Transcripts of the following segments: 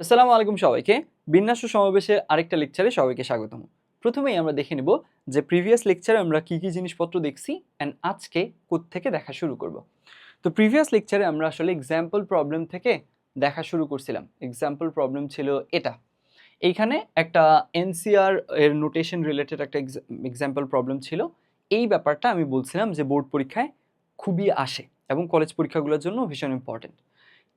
আসসালামু আলাইকুম সবাইকে। বিন্যাস ও সমাবেশের আরেকটা লেকচারে সবাইকে স্বাগতম। প্রথমেই আমরা দেখে নিব যে প্রিভিয়াস লেকচারে আমরা কি জিনিসপত্র দেখছি অ্যান্ড আজকে কোত্থেকে দেখা শুরু করব। তো প্রিভিয়াস লেকচারে আমরা আসলে এক্সাম্পল প্রবলেম থেকে দেখা শুরু করছিলাম। এক্সাম্পল প্রবলেম ছিল এটা। এইখানে একটা এনসিআর এর নোটেশন রিলেটেড একটা এক্সাম্পল প্রবলেম ছিল। এই ব্যাপারটা আমি বলছিলাম যে বোর্ড পরীক্ষায় খুবই আসে এবং কলেজ পরীক্ষাগুলোর জন্য ভীষণ ইম্পর্টেন্ট।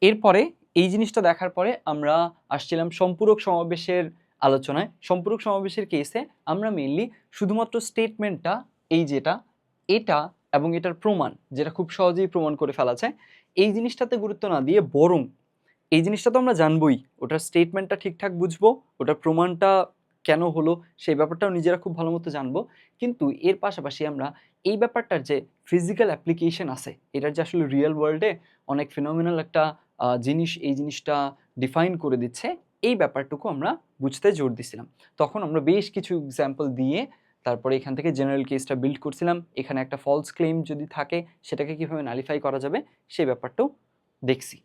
এরপরে এই জিনিসটা দেখার পরে আমরা আসছিলাম সম্পূরক সমাবেশের আলোচনায়। সম্পূরক সমাবেশের কেসে আমরা মেইনলি শুধুমাত্র স্টেটমেন্টটা এই যেটা এটা এবং এটার প্রমাণ যেটা খুব সহজেই প্রমাণ করে ফেলা যায় এই জিনিসটাতে গুরুত্ব না দিয়ে বরং এই জিনিসটা তো আমরা জানবই, ওটার স্টেটমেন্টটা ঠিকঠাক বুঝবো, ওটার প্রমাণটা কেন হলো সেই ব্যাপারটাও নিজেরা খুব ভালো মতো জানবো। কিন্তু এর পাশাপাশি আমরা এই ব্যাপারটার যে ফিজিক্যাল অ্যাপ্লিকেশন আছে, এটার যে আসলে রিয়েল ওয়ার্ল্ডে অনেক ফিনোমিনাল একটা জিনিস এই জিনিসটা ডিফাইন করে দিচ্ছে, এই ব্যাপারটুকু আমরা বুঝতে জোর দিছিলাম। তখন আমরা বেশ কিছু এক্সাম্পল দিয়ে তারপরে এখান থেকে জেনারেল কেসটা বিল্ড করছিলাম। এখানে একটা ফলস ক্লেম যদি থাকে সেটাকে কীভাবে নালিফাই করা যাবে সেই ব্যাপারটাও দেখছি।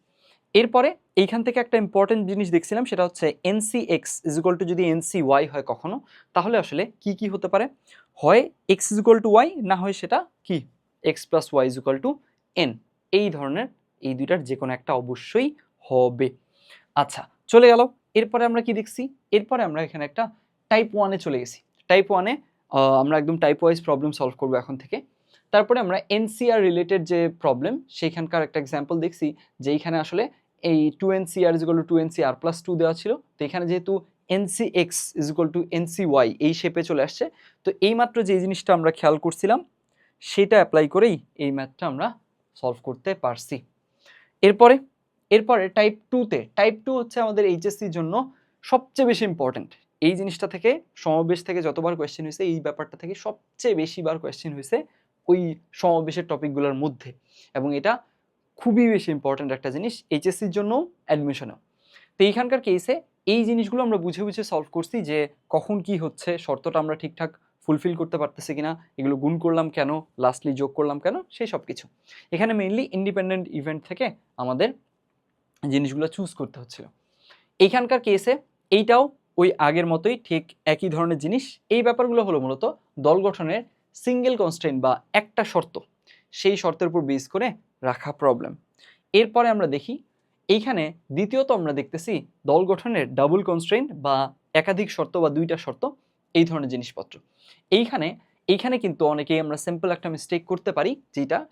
এরপরে এইখান থেকে একটা ইম্পর্টেন্ট জিনিস দেখছিলাম, সেটা হচ্ছে n c x is equal to যদি এনসি ওয়াই হয় কখনো, তাহলে আসলে কি কি হতে পারে, হয় x is equal to y, না হয় সেটা কি x plus y is equal to n. এই ধরনের এই দুইটার যে কোনো একটা অবশ্যই হবে। আচ্ছা, চলে গেল। এরপরে আমরা কি দেখছি, এরপরে আমরা এখানে একটা টাইপ ওয়ানে চলে গেছি। টাইপ ওয়ানে আমরা একদম টাইপ ওয়াইজ প্রবলেম সলভ করবো এখন থেকে। তারপরে আমরা এনসিআর রিলেটেড যে প্রবলেম সেইখানকার একটা এক্সাম্পল দেখছি, যে এইখানে আসলে এই 2NCR is equal two 2NCR plus 2 দেওয়া ছিল। তো এখানে যেহেতু NCX is equal two NCY এই শেপে চলে আসছে, তো এইমাত্র যে জিনিসটা আমরা খেয়াল করছিলাম সেটা অ্যাপ্লাই করেই এই ম্যাথটা আমরা সলভ করতে পারছি। এরপরে টাইপ 2তে, টাইপ 2 হচ্ছে আমাদের এইচএসসির জন্য সবচেয়ে বেশি ইম্পর্টেন্ট। এই জিনিসটা থেকে সমাবেশ থেকে যতবার কোয়েশ্চেন হয়েছে এই ব্যাপারটা থেকে সবচেয়ে বেশিবার কোয়েশ্চেন হয়েছে ওই সমাবেশের টপিকগুলোর মধ্যে, এবং এটা খুবই বেশি ইম্পর্টেন্ট একটা জিনিস এইচএসসির জন্য, অ্যাডমিশনেও। তো এইখানকার কেসে এই জিনিসগুলো আমরা বুঝে বুঝে সলভ করছি, যে কখন কি হচ্ছে, শর্তটা আমরা ঠিকঠাক ফুলফিল করতে পারতেছি কিনা, এগুলো গুণ করলাম কেন, লাস্টলি যোগ করলাম কেন, সেই সব কিছু। এখানে মেইনলি ইন্ডিপেন্ডেন্ট ইভেন্ট থেকে আমাদের জিনিসগুলো চুজ করতে হচ্ছিল। এইখানকার কেসে এইটাও ওই আগের মতোই ঠিক একই ধরনের জিনিস। এই ব্যাপারগুলো হলো মূলত দল গঠনের সিঙ্গেল কনস্ট্রেন্ট বা একটা শর্ত, সেই শর্তের উপর বেস করে রাখা প্রবলেম। এরপরে আমরা দেখি এইখানে দ্বিতীয়ত আমরা দেখতেছি দল গঠনের ডাবল কনস্ট্রেন্ট বা একাধিক শর্ত বা দুইটা শর্ত, এই ধরনের জিনিসপত্র। এইখানে কিন্তু অনেকেই আমরা সিম্পল একটা মিস্টেক করতে পারি,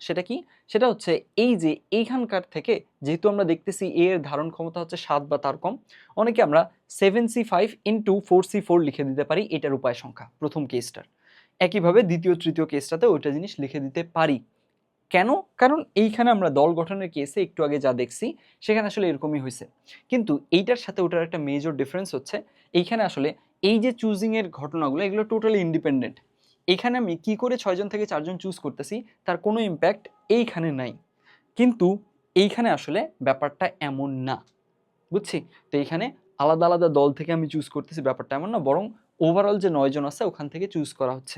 সেটা কি, সেটা হচ্ছে এই যে এইখানকার থেকে যেহেতু আমরা দেখতেছি এ এর ধারণ ক্ষমতা হচ্ছে 7 বা তার কম, অনেকে আমরা 7C5 ইন্টু 4C4 লিখে দিতে পারি এটার উপায় সংখ্যা প্রথম কেসটার। একইভাবে দ্বিতীয় তৃতীয় কেসটাতে ওইটা জিনিস লিখে দিতে পারি। কেন? কারণ এইখানে আমরা দল গঠনের কেসে একটু আগে যা দেখছি সেখানে আসলে এরকমই হয়েছে, কিন্তু এইটার সাথে ওটার একটা মেজর ডিফারেন্স হচ্ছে এইখানে আসলে এই যে চুজিংয়ের ঘটনাগুলো এগুলো টোটালি ইন্ডিপেন্ডেন্ট। এখানে আমি কি করে 6 জন থেকে 4 জন চুজ করতেছি তার কোনো ইম্প্যাক্ট এইখানে নাই, কিন্তু এইখানে আসলে ব্যাপারটা এমন না, বুঝছি। তো এইখানে আলাদা আলাদা দল থেকে আমি চুজ করতেছি ব্যাপারটা এমন না, বরং ওভারঅল যে 9 জন আছে ওখান থেকে চুজ করা হচ্ছে।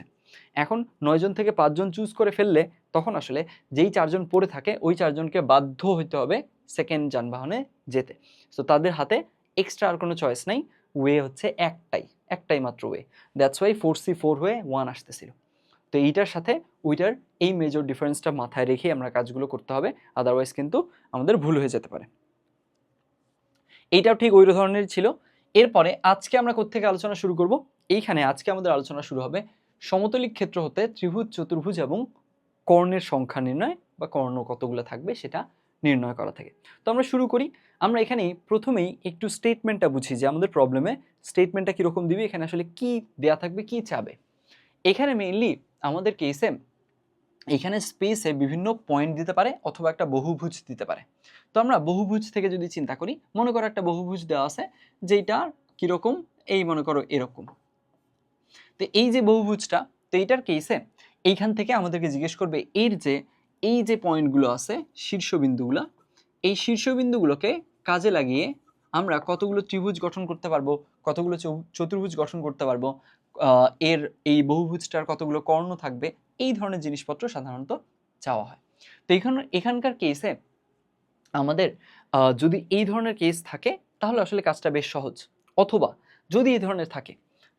এখন 9 জন থেকে 5 জন চুজ করে ফেললে তখন আসলে যেই 4 জন পড়ে থাকে ওই 4 জনকে বাধ্য হইতে হবে সেকেন্ড যানবাহনে যেতে। সো তাদের হাতে এক্সট্রা আর কোনো চয়েস নাই, ওয়ে হচ্ছে একটাই মাত্র ওয়ে। দ্যাটস ওয়াই 4C4 হয়ে 1 আসতেছিল। তো এইটার সাথে ওইটার এই মেজর ডিফারেন্সটা মাথায় রেখে আমরা কাজগুলো করতে হবে, আদারওয়াইজ কিন্তু আমাদের ভুল হয়ে যেতে পারে। এইটাও ঠিক ওই ধরনের ছিল। এরপরে আজকে আমরা কোত্থেকে আলোচনা শুরু করব, এইখানে আজকে আমাদের আলোচনা শুরু হবে সমতলিক ক্ষেত্র হতে ত্রিভুজ, চতুর্ভুজ এবং কর্ণের সংখ্যা নির্ণয় বা কর্ণ কতগুলো থাকবে সেটা নির্ণয় করা থেকে। তো আমরা শুরু করি। আমরা এখানে প্রথমেই একটু স্টেটমেন্টটা বুঝি, যে আমাদের প্রবলেমে স্টেটমেন্টটা কীরকম দিবে, এখানে আসলে কি দেয়া থাকবে, কি চাবে। এখানে মেইনলি আমাদের কেসে এখানে স্পেসে বিভিন্ন পয়েন্ট দিতে পারে অথবা একটা বহুভুজ দিতে পারে। তো আমরা বহুভুজ থেকে যদি চিন্তা করি, মনে করো একটা বহুভুজ দেওয়া আছে যেটা কিরকম, এই মনে করো এরকম। তো এই যে বহুভুজটা, তো এইটার কেসে এইখান থেকে আমাদেরকে জিজ্ঞেস করবে এই যে পয়েন্টগুলো আছে শীর্ষবিন্দুগুলো, এই শীর্ষবিন্দুগুলোকে কাজে লাগিয়ে আমরা কতগুলো ত্রিভুজ গঠন করতে পারবো, কতগুলো চতুর্ভুজ গঠন করতে পারবো, এর এই বহুভুজটার কতগুলো কর্ণ থাকবে, এই ধরনের জিনিসপত্র সাধারণত চাওয়া হয়। তো এখানকার কেসে আমাদের যদি এই ধরনের কেস থাকে তাহলে আসলে কাজটা বেশ সহজ। অথবা যদি এই ধরনের থাকে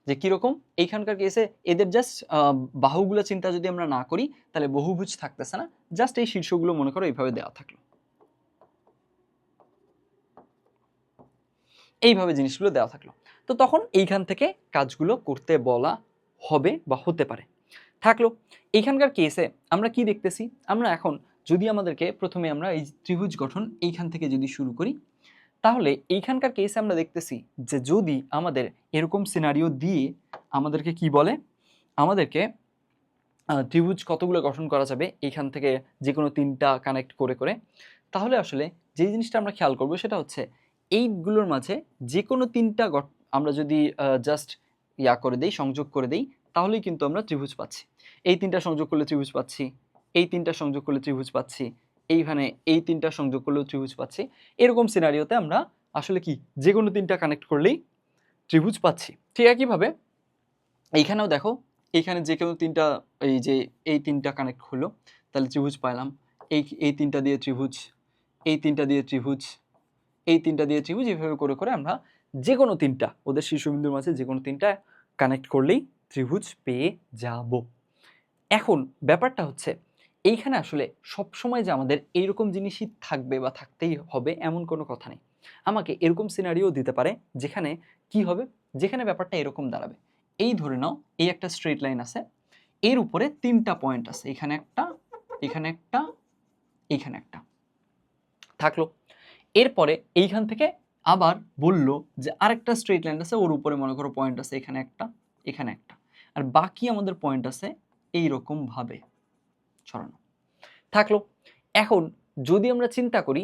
যে কীরকম, এইখানকার কেসে এদের জাস্ট বাহুগুলো চিন্তা যদি আমরা না করি তাহলে বহুভুজ থাকতেছে না, জাস্ট এই শীর্ষগুলো মনে করো এইভাবে দেওয়া থাকলো, এইভাবে জিনিসগুলো দেওয়া থাকলো। তো তখন এইখান থেকে কাজগুলো করতে বলা হবে বা হতে পারে। থাকলো এইখানকার কেসে আমরা কি দেখতেছি, আমরা এখন যদি আমাদেরকে প্রথমে আমরা এই ত্রিভুজ গঠন এইখান থেকে যদি শুরু করি, তাহলে এইখানকার কেসে আমরা দেখতেছি যে যদি আমাদের এরকম সিনারিও দিয়ে আমাদেরকে কি বলে, আমাদেরকে ত্রিভুজ কতগুলো গঠন করা যাবে এইখান থেকে যে কোনো 3টা কানেক্ট করে করে, তাহলে আসলে যে জিনিসটা আমরা খেয়াল করব সেটা হচ্ছে এইগুলোর মাঝে যে কোনো 3টা আমরা যদি জাস্ট ইয়া করে দেই, সংযোগ করে দেই, তাহলেই কিন্তু আমরা ত্রিভুজ পাচ্ছি। এই 3টা সংযোগ করলে ত্রিভুজ পাচ্ছি, এই 3টা সংযোগ করলে ত্রিভুজ পাচ্ছি, এইখানে এই 3টা সংযোগ করলেও ত্রিভুজ পাচ্ছি। এরকম সিনারিওতে আমরা আসলে কি যে কোনো 3টা কানেক্ট করলেই ত্রিভুজ পাচ্ছি। ঠিক একইভাবে এইখানেও দেখো, এইখানে যে কোনো 3টা, এই যে এই 3টা কানেক্ট হলো তাহলে ত্রিভুজ পাইলাম, এই 3টা দিয়ে ত্রিভুজ, এই 3টা দিয়ে ত্রিভুজ, এই 3টা দিয়ে ত্রিভুজ, এইভাবে করে করে আমরা যে কোনো 3টা ওদের শীর্ষবিন্দুর মাঝে যে কোনো 3টা কানেক্ট করলেই ত্রিভুজ পেয়ে যাব। এখন ব্যাপারটা হচ্ছে এইখানে আসলে সবসময় যে আমাদের এইরকম জিনিসই থাকবে বা থাকতেই হবে এমন কোনো কথা নেই। আমাকে এরকম সিনারিও দিতে পারে যেখানে কি হবে, যেখানে ব্যাপারটা এরকম দাঁড়াবে, এই ধরে নাও এই একটা স্ট্রেট লাইন আছে, এর উপরে 3টা পয়েন্ট আছে, এখানে একটা, এখানে একটা, এইখানে একটা থাকলো। এরপরে এইখান থেকে আবার বলল যে আরেকটা স্ট্রেট লাইন আছে, ওর উপরে মনে করো পয়েন্ট আছে এখানে একটা, এখানে একটা, আর বাকি আমাদের পয়েন্ট আছে এইরকম ভাবে ছড়ানো থাকলো। এখন যদি আমরা চিন্তা করি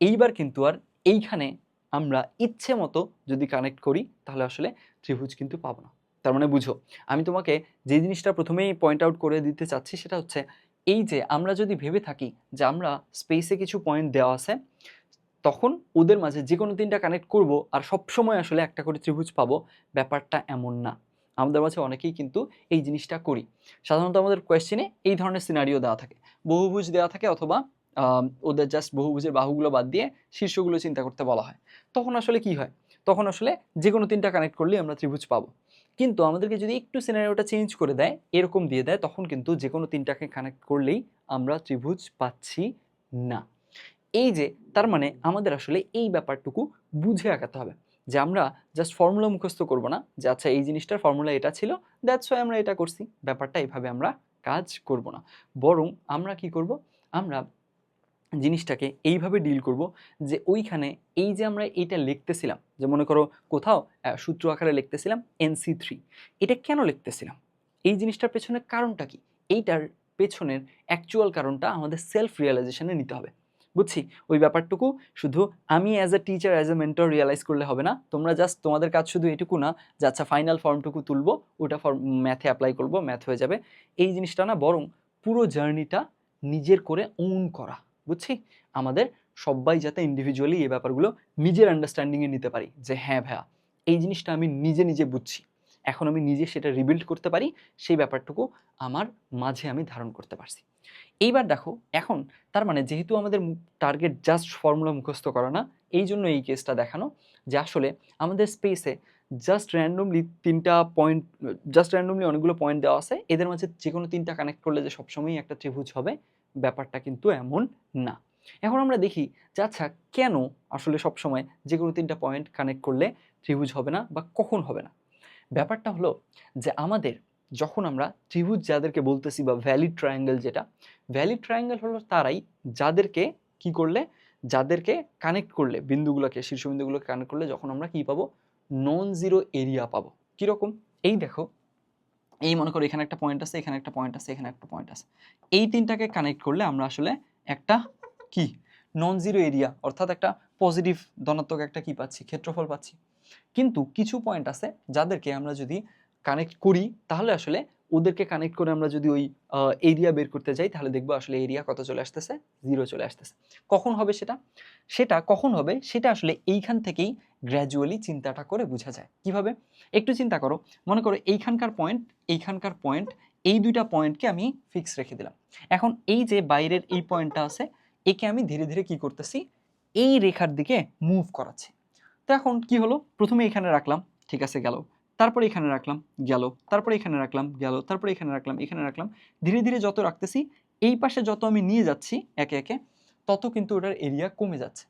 এইবার কিন্তু আর এইখানে আমরা ইচ্ছে মতো যদি কানেক্ট করি তাহলে আসলে ত্রিভুজ কিন্তু পাবো না। তার মানে বুঝো, আমি তোমাকে যে জিনিসটা প্রথমেই পয়েন্ট আউট করে দিতে চাচ্ছি সেটা হচ্ছে এই যে আমরা যদি ভেবে থাকি যে আমরা স্পেসে কিছু পয়েন্ট দেওয়া আছে, তখন ওদের মাঝে যে কোনো 3টা কানেক্ট করব আর সবসময় আসলে একটা করে ত্রিভুজ পাবো, ব্যাপারটা এমন না। আমাদের মাঝে অনেকেই কিন্তু এই জিনিসটা করি। সাধারণত আমাদের কোয়েশ্চেনে এই ধরনের সিনারিও দেওয়া থাকে, বহুভুজ দেওয়া থাকে, অথবা ওদের জাস্ট বহুভুজের বাহুগুলো বাদ দিয়ে শীর্ষগুলো চিন্তা করতে বলা হয়। তখন আসলে কি হয়, তখন আসলে যে কোনো 3টা কানেক্ট করলেই আমরা ত্রিভুজ পাবো। কিন্তু আমাদেরকে যদি একটু সিনারিওটা চেঞ্জ করে দেয়, এরকম দিয়ে দেয়, তখন কিন্তু যে কোনো 3টাকে কানেক্ট করলেই আমরা ত্রিভুজ পাচ্ছি না। এই যে তার মানে আমাদের আসলে এই ব্যাপারটুকু বুঝে আঁকাতে হবে যে আমরা জাস্ট ফর্মুলা মুখস্থ করব না যে আচ্ছা এই জিনিসটার ফর্মুলা এটা ছিল, দ্যাটস ওয়াই আমরা এটা করছি, ব্যাপারটা এইভাবে আমরা কাজ করব না। বরং আমরা কি করব, আমরা জিনিসটাকে এইভাবে ডিল করব যে ওইখানে এই যে আমরা এইটা লিখতেছিলাম, যে মনে করো কোথাও সূত্র আকারে লিখতেছিলাম NC3, এটা কেন লিখতেছিলাম, এই জিনিসটার পেছনে কারণটা কি, এইটার পেছনের অ্যাকচুয়াল কারণটা আমাদের সেলফ রিয়েলাইজেশনে নিতে হবে। বুঝছি, ওই ব্যাপারটুকু শুধু আমি as a teacher as a mentor realise করলে হবে না। তোমরা জাস্ট তোমাদের কাজ শুধু এটুকু না যে আচ্ছা ফাইনাল ফর্মটুকু তুলবো, ওটা ফর্ম ম্যাথে অ্যাপ্লাই করবো, ম্যাথ হয়ে যাবে, এই জিনিসটা না, বরং পুরো জার্নিটা নিজের করে ওন করা। বুঝছি, আমাদের সবাই যাতে ইন্ডিভিজুয়ালি এই ব্যাপারগুলো নিজের আন্ডারস্ট্যান্ডিংয়ে নিতে পারি যে হ্যাঁ ভাইয়া এই জিনিসটা আমি নিজে নিজে বুঝছি, এখন আমি নিজে সেটা রিবিল্ড করতে পারি, সেই ব্যাপারটুকু আমার মাঝে আমি ধারণ করতে পারছি। এইবার দেখো, এখন তার মানে যেহেতু আমাদের টার্গেট জাস্ট ফর্মুলা মুখস্থ করা না, এই জন্য এই কেসটা দেখানো যে আসলে আমাদের স্পেসে জাস্ট র্যান্ডমলি 3টা পয়েন্ট, জাস্ট র্যান্ডমলি অনেকগুলো পয়েন্ট দেওয়া আছে, এদের মাঝে যে কোনো 3টা কানেক্ট করলে যে সবসময়ই একটা ত্রিভুজ হবে, ব্যাপারটা কিন্তু এমন না। এখন আমরা দেখি যে আচ্ছা কেন আসলে সবসময় যে কোনো 3টা পয়েন্ট কানেক্ট করলে ত্রিভুজ হবে না বা কখন হবে না। ব্যাপারটা হলো যে আমাদের যখন আমরা ত্রিভুজ যাদেরকে বলতেছি বা ভ্যালিড ট্রায়াঙ্গেল, যেটা ভ্যালিড ট্রায়াঙ্গেল হলো তারাই যাদেরকে কি করলে, যাদেরকে কানেক্ট করলে বিন্দুগুলোকে, শীর্ষবিন্দুগুলোকে কানেক্ট করলে যখন আমরা কি পাবো, নন জিরো এরিয়া পাবো। কীরকম, এই দেখো, এই মনে করো এখানে একটা পয়েন্ট আছে, এখানে একটা পয়েন্ট আছে, এখানে একটা পয়েন্ট আছে, এই 3টাকে কানেক্ট করলে আমরা আসলে একটা কি নন জিরো এরিয়া, অর্থাৎ একটা পজিটিভ ধনাত্মক একটা কি পাচ্ছি, ক্ষেত্রফল পাচ্ছি। কিন্তু কিছু পয়েন্ট আছে যাদেরকে আমরা যদি কানেক্ট করি তাহলে আসলে ওদেরকে কানেক্ট করে আমরা যদি ওই এরিয়া বের করতে যাই তাহলে দেখবো আসলে এরিয়া কত চলে আসতেছে, 0 চলে আসতেছে। কখন হবে সেটা, সেটা কখন হবে সেটা আসলে এইখান থেকেই গ্র্যাজুয়ালি চিন্তাটা করে বোঝা যায়। কিভাবে, একটু চিন্তা করো, মনে করো এইখানকার পয়েন্ট, এইখানকার পয়েন্ট, এই 2টা পয়েন্টকে আমি ফিক্স রেখে দিলাম। এখন এই যে বাইরের এই পয়েন্টটা আছে, একে আমি ধীরে ধীরে কি করতেছি, এই রেখার দিকে মুভ করাচ্ছি। তো এখন কি হলো, প্রথমে এখানে রাখলাম, ঠিক আছে গেল, তারপরে এখানে রাখলাম গেল, তারপরে এখানে রাখলাম গেল, তারপরে এখানে রাখলাম, এখানে রাখলাম, ধীরে ধীরে যত রাখতেছি এই পাশে যত আমি নিয়ে যাচ্ছি একে একে, তত কিন্তু ওটার এরিয়া কমে যাচ্ছে।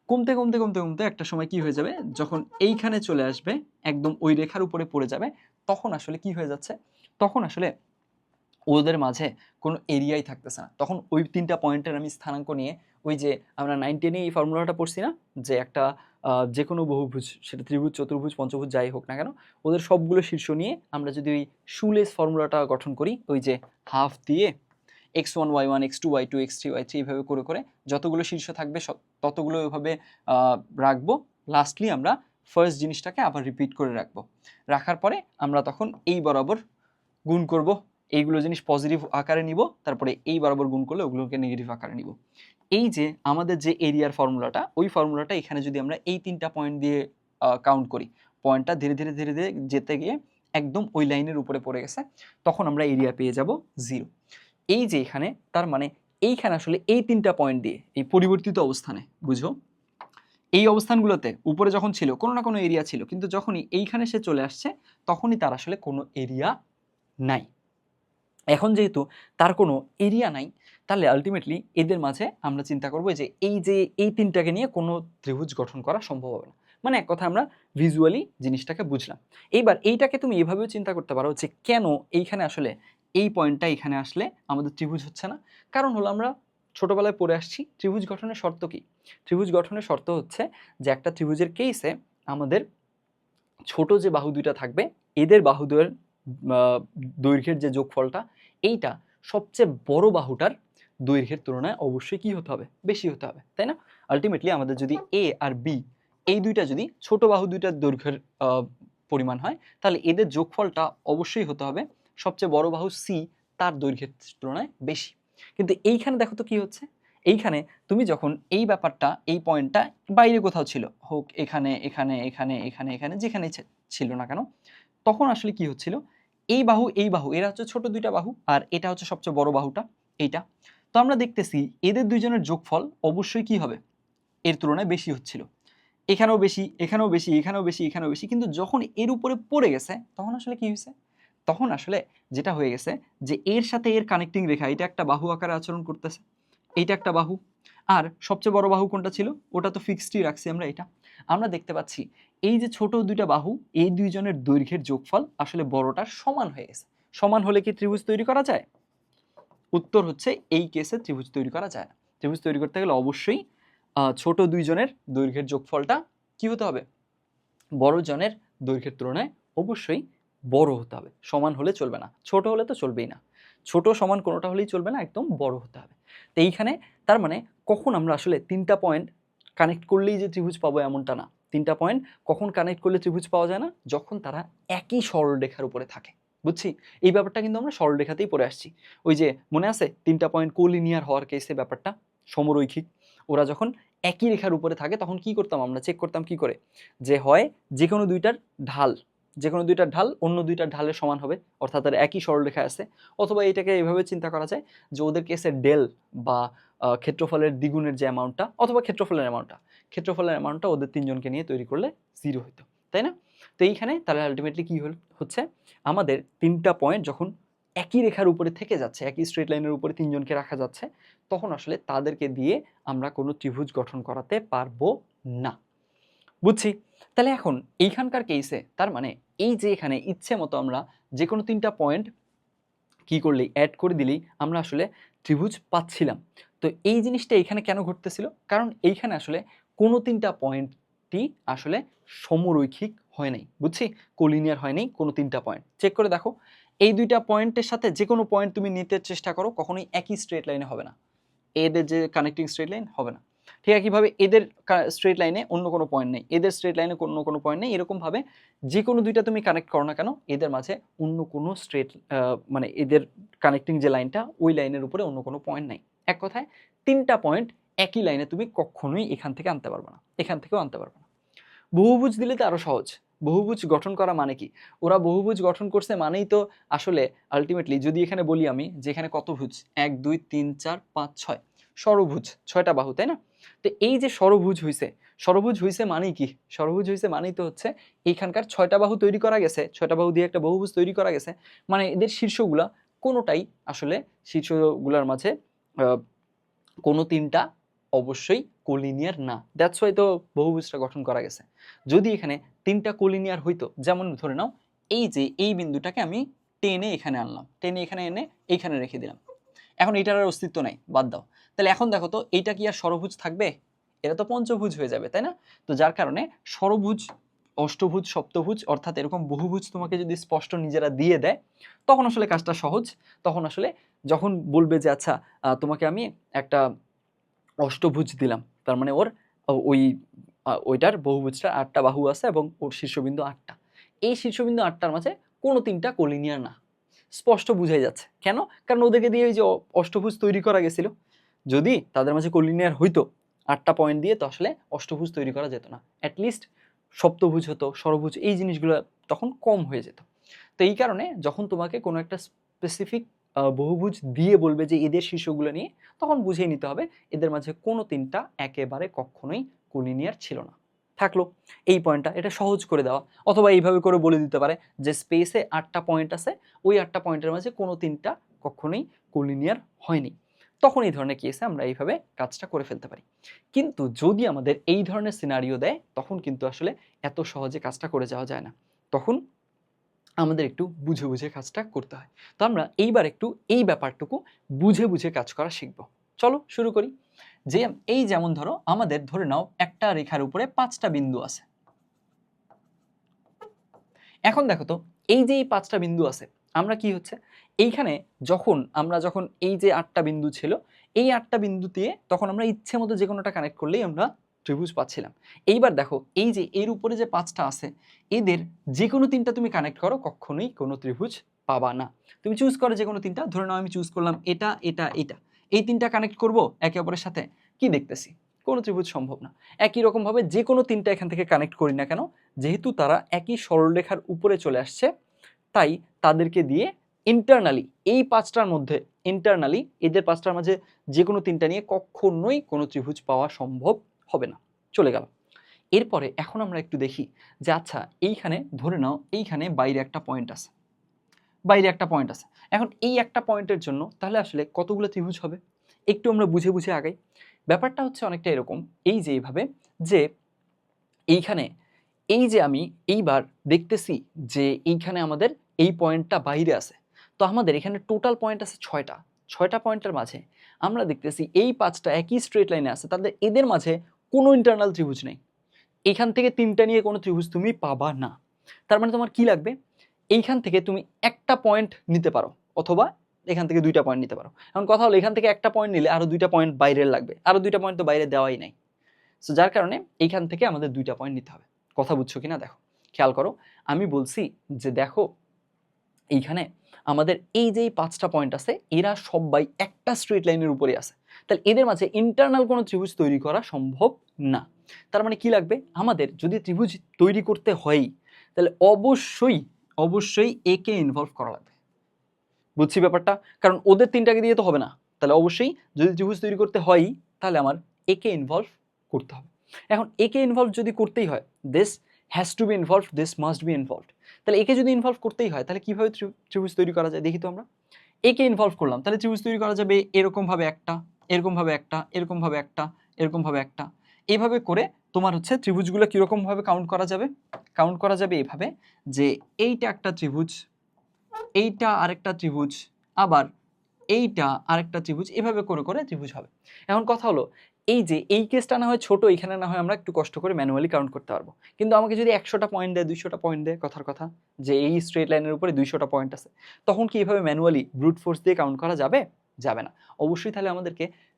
কমতে কমতে কমতে কমতে একটা সময় কি হয়ে যাবে, যখন এইখানে চলে আসবে একদম ওই রেখার উপরে পড়ে যাবে, তখন আসলে কি হয়ে যাচ্ছে, তখন আসলে ওদের মাঝে কোনো এরিয়াই থাকতেছে না। তখন ওই 3টা পয়েন্টের আমি স্থানাঙ্ক নিয়ে, ওই যে আমরা 9 10 এই ফর্মুলাটা পড়ছি না, যে একটা যে কোনো বহুভুজ, সেটা ত্রিভুজ, চতুর্ভুজ, পঞ্চভুজ যাই হোক না কেন, ওদের সবগুলো শীর্ষ নিয়ে আমরা যদি ওই শুলেস ফর্মুলাটা গঠন করি, ওই যে হাফ দিয়ে x1 y1 x2 y2 x3 y3 এইভাবে করে করে যতগুলো শীর্ষ থাকবে ততগুলো ওইভাবে রাখবো। লাস্টলি আমরা ফার্স্ট জিনিসটাকে আবার রিপিট করে রাখবো। রাখার পরে আমরা তখন এই বরাবর গুণ করব, এইগুলো জিনিস পজিটিভ আকারে নিব, তারপরে এই বরাবর গুণ করলে ওগুলোকে নেগেটিভ আকারে নিব। এই যে আমাদের যে এরিয়ার ফর্মুলাটা, ওই ফর্মুলাটা এখানে যদি আমরা এই 3টা পয়েন্ট দিয়ে কাউন্ট করি, পয়েন্টটা ধীরে ধীরে ধীরে ধীরে যেতে গিয়ে একদম ওই লাইনের উপরে পড়ে গেছে, তখন আমরা এরিয়া পেয়ে যাব 0। এই যে এখানে, তার মানে এইখানে আসলে এই 3টা পয়েন্ট দিয়ে এই পরিবর্তিত অবস্থানে, বুঝো এই অবস্থানগুলোতে উপরে যখন ছিল কোনো না কোনো এরিয়া ছিল, কিন্তু যখনই এইখানে সে চলে আসছে তখনই তার আসলে কোনো এরিয়া নাই। এখন যেহেতু তার কোনো এরিয়া নাই, তাহলে আলটিমেটলি এদের মাঝে আমরা চিন্তা করব যে এই 3টাকে নিয়ে কোনো ত্রিভুজ গঠন করা সম্ভব হবে না। মানে এক কথা আমরা ভিজুয়ালি জিনিসটাকে বুঝলাম। এইবার এইটাকে তুমি এভাবেও চিন্তা করতে পারো যে কেন এইখানে আসলে এই পয়েন্টটা এখানে আসলে আমাদের ত্রিভুজ হচ্ছে না। কারণ হলো আমরা ছোটবেলায় পড়ে আসছি ত্রিভুজ গঠনের শর্ত কি। ত্রিভুজ গঠনের শর্ত হচ্ছে যে একটা ত্রিভুজের কেসে আমাদের ছোট যে বাহু দুইটা থাকবে, এদের বাহুদের দৈর্ঘ্যের যে যোগফলটা, এইটা সবচেয়ে বড় বাহুটার দৈর্ঘ্যের তুলনায় অবশ্যই কি হতে হবে, বেশি হতে হবে, তাই না? আলটিমেটলি আমাদের যদি এ আর বি এই দুইটা যদি ছোট বাহু দুইটার দৈর্ঘ্যের পরিমাণ হয়, তাহলে এদের যোগফলটা অবশ্যই হতে হবে সবচেয়ে বড় বাহু সি তার দৈর্ঘ্যের তুলনায় বেশি। কিন্তু এইখানে দেখো তো কি হচ্ছে, এইখানে তুমি যখন এই ব্যাপারটা, এই পয়েন্টটা বাইরে কোথাও ছিল, হোক এখানে এখানে এখানে এখানে এখানে যেখানে ছিল না কেন, তখন আসলে কি হচ্ছিল, এই বাহু এরা হচ্ছে ছোট দুইটা বাহু, আর এটা হচ্ছে সবচেয়ে বড় বাহুটা এইটা। তো আমরা দেখতেছি এদের দুইজনের যোগফল অবশ্যই কি হবে, এর তুলনায় বেশি হচ্ছিল। এখানেও বেশি, এখানেও বেশি, এখানেও বেশি, এখানেও বেশি, কিন্তু যখন এর উপরে পড়ে গেছে তখন আসলে কি হয়েছে, তখন আসলে যেটা হয়ে গেছে যে এর সাথে এর কানেক্টিং রেখা, এটা একটা বাহু আকারে আচরণ করতেছে, এইটা একটা বাহু, আর সবচেয়ে বড় বাহু কোনটা ছিল, ওটা তো ফিক্সডই রাখছি আমরা। এটা আমরা দেখতে পাচ্ছি এই যে ছোট দুইটা বাহু, এই দুইজনের দৈর্ঘ্যের যোগফল আসলে বড়টার সমান হয়ে গেছে। সমান হলে কি ত্রিভুজ তৈরি করা যায়? উত্তর হচ্ছে এই কেসে ত্রিভুজ তৈরি করা যায় না। ত্রিভুজ তৈরি করতে গেলে অবশ্যই ছোট দুইজনের দৈর্ঘ্যের যোগফলটা কি হতে হবে, বড় জনের দৈর্ঘ্যের তুলনায় অবশ্যই বড় হতে হবে। সমান হলে চলবে না, ছোট হলে তো চলবেই না। ছোট সমান কোনোটা হলেই চলবে না, একদম বড় হতে হবে। তো এইখানে তার মানে কখন আমরা আসলে 3টা পয়েন্ট কানেক্ট করলেই যে ত্রিভুজ পাবো এমনটা না। 3টা পয়েন্ট কখন কানেক্ট করলে ত্রিভুজ পাওয়া যায় না, যখন তারা একই সরলরেখার উপরে থাকে। বুঝছি, এই ব্যাপারটা কিন্তু আমরা সরলরেখাতেই পড়ে আসছি। ওই যে মনে আছে 3টা পয়েন্ট কোলিনিয়ার হওয়ার কেসে ব্যাপারটা সমরৈখিক, ওরা যখন একই রেখার উপরে থাকে তখন কি করতাম আমরা, চেক করতাম কি করে, যে হয় যে কোনো দুইটার ঢাল, যে কোনো দুইটার ঢাল অন্য দুইটার ঢালের সমান হবে, অর্থাৎ তার একই সরলরেখায় আছে। অথবা এটাকে এইভাবে চিন্তা করা যায় যে ওদের কেসে ডেল বা ক্ষেত্রফলের দ্বিগুণের যে অ্যামাউন্টটা, অথবা ক্ষেত্রফলের অ্যামাউন্টটা ওদের তিনজনকে নিয়ে তৈরি করলে 0 হতো, তাই না? তো এইখানে তাহলে আলটিমেটলি কি হচ্ছে, আমাদের 3টা পয়েন্ট যখন একই রেখার উপরে থেকে যাচ্ছে, একই স্ট্রেট লাইনের উপরে তিনজনকে রাখা যাচ্ছে, তখন আসলে তাদেরকে দিয়ে আমরা কোনো ত্রিভুজ গঠন করাতে পারবো না। বুঝছি। তাহলে এখন এইখানকার কেসে তার মানে এই যে এখানে ইচ্ছে মতো আমরা যে কোনো 3টা পয়েন্ট কি করলেই, অ্যাড করে দিলেই আমরা আসলে ত্রিভুজ পাচ্ছিলাম। তো এই জিনিসটা এখানে কেন ঘটতেছিল, কারণ এইখানে আসলে কোনো 3টা পয়েন্টই আসলে সমরৈখিক হয় নাই। বুঝছি, কোলিনিয়ার হয় নাই কোনো 3টা পয়েন্ট। চেক করে দেখো, এই 2টা পয়েন্টের সাথে যে কোনো পয়েন্ট তুমি নিতে চেষ্টা করো, কখনোই একই স্ট্রেট লাইনে হবে না। এদের যে কানেক্টিং স্ট্রেট লাইন হবে না। ঠিক একইভাবে এদের স্ট্রেট লাইনে অন্য কোনো পয়েন্ট নেই, এদের স্ট্রেট লাইনে অন্য কোনো পয়েন্ট নেই। এরকমভাবে যে কোনো দুইটা তুমি কানেক্ট করো না কেন, এদের মাঝে অন্য কোনো স্ট্রেট মানে এদের কানেক্টিং যে লাইনটা, ওই লাইনের উপরে অন্য কোনো পয়েন্ট নাই। এক কথায় 3টা পয়েন্ট একই লাইনে তুমি কখনোই এখান থেকে আনতে পারবে না, এখান থেকেও আনতে পারবে না। বহুভুজ দিলে তো আরো সহজ। বহুভুজ গঠন করা মানে কি, ওরা বহুভুজ গঠন করছে মানেই তো আসলে আলটিমেটলি যদি এখানে বলি আমি যে এখানে কত ভুজ, 1 2 3 4 5 6, ষড়ভুজ, 6টা বাহু, তাই না? তো এই যে ষড়ভুজ হইছে মানেই কি? ষড়ভুজ হইছে মানেই তো হচ্ছে এইখানকার 6টা বাহু তৈরি করা গেছে, 6টা বাহু দিয়ে একটা বহুভুজ তৈরি করা গেছে, মানে এদের শীর্ষগুলা কোনোটাই আসলে শীর্ষগুলার মাঝে কোনো 3টা অবশ্যই কোলিনিয়ার না। দ্যাটস ওয়াই তো বহুভুজটা গঠন করা গেছে। যদি এখানে 3টা কোলিনিয়ার হইতো, যেমন ধরে নাও এই যে এই বিন্দুটাকে আমি টেনে এখানে আনলাম, টেনে এখানে এনে এইখানে রেখে দিলাম, এখন এটার আর অস্তিত্ব নাই, বাদ দাও। তাহলে এখন দেখো তো এইটা কি আর ষড়ভুজ থাকবে? এটা তো পঞ্চভুজ হয়ে যাবে, তাই না? তো যার কারণে ষড়ভুজ, অষ্টভুজ, সপ্তভুজ অর্থাৎ এরকম বহুভুজ তোমাকে যদি স্পষ্ট নিজেরা দিয়ে দেয়, তখন আসলে কাজটা সহজ। তখন আসলে যখন বলবে যে আচ্ছা তোমাকে আমি একটা অষ্টভুজ দিলাম, তার মানে ওর ওই ওইটার বহুভুজটার 8টা বাহু আছে এবং ওর শীর্ষবিন্দু 8টা, এই শীর্ষবিন্দু 8টার মাঝে কোনো 3টা কোলিনিয়ার না, স্পষ্ট বুঝাই যাচ্ছে। কেন? কারণ ওদেরকে দিয়ে ওই যে অষ্টভুজ তৈরি করা গেছিল, যদি তাদের মাঝে কোলিনিয়ার হইতো 8টা পয়েন্ট দিয়ে, তো আসলে অষ্টভুজ তৈরি করা যেত না, অ্যাটলিস্ট সপ্তভুজ হতো, ষড়ভুজ, এই জিনিসগুলো তখন কম হয়ে যেত। তো এই কারণে যখন তোমাকে কোনো একটা স্পেসিফিক বহুভুজ দিয়ে বলবে যে এদের শীর্ষগুলো নিয়ে, তখন বুঝিয়ে নিতে হবে এদের মাঝে কোনো 3টা একেবারে কখনোই কোলিনিয়ার ছিল না। থাকলো এই পয়েন্টটা, এটা সহজ করে দেওয়া। অথবা এইভাবে করে বলে দিতে পারে যে স্পেসে 8টা পয়েন্ট আছে, ওই 8টা পয়েন্টের মাঝে কোনো 3টা কখনোই কোলিনিয়ার হয়নি। তখন এই ধরনের কেসে আমরা এইভাবে কাজটা করে ফেলতে পারি। কিন্তু যদি আমাদের এই ধরনের সিনারিও দেয়, তখন কিন্তু আসলে এত সহজে কাজটা করে যাওয়া যায় না, তখন আমাদের একটু বুঝে বুঝে কাজটা করতে হয়। তো আমরা এইবার একটু এই ব্যাপারটুকু বুঝে বুঝে কাজ করা শিখব। চলো শুরু করি। যে এই যেমন ধরো আমাদের ধরে নাও একটা রেখার উপরে 5টা বিন্দু আছে। এখন দেখো তো এই যে এই 5টা বিন্দু আছে, আমরা কি হচ্ছে এইখানে যখন এই যে 8টা বিন্দু ছিল, এই 8টা বিন্দু দিয়ে তখন আমরা ইচ্ছে মতো যে কোনোটা কানেক্ট করলেই আমরা ত্রিভুজ পাচ্ছিলাম। এইবার দেখো এই যে এর উপরে যে 5টা আছে, এদের যে কোনো 3টা তুমি কানেক্ট করো, কখনোই কোনো ত্রিভুজ পাবা না। তুমি চুজ করো যে কোনো 3টা, ধরে নাও আমি চুজ করলাম এটা এটা এটা, এই 3টা কানেক্ট করব একে অপরের সাথে, কি দেখতেছি? কোনো ত্রিভুজ সম্ভব না। একই রকম ভাবে যে কোনো 3টা এখান থেকে কানেক্ট করি না কেন, যেহেতু তারা একই সরলরেখার উপরে চলে আসছে, তাই তাদেরকে দিয়ে ইন্টারনালি এই 5টার মধ্যে ইন্টারনালি এদের 5টার মাঝে যে কোনো 3টা নিয়ে কখনোই কোনো ত্রিভুজ পাওয়া সম্ভব হবে না। চলে গেল। এরপরে এখন আমরা একটু দেখি যে আচ্ছা এইখানে ধরে নাও এইখানে বাইরে একটা পয়েন্ট আছে, এখন এই একটা পয়েন্টের জন্য তাহলে আসলে কতগুলো ত্রিভুজ হবে? একটু আমরা বুঝে বুঝে আগাই। ব্যাপারটা হচ্ছে অনেকটা এরকম, এই যে এইভাবে যে এইখানে এই যে আমি এইবার দেখতেছি যে এইখানে আমাদের এই পয়েন্টটা বাইরে আছে, তো আমাদের এখানে টোটাল পয়েন্ট আছে 6টা পয়েন্টের মাঝে আমরা দেখতেছি এই 5টা একই স্ট্রেট লাইনে আছে, তাদের এদের মাঝে কোনো ইন্টারনাল ত্রিভুজ নেই। এইখান থেকে 3টা নিয়ে কোনো ত্রিভুজ তুমি পাবা না। তার মানে তোমার কি লাগবে? এইখান থেকে তুমি একটা পয়েন্ট নিতে পারো, অথবা এখান থেকে 2টা পয়েন্ট নিতে পারো। এখন কথা হলো এখান থেকে একটা পয়েন্ট নিলে আরো 2টা পয়েন্ট বাইরের লাগবে, আরো 2টা পয়েন্ট তো বাইরে দেওয়াই নাই। সো যার কারণে এইখান থেকে আমাদের 2টা পয়েন্ট নিতে হবে। কথা বুঝছো কিনা দেখো, খেয়াল করো। আমি বলছি যে দেখো এইখানে আমাদের এই যে 5টা পয়েন্ট আছে, এরা সবাই একটা স্ট্রেট লাইনের উপরে আছে, তাহলে এদের মাঝে ইন্টারনাল কোনো ত্রিভুজ তৈরি করা সম্ভব না। তার মানে কি লাগবে? আমাদের যদি ত্রিভুজ তৈরি করতে হয়, তাহলে অবশ্যই একে ইনভলভ করা লাগবে। বুঝছি ব্যাপারটা? কারণ ওদের 3টাকে দিয়ে তো হবে না, তাহলে অবশ্যই যদি ত্রিভুজ তৈরি করতে হয়, তাহলে আমার একে ইনভলভ করতে হবে। এখন একে ইনভলভ যদি করতেই হয়, this has to be involve, this must be involve. তাহলে একে যদি ইনভলভ করতেই হয়, তাহলে কিভাবে ত্রিভুজ তৈরি করা যায় দেখি তো আমরা। একে ইনভলভ করলাম, তাহলে ত্রিভুজ তৈরি করা যাবে এরকম ভাবে একটা, এরকম ভাবে একটা, এরকম ভাবে একটা, এরকম ভাবে একটা, এইভাবে করে তোমার হচ্ছে ত্রিভুজগুলো কিরকম ভাবে কাউন্ট করা যাবে? কাউন্ট করা যাবে এইভাবে যে এইটা একটা ত্রিভুজ, এইটা আরেকটা ত্রিভুজ, আবার এইটা আরেকটা ত্রিভুজ, এভাবে করে করে ত্রিভুজ হবে। এখন কথা হলো এই যে এই কেসটা না হয় ছোট, এখানে না হয় আমরা একটু কষ্ট করে ম্যানুয়ালি কাউন্ট করতে পারবো, কিন্তু আমাকে যদি 100টা পয়েন্ট দেয়, 200টা পয়েন্ট দেয়, কথার কথা যে এই স্ট্রেট লাইনের উপরে 200টা পয়েন্ট আছে, তখন কি এইভাবে ম্যানুয়ালি ব্রুট ফোর্স দিয়ে কাউন্ট করা যাবে? যাবে না। অবশ্যই তাহলে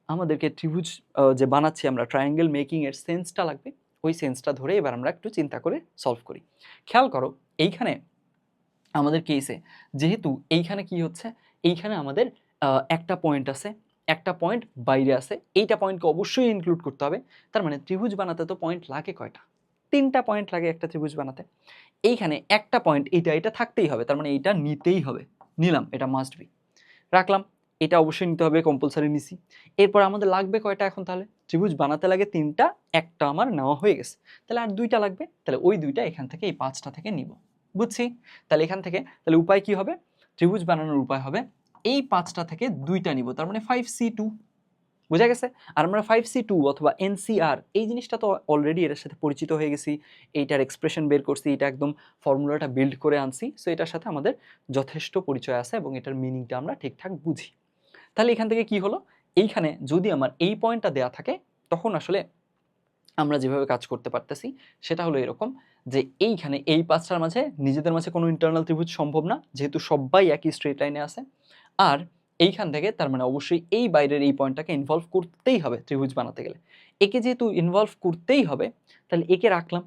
আমাদেরকে ত্রিভুজ যে বানাচ্ছি আমরা, ট্রায়াঙ্গেল মেকিং এর সেন্সটা লাগবে। ওই সেন্সটা ধরে এবার আমরা একটু চিন্তা করে সলভ করি। খেয়াল করো এইখানে আমাদের কেসে যেহেতু এইখানে কি হচ্ছে, এইখানে আমাদের একটা পয়েন্ট আছে, একটা পয়েন্ট বাইরে আছে, এইটা পয়েন্টকে অবশ্যই ইনক্লুড করতে হবে। তার মানে ত্রিভুজ বানাতে তো পয়েন্ট লাগে কয়টা? 3টা পয়েন্ট লাগে একটা ত্রিভুজ বানাতে। এইখানে একটা পয়েন্ট এটা থাকতেই হবে, তার মানে এইটা নিতেই হবে, নিলাম, এটা মাস্ট বি, রাখলাম। এটা অবশ্যই নিতে হবে, কম্পালসারি নিছি। এরপর আমাদের লাগবে কয়টা এখন তাহলে? ত্রিভুজ বানাতে লাগে 3টা, একটা আমার নেওয়া হয়ে গেছে। তাহলে আর 2টা লাগবে, তাহলে ওই 2টা এখান থেকে এই 5টা থেকে নিব। বুঝছি? তাহলে এখান থেকে তাহলে উপায় কি হবে? ত্রিভুজ বানানোর উপায় হবে এই 5টা থেকে 2টা নিব, তার মানে 5C2। বোঝা গেছে? আর আমরা 5C2 অথবা NCR এই জিনিসটা তো অলরেডি এর সাথে পরিচিত হয়ে গেছি, এইটার এক্সপ্রেশন বের করছি, এটা একদম ফর্মুলাটা বিল্ড করে আনছি। সো এটার সাথে আমাদের যথেষ্ট পরিচয় আছে এবং এটার মিনিংটা আমরা ঠিকঠাক বুঝি। তাহলে এখান থেকে কি হলো, এইখানে যদি আমার এই পয়েন্টটা দেয়া থাকে তখন আসলে আমরা যেভাবে কাজ করতে পারতেছি সেটা হলো এরকম যে এইখানে এই 5টার মাঝে নিজেদের মাঝে কোনো ইন্টারনাল ত্রিভুজ সম্ভব না, যেহেতু সবাই একই স্ট্রেট লাইনে আছে। আর এইখান থেকে তার মানে অবশ্যই এই বাইরের এই পয়েন্টটাকে ইনভলভ করতেই হবে ত্রিভুজ বানাতে গেলে। একে যেহেতু ইনভলভ করতেই হবে তাহলে একে রাখলাম,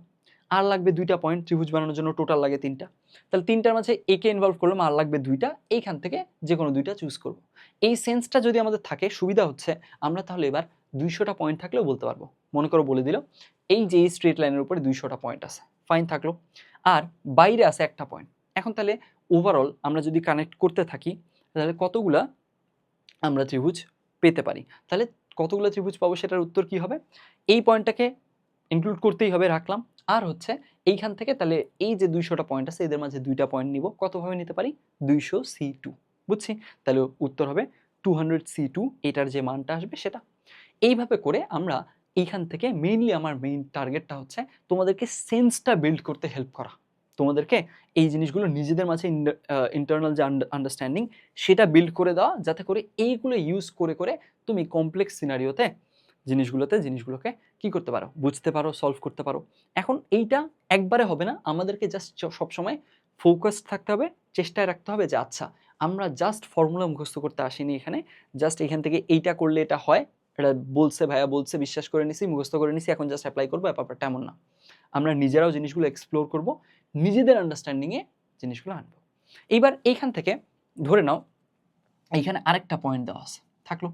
আর লাগবে 2টা পয়েন্ট ত্রিভুজ বানানোর জন্য, টোটাল লাগে 3টা। তাহলে 3টার মাঝে একে ইনভলভ করলাম, আর লাগবে 2টা, এইখান থেকে যে কোনো 2টা চুজ করব। এই সেন্সটা যদি আমাদের থাকে সুবিধা হচ্ছে আমরা তাহলে এবার 200টা পয়েন্ট থাকলেও বলতে পারবো। মনে করো বলে দিল এই যে এই স্ট্রেট লাইনের উপরে 200টা পয়েন্ট আছে, ফাইন থাকলো। আর বাইরে আছে একটা পয়েন্ট। এখন তাহলে ওভারঅল আমরা যদি কানেক্ট করতে থাকি তাহলে কতগুলা আমরা ত্রিভুজ পেতে পারি? তাহলে কতগুলো ত্রিভুজ পাবো সেটার উত্তর কি হবে? এই পয়েন্টটাকে ইনক্লুড করতেই হবে, রাখলাম। আর হচ্ছে এইখান থেকে তাহলে এই যে 200টা পয়েন্ট আছে এদের মাঝে 2টা পয়েন্ট নিব, কতভাবে নিতে পারি? 200C2। বুঝছি? তাহলে উত্তর হবে 200C2, এটার যে মানটা আসবে সেটা। এইভাবে করে আমরা এইখান থেকে মেইনলি আমার মেইন টার্গেটটা হচ্ছে তোমাদেরকে সেন্সটা বিল্ড করতে হেল্প করা, তোমাদেরকে এই জিনিসগুলো নিজেদের মাঝে ইন্টারনাল যে আন্ডারস্ট্যান্ডিং সেটা বিল্ড করে দেওয়া, যাতে করে এইগুলো ইউজ করে করে তুমি কমপ্লেক্স সিনারিওতে জিনিসগুলোকে কি করতে পারো? বুঝতে পারো, সলভ করতে পারো। এখন এইটা একবারে হবে না, আমাদেরকে জাস্ট সবসময় ফোকাস থাকতে হবে, চেষ্টায় রাখতে হবে যে আচ্ছা আমরা জাস্ট ফর্মুলা মুখস্থ করতে আসিনি এখানে, জাস্ট এখান থেকে এইটা করলে এটা হয়, এটা বলছে ভাইয়া বলছে বিশ্বাস করে নিছি, মুখস্থ করে নিছি, এখন জাস্ট অ্যাপ্লাই করবো, ব্যাপারটা এমন না। আমরা নিজেরাও জিনিসগুলো এক্সপ্লোর করব, নিজেদের আন্ডারস্ট্যান্ডিংয়ে জিনিসগুলো আনবো। এইবার এইখান থেকে ধরে নাও এইখানে আরেকটা পয়েন্ট দেওয়া আছে, থাকলো।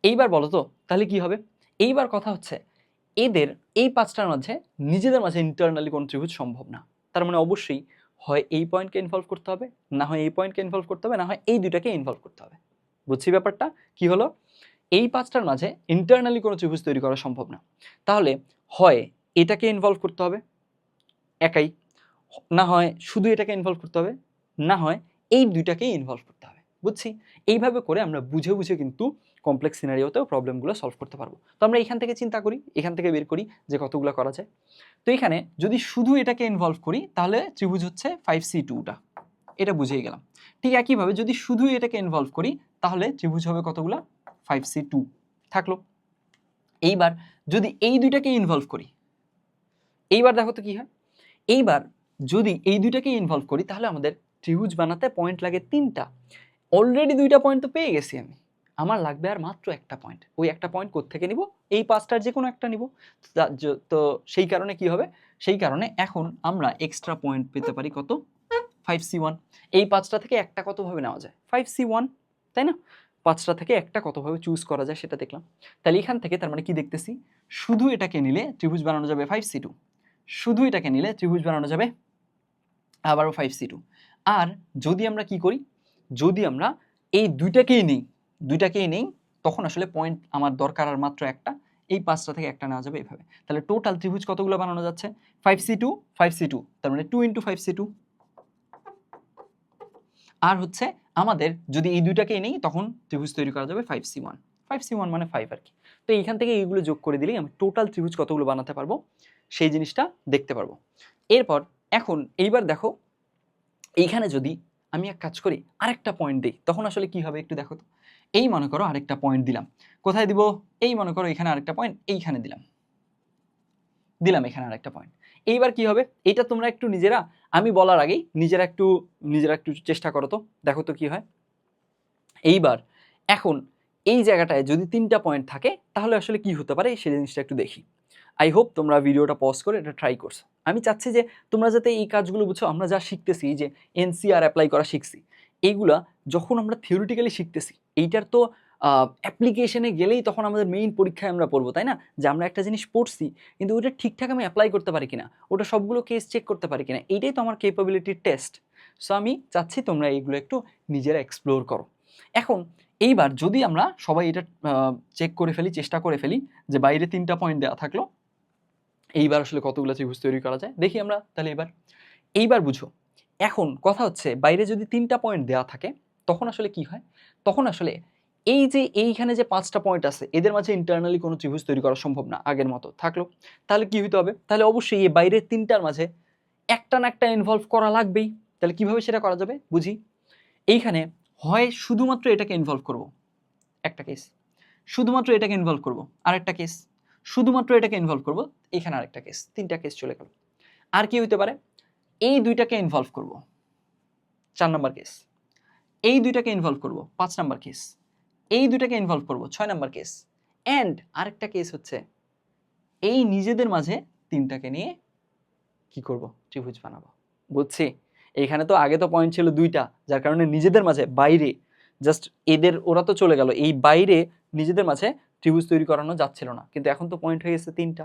এইবার বলো তো তাহলে কি হবে? এইবার কথা হচ্ছে এদের এই 5টার মাঝে নিজেদের মাঝে ইন্টারনালি কোনো ত্রিভুজ সম্ভব না। তার মানে অবশ্যই হয় এই পয়েন্টকে ইনভলভ করতে হবে, না হয় এই পয়েন্টকে ইনভলভ করতে হবে, না হয় এই দুটাকে ইনভলভ করতে হবে। বুঝছি ব্যাপারটা কি হলো? এই 5টার মাঝে ইন্টারনালি কোনো ত্রিভুজ তৈরি করা সম্ভব না। তাহলে হয় এটাকে ইনভলভ করতে হবে একাই, না হয় শুধু এটাকে ইনভলভ করতে হবে, না হয় এই দুইটাকেই ইনভলভ করতে হবে। বুঝছি? এইভাবে করে আমরা বুঝে বুঝে কিন্তু কমপ্লেক্স সিনারিওতেও প্রবলেমগুলো সলভ করতে পারবো। তো আমরা এখান থেকে চিন্তা করি, এখান থেকে বের করি যে কতগুলো করা যায়। তো এখানে যদি শুধু এটাকে ইনভলভ করি তাহলে ত্রিভুজ হচ্ছে 5C2টা, এটা বুঝেই গেলাম। ঠিক একইভাবে যদি শুধু এটাকে ইনভলভ করি তাহলে ত্রিভুজ হবে কতগুলো? 5C2 থাকলো। এইবার যদি এই দুইটাকে ইনভলভ করি, এইবার দেখো তো কি হয়। এইবার যদি এই দুইটাকে ইনভলভ করি তাহলে আমাদের ত্রিভুজ বানাতে পয়েন্ট লাগে 3টা। অলরেডি 2টা পয়েন্ট তো পেয়ে গেছি আমি, আমার লাগবে আর মাত্র একটা পয়েন্ট। ওই একটা পয়েন্ট কোত্থেকে নিব? এই 5টার যে কোনো একটা নিব। তো সেই কারণে কি হবে? সেই কারণে এখন আমরা এক্সট্রা পয়েন্ট পেতে পারি কত? 5C1। এই 5টা থেকে একটা কতভাবে নেওয়া যায়? 5C1, তাই না? 5টা থেকে একটা কতভাবে চুজ করা যায় সেটা দেখলাম। তাহলে এখান থেকে তার মানে কি দেখতেছি? শুধু এটাকে নিলে ত্রিভুজ বানানো যাবে 5C2, শুধু এটাকে নিলে ত্রিভুজ বানানো যাবে আবারও 5C2। আর যদি আমরা কি করি? যদি আমরা এই দুইটাকেই নেই তখন আসলে পয়েন্ট আমার দরকার আর মাত্র একটা, এই 5টা থেকে একটা নেওয়া যাবে এইভাবে। তাহলে টোটাল ত্রিভুজ কতগুলো বানানো যাচ্ছে? 5C2, 5C2, তার মানে 2 × 5C2। আর হচ্ছে আমাদের যদি এই দুইটাকেই নেই তখন ত্রিভুজ তৈরি করা যাবে 5C1, 5C1 মানে 5 আর কি। তো এইখান থেকে এইগুলো যোগ করে দিলেই আমি টোটাল ত্রিভুজ কতগুলো বানাতে পারবো সেই জিনিসটা দেখতে পারবো। এরপর এখন এইবার দেখো এইখানে যদি আমি এক কাজ করি আরেকটা পয়েন্ট দিই তখন আসলে কি হবে একটু দেখো তো। এই মনে করো আরেকটা পয়েন্ট দিলাম, কোথায় দিব? এই মনে করো এখানে আরেকটা পয়েন্ট এইখানে দিলাম এখানে আরেকটা পয়েন্ট। এইবার কি হবে এটা তোমরা একটু নিজেরা, আমি বলার আগেই নিজেরা একটু চেষ্টা করো তো, দেখো তো কি হয়। এইবার এখন এই জায়গাটায় যদি 3টা পয়েন্ট থাকে তাহলে আসলে কি হতে পারে সেই জিনিসটা একটু দেখি। আই হোপ তোমরা ভিডিওটা পজ করে এটা ট্রাই করছো। আমি চাচ্ছি যে তোমরা যাতে এই কাজগুলো বুঝছো, আমরা যা শিখতেছি যে NCR অ্যাপ্লাই করা শিখছি, এইগুলা যখন আমরা থিওরিটিক্যালি শিখতেছি এইটার তো অ্যাপ্লিকেশনে গেলেই তখন আমাদের মেইন পরীক্ষায় আমরা পড়বো, তাই না? যে আমরা একটা জিনিস পড়ছি কিন্তু ওটা ঠিকঠাক আমি অ্যাপ্লাই করতে পারি কিনা, ওটা সবগুলো কেস চেক করতে পারি কিনা, এইটাই তো আমার ক্যাপাবিলিটির টেস্ট। সো আমি চাচ্ছি তোমরা এইগুলো একটু নিজেরা এক্সপ্লোর করো। এখন এইবার যদি আমরা সবাই এটা চেক করে ফেলি, চেষ্টা করে ফেলি যে বাইরে 3টা পয়েন্ট দেওয়া থাকলো, এইবার আসলে কতগুলো ত্রিভুজ তৈরি করা যায় দেখি আমরা তাহলে। এইবার বুঝো, এখন কথা হচ্ছে বাইরে যদি 3টা পয়েন্ট দেওয়া থাকে তখন আসলে কি হয়, তখন আসলে এই যে এইখানে যে 5টা পয়েন্ট আছে এদের মাঝে ইন্টারনালি কোনো ত্রিভুজ তৈরি করা সম্ভব না আগের মতো থাকলো। তাহলে কি হইতে হবে, তাহলে অবশ্যই এই বাইরের 3টার মাঝে একটা না একটা ইনভলভ করা লাগবেই। তাহলে কিভাবে সেটা করা যাবে বুঝি। এইখানে হয় শুধুমাত্র এটাকে ইনভলভ করব, একটা কেস, শুধুমাত্র এটাকে ইনভলভ করব আরেকটা কেস, শুধুমাত্র এটাকে ইনভলভ করব এখানে আরেকটা কেস, 3টা কেস চলে গেল। আর কি হইতে পারে, এই দুইটাকে ইনভলভ করব 4 নাম্বার কেস, এই দুইটাকে ইনভলভ করব 5 নাম্বার কেস, এই দুইটাকে ইনভলভ করব 6 নাম্বার কেস, এন্ড আরেকটা কেস হচ্ছে এই নিজেদের মাঝে 3টাকে নিয়ে কি করব, ত্রিভুজ বানাবো। বুঝছি, এখানে তো আগে তো পয়েন্ট ছিল 2টা, যার কারণে নিজেদের মাঝে বাইরে জাস্ট এদের ওরা তো চলে গেল, এই বাইরে নিজেদের মাঝে ত্রিভুজ তৈরি করানো যাচ্ছিল না, কিন্তু এখন তো পয়েন্ট হয়ে গেছে 3টা,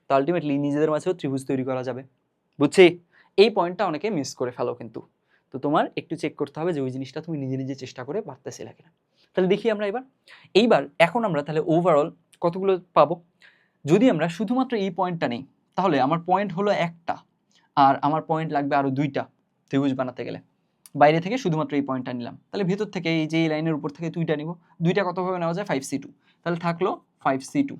তো আলটিমেটলি নিজেদের মাঝেও ত্রিভুজ তৈরি করা যাবে। বুঝছি, এই পয়েন্টটা অনেকে মিস করে ফেলো কিন্তু, তো তোমার একটু চেক করতে হবে যে ওই জিনিসটা তুমি নিজে নিজে চেষ্টা করে পারতেছিলে কিনা। তাহলে দেখি আমরা এইবার এখন আমরা তাহলে ওভারঅল কতগুলো পাবো। যদি আমরা শুধুমাত্র এই পয়েন্টটা নেই তাহলে আমার পয়েন্ট হলো একটা, আর আমার পয়েন্ট লাগবে আরো 2টা ত্রিভুজ বানাতে গেলে। বাইরে থেকে শুধুমাত্র এই পয়েন্টটা নিলাম, তাহলে ভেতর থেকে এই যে এই লাইনের উপর থেকে 2টা নিব, 2টা কতভাবে নেওয়া যায় 5c2, তাহলে থাকলো 5c2।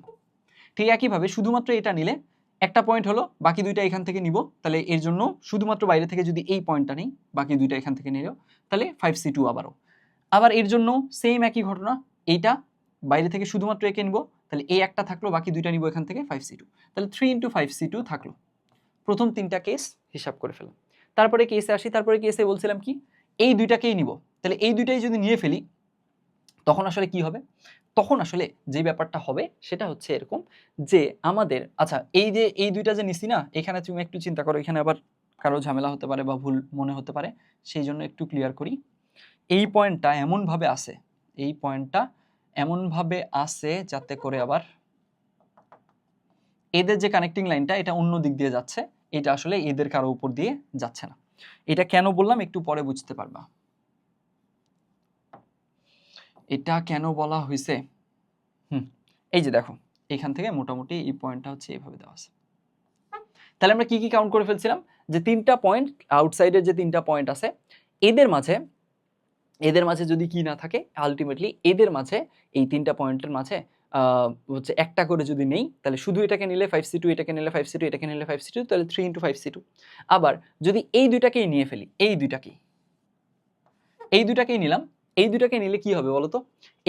ঠিক একইভাবে শুধুমাত্র এটা নিলে একটা পয়েন্ট হলো, বাকি 2টা এখান থেকে নিব, তাহলে এর জন্য শুধুমাত্র বাইরে থেকে যদি এই পয়েন্টটা নেই বাকি 2টা এখান থেকে নিল, তাহলে 5c2 আবার এর জন্য সেম একই ঘটনা, এইটা বাইরে থেকে শুধুমাত্র একে নিব, তাহলে এই একটা থাকলো, বাকি 2টা নিব এখান থেকে 5c2, তাহলে 3 × 5c2 থাকলো। প্রথম 3টা কেস হিসাব করে ফেলাম। তারপরে কেসে আসি, তারপরে কেসে বলছিলাম কি এই 2টাকেই নিব, তাহলে এই 2টাই যদি নিয়ে ফেলি তখন আসলে কি হবে, তখন আসলে যে ব্যাপারটা হবে সেটা হচ্ছে এরকম যে আমাদের আচ্ছা এই যে এই 2টা যে নিছি না, এখানে তুমি একটু চিন্তা করো, এখানে আবার কারো ঝামেলা হতে পারে বা ভুল মনে হতে পারে, সেই জন্য একটু ক্লিয়ার করি। এই পয়েন্টটা এমনভাবে আসে, এই পয়েন্টটা এমনভাবে আসে যাতে করে আবার এদের যে কানেক্টিং লাইনটা এটা অন্য দিক দিয়ে যাচ্ছে, এটা আসলে এদের কারো উপর দিয়ে যাচ্ছে না। এটা কেন বললাম একটু পরে বুঝতে পারবা, এটা কেন বলা হয়েছে। এই যে দেখো এখান থেকে মোটামুটি এই পয়েন্টটা হচ্ছে এইভাবে দেওয়া আছে। তাহলে আমরা কি কি কাউন্ট করে ফেলছিলাম যে 3টা পয়েন্ট, আউটসাইডের যে 3টা পয়েন্ট আছে এদের মাঝে যদি কি না থাকে, আলটিমেটলি এদের মাঝে এই 3টা পয়েন্টের মাঝে হচ্ছে একটা করে যদি নেই, তাহলে শুধু এটাকে নিলে 5c2, এটাকে নিলে 5c2, এটাকে নিলে 5c2, তাহলে 3 × 5c2। আবার যদি এই দুইটাকেই নিয়ে ফেলি, এই দুইটাকেই নিলাম, এই দুইটাকে নিলে কি হবে বলতো,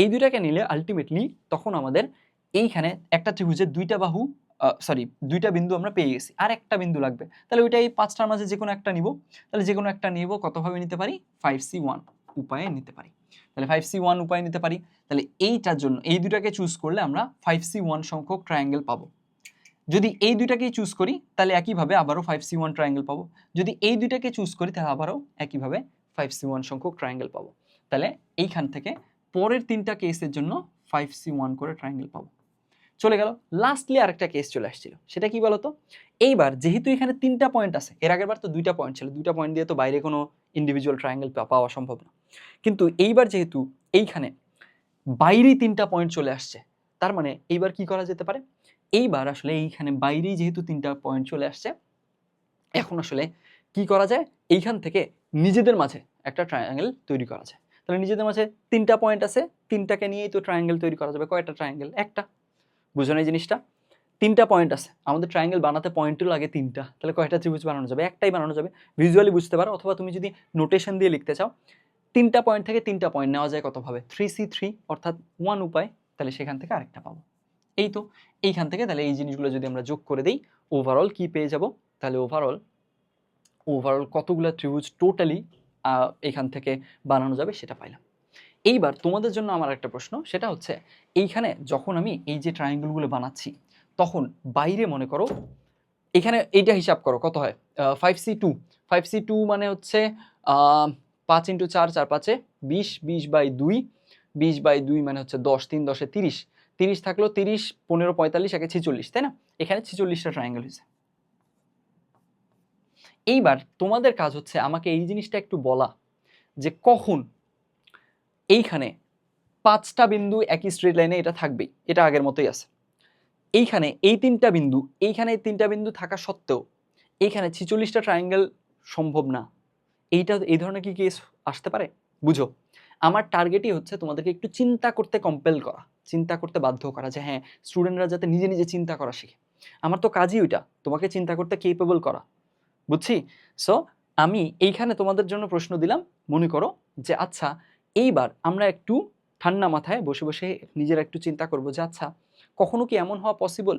এই দুইটাকে নিলে আলটিমেটলি তখন আমাদের এইখানে একটা ত্রিভুজের 2টা বাহু সরি 2টা বিন্দু আমরা পেয়ে গেছি, আর একটা বিন্দু লাগবে, তাহলে ওইটা এই 5টার মাঝে যে কোনো একটা নিব, তাহলে যে কোনো একটা নিব কতভাবে নিতে পারি 5c1 উপায়ে নিতে পারি, তাহলে 5c1 উপায়ে নিতে পারি। তাহলে এইটার জন্য এই দুটাকে চুজ করলে আমরা 5c1 সংখ্যক ট্রায়াঙ্গেল পাবো। যদি এই দুইটাকেই চুজ করি তাহলে একইভাবে আবারও 5c1 ট্রায়াঙ্গেল পাবো, যদি এই দুইটাকে চুজ করি তাহলে আবারও একইভাবে 5c1 সংখ্যক ট্রায়াঙ্গেল পাবো। তাহলে এইখান থেকে পরের 3টা কেসের জন্য 5c1 করে ট্রায়াঙ্গেল পাবো। চলে গেল, লাস্টলি আরেকটা কেস চলে আসছিল, সেটা কি বলতো, এইবার যেহেতু এখানে 3টা পয়েন্ট আছে, এর আগের বার তো 2টা পয়েন্ট ছিল, 2টা পয়েন্ট দিয়ে তো বাইরে কোনো ইন্ডিভিজুয়াল ট্রায়াঙ্গেল পাওয়া সম্ভব না, কিন্তু এইবার যেহেতু এইখানে বাইরেই 3টা পয়েন্ট চলে আসছে, তার মানে এইবার কি করা যেতে পারে, এইবার আসলে এইখানে বাইরেই যেহেতু 3টা পয়েন্ট চলে আসছে, এখন আসলে কি করা যায়, এইখান থেকে নিজেদের মাঝে একটা ট্রায়াঙ্গেল তৈরি করা যায়। তাহলে নিজেদের মাঝে 3টা পয়েন্ট আছে, 3টাকে নিয়েই তো ট্রায়াঙ্গেল তৈরি করা যাবে। কয়টা ট্রায়াঙ্গেল, একটা, বুঝো না এই জিনিসটা, 3টা পয়েন্ট আছে, আমাদের ট্রায়াঙ্গেল বানাতে পয়েন্টও লাগে 3টা, তাহলে কয়টা ত্রিভুজ বানানো যাবে, একটাই বানানো যাবে। ভিজুয়ালি বুঝতে পারো, অথবা তুমি যদি নোটেশন দিয়ে লিখতে চাও, 3টা পয়েন্ট থেকে 3টা পয়েন্ট নেওয়া যায় কতভাবে, 3c3 অর্থাৎ 1 উপায়, তাহলে সেখান থেকে আরেকটা পাবো। এই তো এইখান থেকে তাহলে এই জিনিসগুলো যদি আমরা যোগ করে দিই ওভারঅল কি পেয়ে যাব, তাহলে ওভারঅল কতগুলো ত্রিভুজ টোটালি এখান থেকে বানানো যাবে সেটা পাইলাম। এইবার তোমাদের জন্য আমার একটা প্রশ্ন, সেটা হচ্ছে এইখানে যখন আমি এই যে ট্রায়াঙ্গেলগুলো বানাচ্ছি তখন বাইরে মনে করো এখানে এইটা হিসাব করো কত হয়, 5c2 মানে হচ্ছে 5 × 4 4 5 20, 20/2, 20/2 মানে হচ্ছে 10, 3 10 30, 30 থাকলো 30, 15 45 একে 46, তাই না, এখানে 46টা ট্রায়াঙ্গেল হয়েছে। এইবার তোমাদের কাজ হচ্ছে আমাকে এই জিনিসটা একটু বলা যে কখন এইখানে 5টা বিন্দু একই স্ট্রেট লাইনে এটা থাকবেই, এটা আগের মতোই আছে। এইখানে এই 3টা বিন্দু, এইখানে এই 3টা বিন্দু থাকা সত্ত্বেও এইখানে 46টা ট্রায়াঙ্গেল সম্ভব না। এইটা এই ধরনের কি কেস আসতে পারে? বুঝো, আমার টার্গেটই হচ্ছে তোমাদেরকে একটু চিন্তা করতে কম্পেল করা, চিন্তা করতে বাধ্য করা, যে হ্যাঁ স্টুডেন্টরা যাতে নিজে নিজে চিন্তা করা শিখে। আমার তো কাজই ওইটা, তোমাকে চিন্তা করতে কেপেবল করা, বুঝছি? সো আমি এইখানে তোমাদের জন্য প্রশ্ন দিলাম, মনে করো যে আচ্ছা এইবার আমরা একটু ঠান্ডা মাথায় বসে বসে নিজেরা একটু চিন্তা করবো যে আচ্ছা কখনো কি এমন হওয়া পসিবল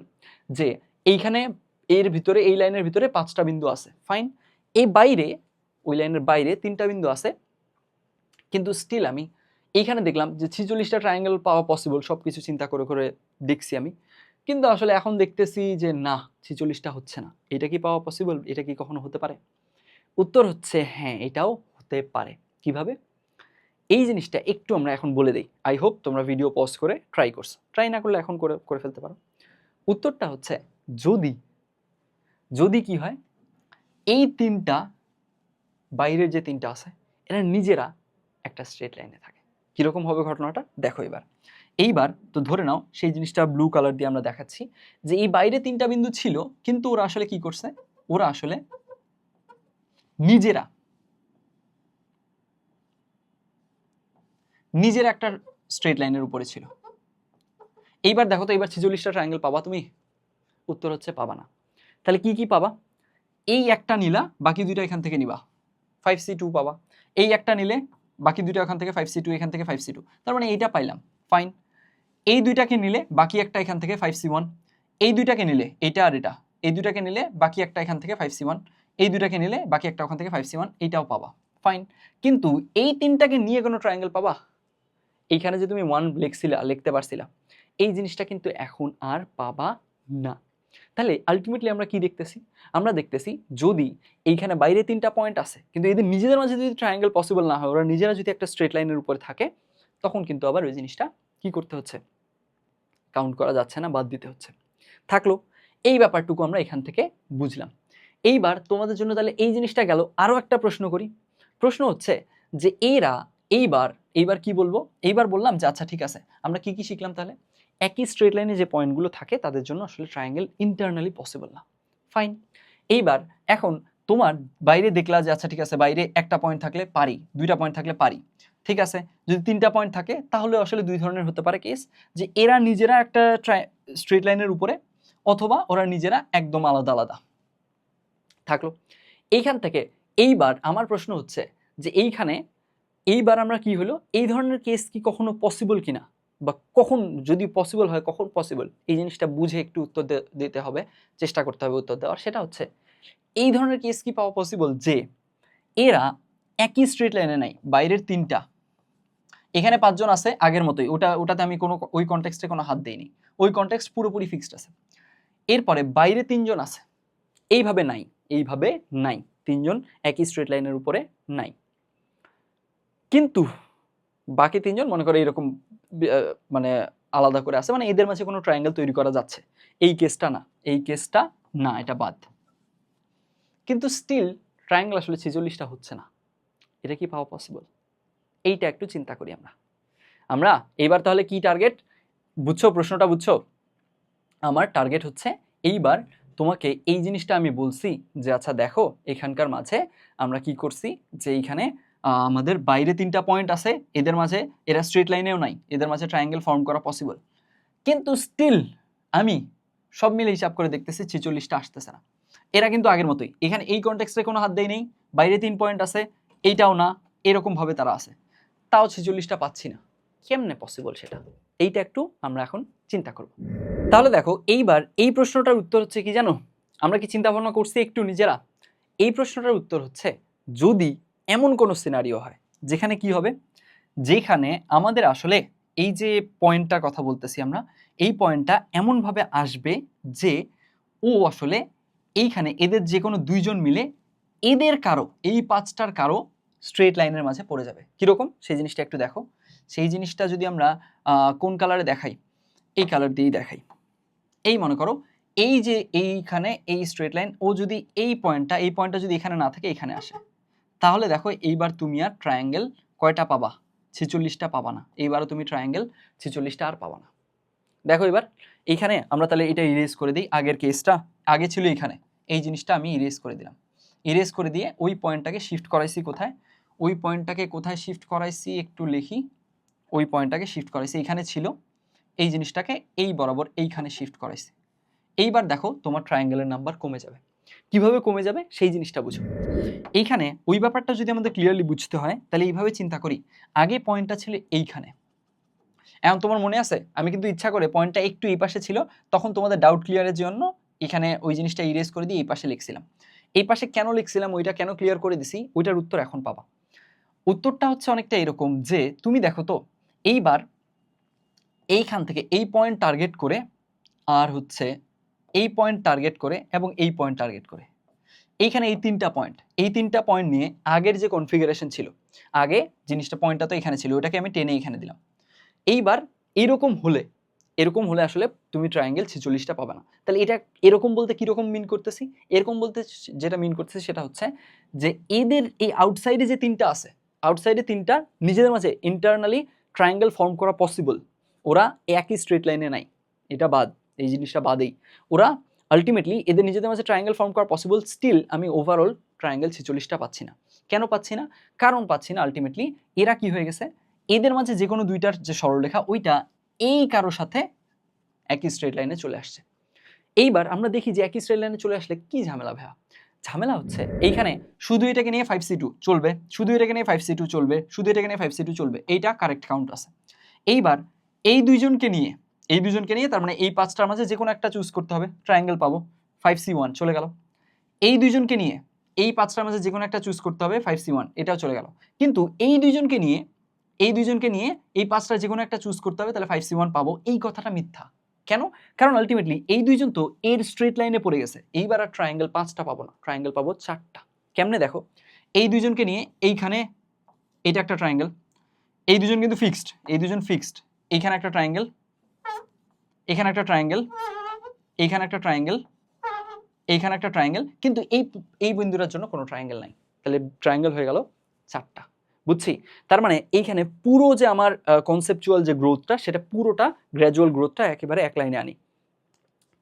যে এইখানে এর ভিতরে এই লাইনের ভিতরে 5টা বিন্দু আছে, ফাইন, এই বাইরে ওই লাইনের বাইরে 3টা বিন্দু আছে, কিন্তু স্টিল আমি এইখানে দেখলাম যে 46টা ট্রায়াঙ্গেল পাওয়া পসিবল, সব কিছু চিন্তা করে করে দেখছি আমি, কিন্তু আসলে এখন দেখতেছি যে না 46টা হচ্ছে না। এটা কি পাওয়া পসিবল? এটা কি কখনো হতে পারে? উত্তর হচ্ছে হ্যাঁ, এটাও হতে পারে। কিভাবে? এই জিনিসটা একটু আমরা এখন বলে দেই। আই হোপ তোমরা ভিডিও পজ করে ট্রাই করছো, ট্রাই না করলে এখন করে ফেলতে পারো। উত্তরটা হচ্ছে যদি যদি কি হয়, এই 3টা বাইরের যে 3টা আছে এরা নিজেরা একটা স্ট্রেট লাইনে থাকে। কিরকম হবে ঘটনাটা দেখো এবার। এইবার তো ধরে নাও সেই জিনিসটা ব্লু কালার দিয়ে আমরা দেখাচ্ছি যে এই বাইরে 3টা বিন্দু ছিল, কিন্তু ওরা আসলে কি করছে, ওরা আসলে নিজেরা একটা স্ট্রেট লাইনের উপরে ছিল। এইবার দেখো তো, এইবার 46টা ট্রায়াঙ্গেল পাবা তুমি? উত্তর হচ্ছে পাবা না। তাহলে কি কি পাবা? এই একটা নিলা, বাকি দুইটা এখান থেকে নিবা, 5C2 পাবা। এই একটা নিলে বাকি দুইটা এখান থেকে 5C2, এখান থেকে 5C2, তার মানে এইটা পাইলাম, ফাইন। এই দুইটাকে নিলে বাকি একটা এখান থেকে 5C1, এই দুইটাকে নিলে এইটা আর এটা, এই দুইটাকে নিলে বাকি একটা এখান থেকে 5C1, এই দুইটাকে নিলে বাকি একটা ওখান থেকে 5C1, এইটাও পাবা, ফাইন। কিন্তু এই 3টাকে নিয়ে কোনো ট্রায়াঙ্গেল পাবা? এইখানে যে তুমি 1 লিখতে পারছিলা, এই জিনিসটা কিন্তু এখন আর পাবা না। তাহলে আলটিমেটলি আমরা কি দেখতেছি? আমরা দেখতেছি যদি এইখানে বাইরে 3টা পয়েন্ট আছে, কিন্তু এদের নিজেদের মাঝে যদি ট্রায়াঙ্গেল পসিবল না হয়, ওরা নিজেরা যদি একটা স্ট্রেট লাইনের উপরে থাকে, তখন কিন্তু আবার ওই জিনিসটা কি করতে হচ্ছে, কাউন্ট করা যাচ্ছে না, বাদ দিতে হচ্ছে। থাকলো এই ব্যাপারটুকু আমরা এখান থেকে বুঝলাম। এইবার তোমাদের জন্য তাহলে এই জিনিসটা গেল। আরো একটা প্রশ্ন করি। প্রশ্ন হচ্ছে যে এইবার কি বলবো? এইবার বললাম যে আচ্ছা ঠিক আছে, আমরা কি কি শিখলাম তাহলে? একই স্ট্রেট লাইনে যে পয়েন্টগুলো থাকে তাদের জন্য আসলে ট্রায়াঙ্গেল ইন্টারনালি পসিবল না, ফাইন। এইবার এখন তোমার বাইরে দেখলা যে আচ্ছা ঠিক আছে, বাইরে একটা পয়েন্ট থাকলে পারি, দুইটা পয়েন্ট থাকলে পারি, ঠিক আছে। যদি 3টা পয়েন্ট থাকে তাহলে আসলে দুই ধরনের হতে পারে কেস, যে এরা নিজেরা একটা স্ট্রেট লাইনের উপরে, অথবা ওরা নিজেরা একদম আলাদা আলাদা থাকলো। এইখান থেকে এইবার আমার প্রশ্ন হচ্ছে যে এইবার আমরা কি হলো, এই ধরনের কেস কি কখনো পসিবল কিনা, বা কখন যদি পসিবল হয় কখন পসিবল, এই জিনিসটা বুঝে একটু উত্তর দিতে হবে, চেষ্টা করতে হবে উত্তর দেওয়ার। সেটা হচ্ছে এই ধরনের কেস কি পাওয়া পসিবল যে এরা একই স্ট্রেট লাইনে নাই, বাইরের 3টা, এখানে 5জন আছে আগের মতোই, ওটাতে আমি কোনো ওই কনটেক্সটে কোনো হাত দেইনি, ওই কনটেক্সট পুরোপুরি ফিক্সড আছে। এরপরে বাইরে 3জন আছে, এইভাবে নাই 3জন একই স্ট্রেট লাইনের উপরে নাই, কিন্তু বাকি 3জন মনে করো এরকম মানে আলাদা করে আছে, মানে এদের মাঝে কোনো ট্রায়াঙ্গেল তৈরি করা যাচ্ছে। এই কেসটা না, এটা বাদ। কিন্তু স্টিল ট্রায়াঙ্গেল আসলে 46টা হচ্ছে না, এটা কি পাওয়া পসিবল? এইটা একটু চিন্তা করি আমরা এইবার তাহলে কি টার্গেট বুঝছো? প্রশ্নটা বুঝছো? আমার টার্গেট হচ্ছে এইবার তোমাকে এই জিনিসটা আমি বলছি যে আচ্ছা দেখো এখানকার মাঝে আমরা কি করছি, যে এইখানে আমাদের বাইরে 3টা পয়েন্ট আছে, এদের মাঝে এরা স্ট্রেট লাইনেও নাই, এদের মাঝে ট্রায়াঙ্গেল ফর্ম করা পসিবল, কিন্তু স্টিল আমি সব মিলে হিসাব করে দেখতেছি 46টা আসতেছে না। এরা কিন্তু আগের মতোই, এখানে এই কনটেক্সটে কোনো হাত দেই নেই, বাইরে 3 পয়েন্ট আছে, এইটাও না, এরকম ভাবে তারা আছে, তাও 46টা পাচ্ছি না। কেমনে পসিবল সেটা, এইটা একটু আমরা এখন চিন্তা করব। তাহলে দেখো এইবার এই প্রশ্নটার উত্তর হচ্ছে কি জানো? আমরা কি চিন্তা ভাবনা করছি একটু নিজেরা? এই প্রশ্নটার উত্তর হচ্ছে যদি এমন কোনো সিনারিও হয় যেখানে কি হবে, যেখানে আমাদের আসলে এই যে পয়েন্টটার কথা বলতেছি আমরা, এই পয়েন্টটা এমনভাবে আসবে যে ও আসলে এইখানে এদের যে কোনো 2জন মিলে এদের কারো, এই 5টার কারো স্ট্রেট লাইনের মাঝে পড়ে যাবে। কিরকম সেই জিনিসটা একটু দেখো। সেই জিনিসটা যদি আমরা কোন কালারে দেখাই, এই কালার দিয়েই দেখাই। এই মনে করো এই যে এইখানে এই স্ট্রেট লাইন, ও যদি এই পয়েন্টটা যদি এখানে না থাকে এখানে আসে, তাহলে দেখো এইবার তুমি আর ট্রায়াঙ্গেল কয়টা পাবা? 46টা পাবা না, এইবারও তুমি ট্রায়াঙ্গেল 46টা আর পাবা না। দেখো এবার এইখানে আমরা তাহলে এটা ইরেজ করে দিই, আগের কেসটা আগে ছিল এখানে, এই জিনিসটা আমি ইরেজ করে দিলাম। ইরেজ করে দিয়ে ওই পয়েন্টটাকে শিফট করাইছি কোথায়, ওই পয়েন্টটাকে কোথায় শিফট করাইছি একটু লিখি, ওই পয়েন্টটাকে শিফট করাইছি, এইখানে ছিল, এই জিনিসটাকে এই বরাবর এইখানে শিফট করাইছি। এইবার দেখো তোমার ট্রায়াঙ্গেলের নাম্বার কমে যাবে। কিভাবে কমে যাবে সেই জিনিসটা বুঝো। এইখানে ওই ব্যাপারটা যদি আমাদের ক্লিয়ারলি বুঝতে হয় তাহলে এইভাবে চিন্তা করি, আগে পয়েন্টটা ছিল এইখানে, এখন তোমার মনে আছে আমি কিন্তু ইচ্ছা করে পয়েন্টটা একটু এই পাশে ছিল, তখন তোমাদের ডাউট ক্লিয়ারের জন্য এখানে ওই জিনিসটা ইরেজ করে দিয়ে এই পাশে লিখছিলাম। এই পাশে কেন লিখছিলাম ওইটা কেন ক্লিয়ার করে দিছি, ওইটার উত্তর এখন পাবা। উত্তরটা হচ্ছে অনেকটা এরকম যে তুমি দেখো তো এইবার এইখান থেকে এই পয়েন্ট টার্গেট করে, আর হচ্ছে এই পয়েন্ট টার্গেট করে এবং এই পয়েন্ট টার্গেট করে, এইখানে এই তিনটা পয়েন্ট নিয়ে আগের যে কনফিগারেশন ছিল, আগে জিনিসটা পয়েন্টটা তো এখানে ছিল, ওটাকে আমি টেনে এখানে দিলাম। এইবার এরকম হলে আসলে তুমি ট্রায়াঙ্গেল 46টা পাবে না। তাহলে এটা এরকম বলতে কিরকম মিন করতেছি, এরকম বলতে যেটা মিন করতেছি সেটা হচ্ছে যে এদের এই আউটসাইডে যে তিনটা আছে, আউটসাইডে তিনটা নিজেদের মাঝে ইন্টারনালি ট্রায়াঙ্গেল ফর্ম করা পসিবল, ওরা একই স্ট্রেট লাইনে নাই, এটা বাদ, এই জিনিসটা বাদেই, ওরা আলটিমেটলি এদের নিজেদের মাঝে ট্রায়াঙ্গেল ফর্ম করা পসিবল, স্টিল আমি ওভারঅল ট্রায়াঙ্গেল 46টা পাচ্ছি না। কেন পাচ্ছি না? কারণ পাচ্ছি না আলটিমেটলি এরা কি হয়ে গেছে, এদের মাঝে যে কোনো দুইটার যে সরলরেখা ওইটা এই কারোর সাথে একই স্ট্রেট লাইনে চলে আসছে। এইবার আমরা দেখি যে একই স্ট্রেট লাইনে চলে আসলে কি ঝামেলা ভাইয়া, ঝামেলা হচ্ছে এইখানে শুধু এটাকে নিয়ে 5c2 চলবে, শুধু এটাকে নিয়ে 5c2 চলবে, শুধু এটাকে নিয়ে 5c2 চলবে, এইটা কারেক্ট কাউন্ট আছে। এইবার এই দুইজনকে নিয়ে তার মানে এই পাঁচটার মাঝে যে কোনো একটা চুজ করতে হবে, ট্রায়াঙ্গেল পাবো, 5c1 চলে গেল। এই দুইজনকে নিয়ে এই পাঁচটার মাঝে যে কোনো একটা চুজ করতে হবে, 5c1 এটাও চলে গেল। কিন্তু এই দুইজনকে নিয়ে এই পাঁচটা যে কোনো একটা চুজ করতে হবে, তাহলে 5c1 পাবো, এই কথাটা মিথ্যা। কেন? কারণ আলটিমেটলি এই দুইজন তো এর স্ট্রেট লাইনে পড়ে গেছে, এইবার আর ট্রায়াঙ্গেল 5টা পাবো না, ট্রায়াঙ্গেল পাবো 4টা। কেমনে দেখো, এই দুইজনকে নিয়ে এইখানে এটা একটা ট্রায়াঙ্গেল, এই দুজন কিন্তু ফিক্সড, এই দুজন ফিক্সড, এইখানে একটা ট্রায়াঙ্গেল, এখানে একটা ট্রায়াঙ্গেল, এইখানে একটা ট্রায়াঙ্গেল, এইখানে একটা ট্রায়াঙ্গেল, কিন্তু এই বিন্দুটার জন্য কোনো ট্রায়াঙ্গেল নাই, তাহলে ট্রায়াঙ্গেল হয়ে গেল 4টা। বুঝছি? তার মানে এইখানে পুরো যে আমার কনসেপচুয়াল যে গ্রোথটা, সেটা পুরোটা গ্র্যাজুয়াল গ্রোথটা একেবারে এক লাইনে আনি।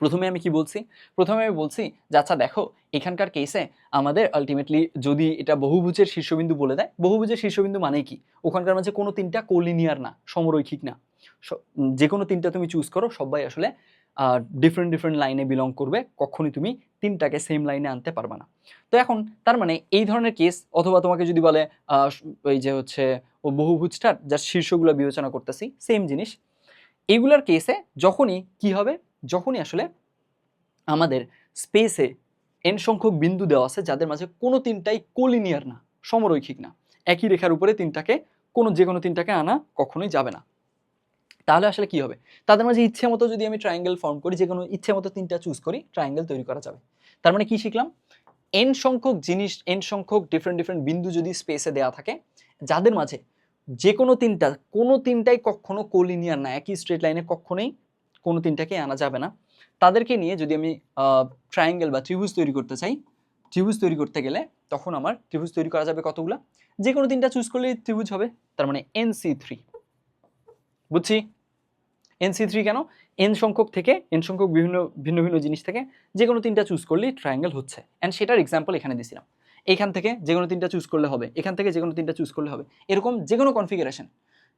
প্রথমে আমি কি বলছি? প্রথমে আমি বলছি যে আচ্ছা দেখো এখানকার কেসে আমাদের আলটিমেটলি যদি এটা বহুভুজের শীর্ষবিন্দু বলে দেয়, বহুভুজের শীর্ষবিন্দু মানে কি, ওখানকার মাঝে কোনো তিনটা কোলিনিয়ার না, সমরৈখিক না, যে কোনো তিনটা তুমি চুজ করো সবাই আসলে ডিফারেন্ট লাইনে বিলং করবে, কখনই তুমি তিনটাকে সেম লাইনে আনতে পারবে না। তো এখন তার মানে এই ধরনের কেস, অথবা তোমাকে যদি বলে ওই যে হচ্ছে ও বহুভুজটার যার শীর্ষগুলো বিবেচনা করতেছি, সেম জিনিস, এইগুলার কেসে যখনই কি হবে, যখনই আসলে আমাদের স্পেসে এন সংখ্যক বিন্দু দেওয়া আছে যাদের মাঝে কোনো তিনটাই কোলিনিয়ার না, সমরৈখিক না, একই রেখার উপরে তিনটাকে যে কোনো তিনটাকে আনা কখনোই যাবে না, তাহলে আসলে কি হবে, তাদের মাঝে ইচ্ছে মতো যদি আমি ট্রায়াঙ্গেল ফর্ম করি, যে কোনো ইচ্ছে মতো তিনটা চুজ করি, ট্রায়াঙ্গেল তৈরি করা যাবে। তার মানে কি শিখলাম, এন সংখ্যক ডিফারেন্ট বিন্দু যদি স্পেসে দেওয়া থাকে, যাদের মাঝে যে কোনো তিনটাই কখনো কোলিনিয়ার না, একই স্ট্রেট লাইনে কখনোই কোনো তিনটাকে আনা যাবে না, তাদেরকে নিয়ে যদি আমি ট্রায়াঙ্গেল বা ত্রিভুজ তৈরি করতে চাই, ত্রিভুজ তৈরি করতে গেলে তখন আমার ত্রিভুজ তৈরি করা যাবে কতগুলা, যে কোনো তিনটা চুজ করলেই ত্রিভুজ হবে, তার মানে NC3। বুঝছি? NC3 কেন? এন সংখ্যক ভিন্ন ভিন্ন জিনিস থেকে যে কোনো তিনটা চুজ করলেই ট্রায়াঙ্গেল হচ্ছে, অ্যান্ড সেটার এক্সাম্পল এখানে দিছিলাম। এইখান থেকে যে কোনো তিনটা চুজ করলে হবে, এখান থেকে যে কোনো তিনটা চুজ করলে হবে, এরকম যে কোনো কনফিগারেশন,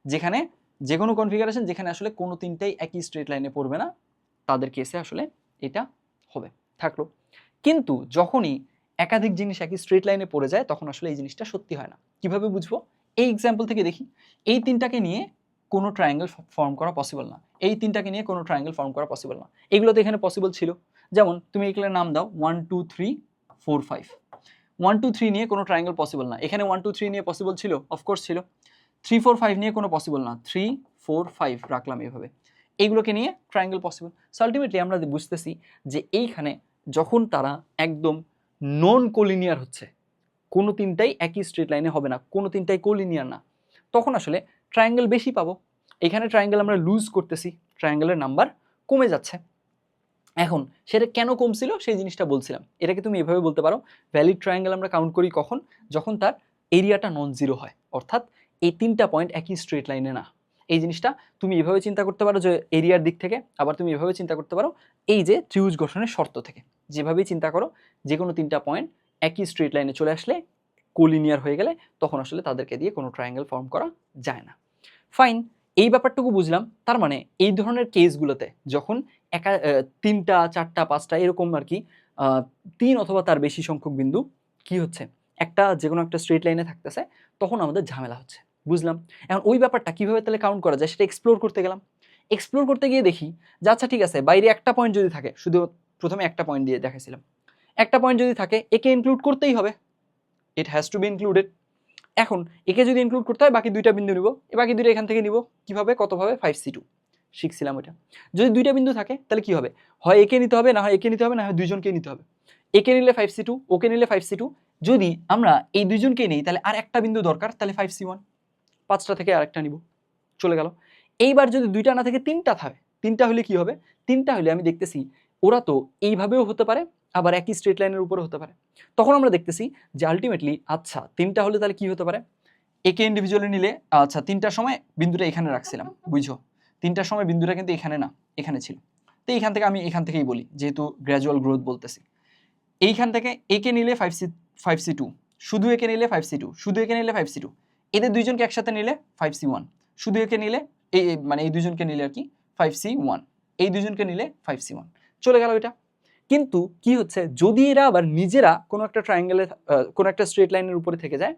যেখানে আসলে কোনো তিনটাই একই স্ট্রেট লাইনে পড়বে না, তাদের কেসে আসলে এটা হবে, থাকলো। কিন্তু যখনই একাধিক জিনিস একই স্ট্রেট লাইনে পড়ে যায়, তখন আসলে এই জিনিসটা সত্যি হয় না। কিভাবে বুঝবো? এই এক্সাম্পল থেকে দেখি, এই তিনটাকে নিয়ে কোনো ট্রায়াঙ্গেল ফর্ম করা পসিবল না, এই তিনটাকে নিয়ে কোনো ট্রায়াঙ্গেল ফর্ম করা পসিবল না, এগুলো তো এখানে পসিবল ছিল। যেমন তুমি এগুলোর নাম দাও 1 2 3 4 5, 1 2 3 নিয়ে কোনো ট্রায়াঙ্গেল পসিবল না, এখানে 1 2 3 নিয়ে পসিবল ছিল, অফকোর্স ছিল। 3 4 5 নিয়ে কোনো পসিবল না, 3 4 5 রাখলাম এভাবে, এইগুলোকে নিয়ে ট্রায়াঙ্গেল পসিবল। সো আলটিমেটলি আমরা বুঝতেছি যে এইখানে যখন তারা একদম নন কোলিনিয়ার হচ্ছে, কোনো তিনটাই একই স্ট্রেট লাইনে হবে না, কোনো তিনটাই কোলিনিয়ার না, তখন আসলে ট্রায়াঙ্গেল বেশি পাবো। এখানে ট্রায়াঙ্গেল আমরা লুজ করতেছি, ট্রায়াঙ্গেলের নাম্বার কমে যাচ্ছে। এখন সেটা কেন কমছিল সেই জিনিসটা বলছিলাম। এটাকে তুমি এভাবে বলতে পারো, ভ্যালিড ট্রায়াঙ্গেল আমরা কাউন্ট করি কখন, যখন তার এরিয়াটা নন জিরো হয়, অর্থাৎ এই 3টা পয়েন্ট একই স্ট্রেট লাইনে না। এই জিনিসটা তুমি এভাবে চিন্তা করতে পারো যে এরিয়ার দিক থেকে, আবার তুমি এভাবে চিন্তা করতে পারো এই যে ত্রিভুজ গঠনের শর্ত থেকে। যেভাবেই চিন্তা করো, যে কোনো 3টা পয়েন্ট একই স্ট্রেট লাইনে চলে আসলে, কোলিনিয়ার হয়ে গেলে, তখন আসলে তাদেরকে দিয়ে কোনো ট্রায়াঙ্গেল ফর্ম করা যায় না। ফাইন, এই ব্যাপারটুকু বুঝলাম। তার মানে এই ধরনের কেসগুলোতে যখন 3টা 4টা 5টা এরকম আর কি 3 অথবা তার বেশি সংখ্যক বিন্দু কি হচ্ছে একটা যে কোনো একটা স্ট্রেট লাইনে থাকতেছে, তখন আমাদের ঝামেলা হচ্ছে। বুঝলাম। এখন ওই ব্যাপারটা কিভাবে তাহলে কাউন্ট করা যায় সেটা এক্সপ্লোর করতে গেলাম। এক্সপ্লোর করতে গিয়ে দেখি যে আচ্ছা ঠিক আছে, বাইরে একটা পয়েন্ট যদি থাকে, শুধু প্রথমে একটা পয়েন্ট দিয়ে দেখাইছিলাম, একটা পয়েন্ট যদি থাকে একে ইনক্লুড করতেই হবে, it has to B included. এখন একে যদি ইনক্লুড করতে হয়, বাকি 2টা বিন্দু নিব, বাকি 2টা এখান থেকে নিব। কিভাবে, কতভাবে? 5c2 শিখছিলাম ওইটা। যদি 2টা বিন্দু থাকে তাহলে কি হবে, হয় একে নিতে হবে, না হয় একে নিতে হবে, না হয় দুইজনকে নিতে হবে। একে নিলে 5c2, ওকে নিলে 5c2। যদি আমরা এই দুইজনকে নেই তাহলে আর একটা বিন্দু দরকার, তাহলে 5c1। 5টা থেকে আরেকটা নিব, চলে গেল। এইবার যদি 2টা না থেকে 3টা থাকে, 3টা হলে কি হবে? 3টা হলে আমি দেখতেছি ওরা তো এইভাবেও হতে পারে, আবার একই স্ট্রেট লাইনের উপরে হতে পারে। তখন আমরা দেখতেছি যে আলটিমেটলি আচ্ছা 3টা হলে তাহলে কি হতে পারে, একে ইন্ডিভিজুয়ালি নিলে আচ্ছা 3টার সময় বিন্দুটা এখানে রাখছিলাম, বুঝছো? 3টার সময় বিন্দুটা কিন্তু এখানে না, এখানে ছিল। তো এইখান থেকে আমি এখান থেকেই বলি, যেহেতু গ্র্যাজুয়াল গ্রোথ বলতেছি। এইখান থেকে একে নিলে 5c2, শুধু একে নিলে 5c2, শুধু একে নিলে 5c2, এদের দুইজনকে একসাথে নিলে 5c1, শুধু একে নিলে মানে এই দুইজনকে নিলে আর কি 5c1, এই দুইজনকে নিলে 5c1, চলে গেল এটা। কিন্তু কি হচ্ছে, যদি এরা আবার নিজেরা কোনো একটা ট্রায়াঙ্গেলে কোনো একটা স্ট্রেট লাইনের উপরে থেকে যায়,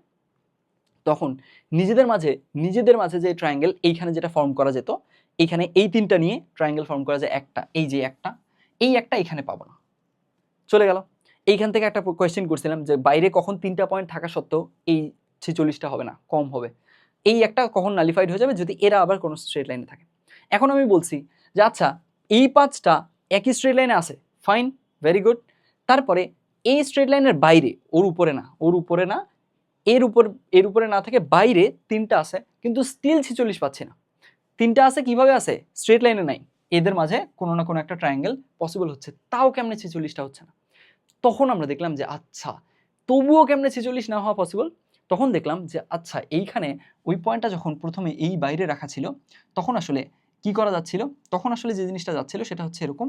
তখন নিজেদের মাঝে যে ট্রায়াঙ্গেল এইখানে যেটা ফর্ম করা যেত, এইখানে এই 3টা নিয়ে ট্রায়াঙ্গেল ফর্ম করা যায় একটা, এই যে একটা, এই একটা এখানে পাবো না, চলে গেল। এইখান থেকে একটা কোয়েশ্চেন করছিলাম যে বাইরে কখন 3টা পয়েন্ট থাকা সত্ত্বেও এই 46টা হবে না, কম হবে, এই একটা কখন নালিফাইড হয়ে যাবে, যদি এরা আবার কোনো স্ট্রেট লাইনে থাকে। এখন আমি বলছি যে আচ্ছা এই 5টা একই স্ট্রেট লাইনে আছে, ফাইন, ভেরি গুড। তারপরে এই স্ট্রেট লাইনের বাইরে, ওর উপরে না, এর উপরে না থেকে বাইরে 3টা আছে, কিন্তু স্টিল 46 পাচ্ছি না। 3টা আছে, কিভাবে আছে? স্ট্রেট লাইনে নাই, এদের মাঝে কোনো না কোনো একটা ট্রায়াঙ্গেল পসিবল হচ্ছে, তাও কেমনে 46টা হচ্ছে না? তখন আমরা দেখলাম যে আচ্ছা তবুও কেমনে 46 না হওয়া পসিবল। তখন দেখলাম যে আচ্ছা এইখানে ওই পয়েন্টটা যখন প্রথমে এই বাইরে রাখা ছিল, তখন আসলে কি করা যাচ্ছিল, তখন আসলে যে জিনিসটা যাচ্ছিল সেটা হচ্ছে এরকম,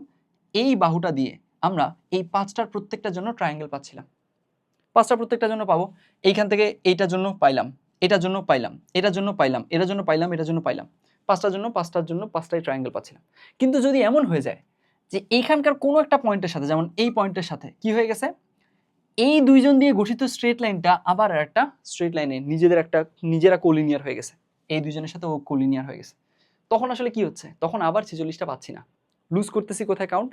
এই বাহুটা দিয়ে আমরা এই 5টার প্রত্যেকটার জন্য ট্রায়াঙ্গেল পাচ্ছিলাম। 5টা প্রত্যেকটার জন্য পাবো, এইখান থেকে এইটার জন্য পাইলাম, এটার জন্য পাইলাম, এটার জন্য পাইলাম, এটার জন্য পাইলাম, এটার জন্য পাইলাম, 5টার জন্য 5টাই ট্রায়াঙ্গেল পাচ্ছিলাম। কিন্তু যদি এমন হয়ে যায় যে এইখানকার কোনো একটা পয়েন্টের সাথে, যেমন এই পয়েন্টের সাথে কি হয়ে গেছে, এই দুইজন দিয়ে গঠিত স্ট্রেট লাইনটা আবার একটা স্ট্রেট লাইনে নিজেরা কোলিনিয়ার হয়ে গেছে, এই দুইজনের সাথে ও কোলিনিয়ার হয়ে গেছে, তখন আসলে কি হচ্ছে, তখন আবার 46টা পাচ্ছি না, লুজ করতেছি কোথায় কাউন্ট।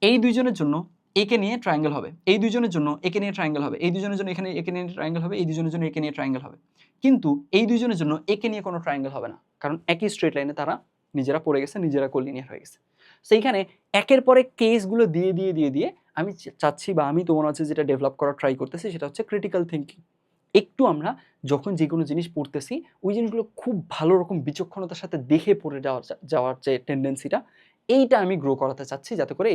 এই দুইজনের জন্য একে নিয়ে ট্রায়াঙ্গেল হবে, এই দুইজনের জন্য একে নিয়ে ট্রায়াঙ্গেল হবে, এই দুইজনের জন্য এখানে একে নিয়ে ট্রায়াঙ্গেল হবে, এই দুইজনের জন্য একে নিয়ে ট্রায়াঙ্গেল হবে। কিন্তু এই দুইজনের জন্য একে নিয়ে কোনো ট্রায়াঙ্গেল হবে না, কারণ একই স্ট্রেট লাইনে তারা নিজেরা পড়ে গেছে, নিজেরা কোলিনিয়ার হয়ে গেছে। সেইখানে একের পরে কেসগুলো দিয়ে আমি চাচ্ছি, বা আমি তোমার কাছে যেটা ডেভেলপ করার ট্রাই করতেছি সেটা হচ্ছে ক্রিটিক্যাল থিঙ্কিং। একটু আমরা যখন যে কোনো জিনিস পড়তেছি, ওই জিনিসগুলো খুব ভালো রকম বিচক্ষণতার সাথে দেখে পড়ে যাওয়ার যে টেন্ডেন্সিটা, এইটা আমি গ্রো করাতে চাচ্ছি, যাতে করে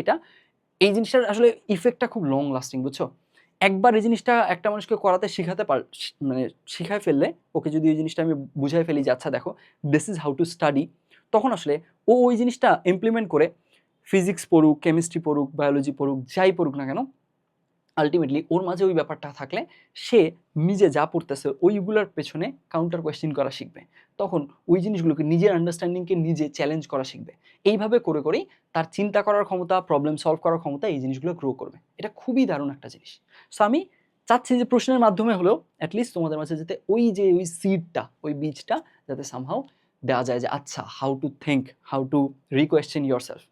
এই জিনিসটার আসলে ইফেক্টটা খুব লং লাস্টিং, বুঝছো? একবার এই জিনিসটা একটা মানুষকে করাতে মানে শিখায় ফেললে, ওকে যদি এই জিনিসটা আমি বুঝাই ফেলি যে আচ্ছা দেখো this is how to study, তখন আসলে ও ওই জিনিসটা ইমপ্লিমেন্ট করে, ফিজিক্স পড়ুক, কেমিস্ট্রি পড়ুক, বায়োলজি পড়ুক, যাই পড়ুক না কেন, আলটিমেটলি ওর মাঝে ওই ব্যাপারটা থাকলে সে নিজে যা পড়তেছে ওইগুলোর পেছনে কাউন্টার কোয়েশ্চেন করা শিখবে, তখন ওই জিনিসগুলোকে নিজের আন্ডারস্ট্যান্ডিংকে নিজে চ্যালেঞ্জ করা শিখবে। এইভাবে করে করেই তার চিন্তা করার ক্ষমতা, প্রবলেম সলভ করার ক্ষমতা, এই জিনিসগুলো গ্রো করবে। এটা খুবই দারুণ একটা জিনিস। সো আমি চাচ্ছি যে প্রশ্নের মাধ্যমে হলেও অ্যাটলিস্ট তোমাদের মাঝে যাতে ওই সিডটা, ওই বীজটা যাতে সামহাও দেওয়া যায়, যে আচ্ছা how to think, how to requestion yourself.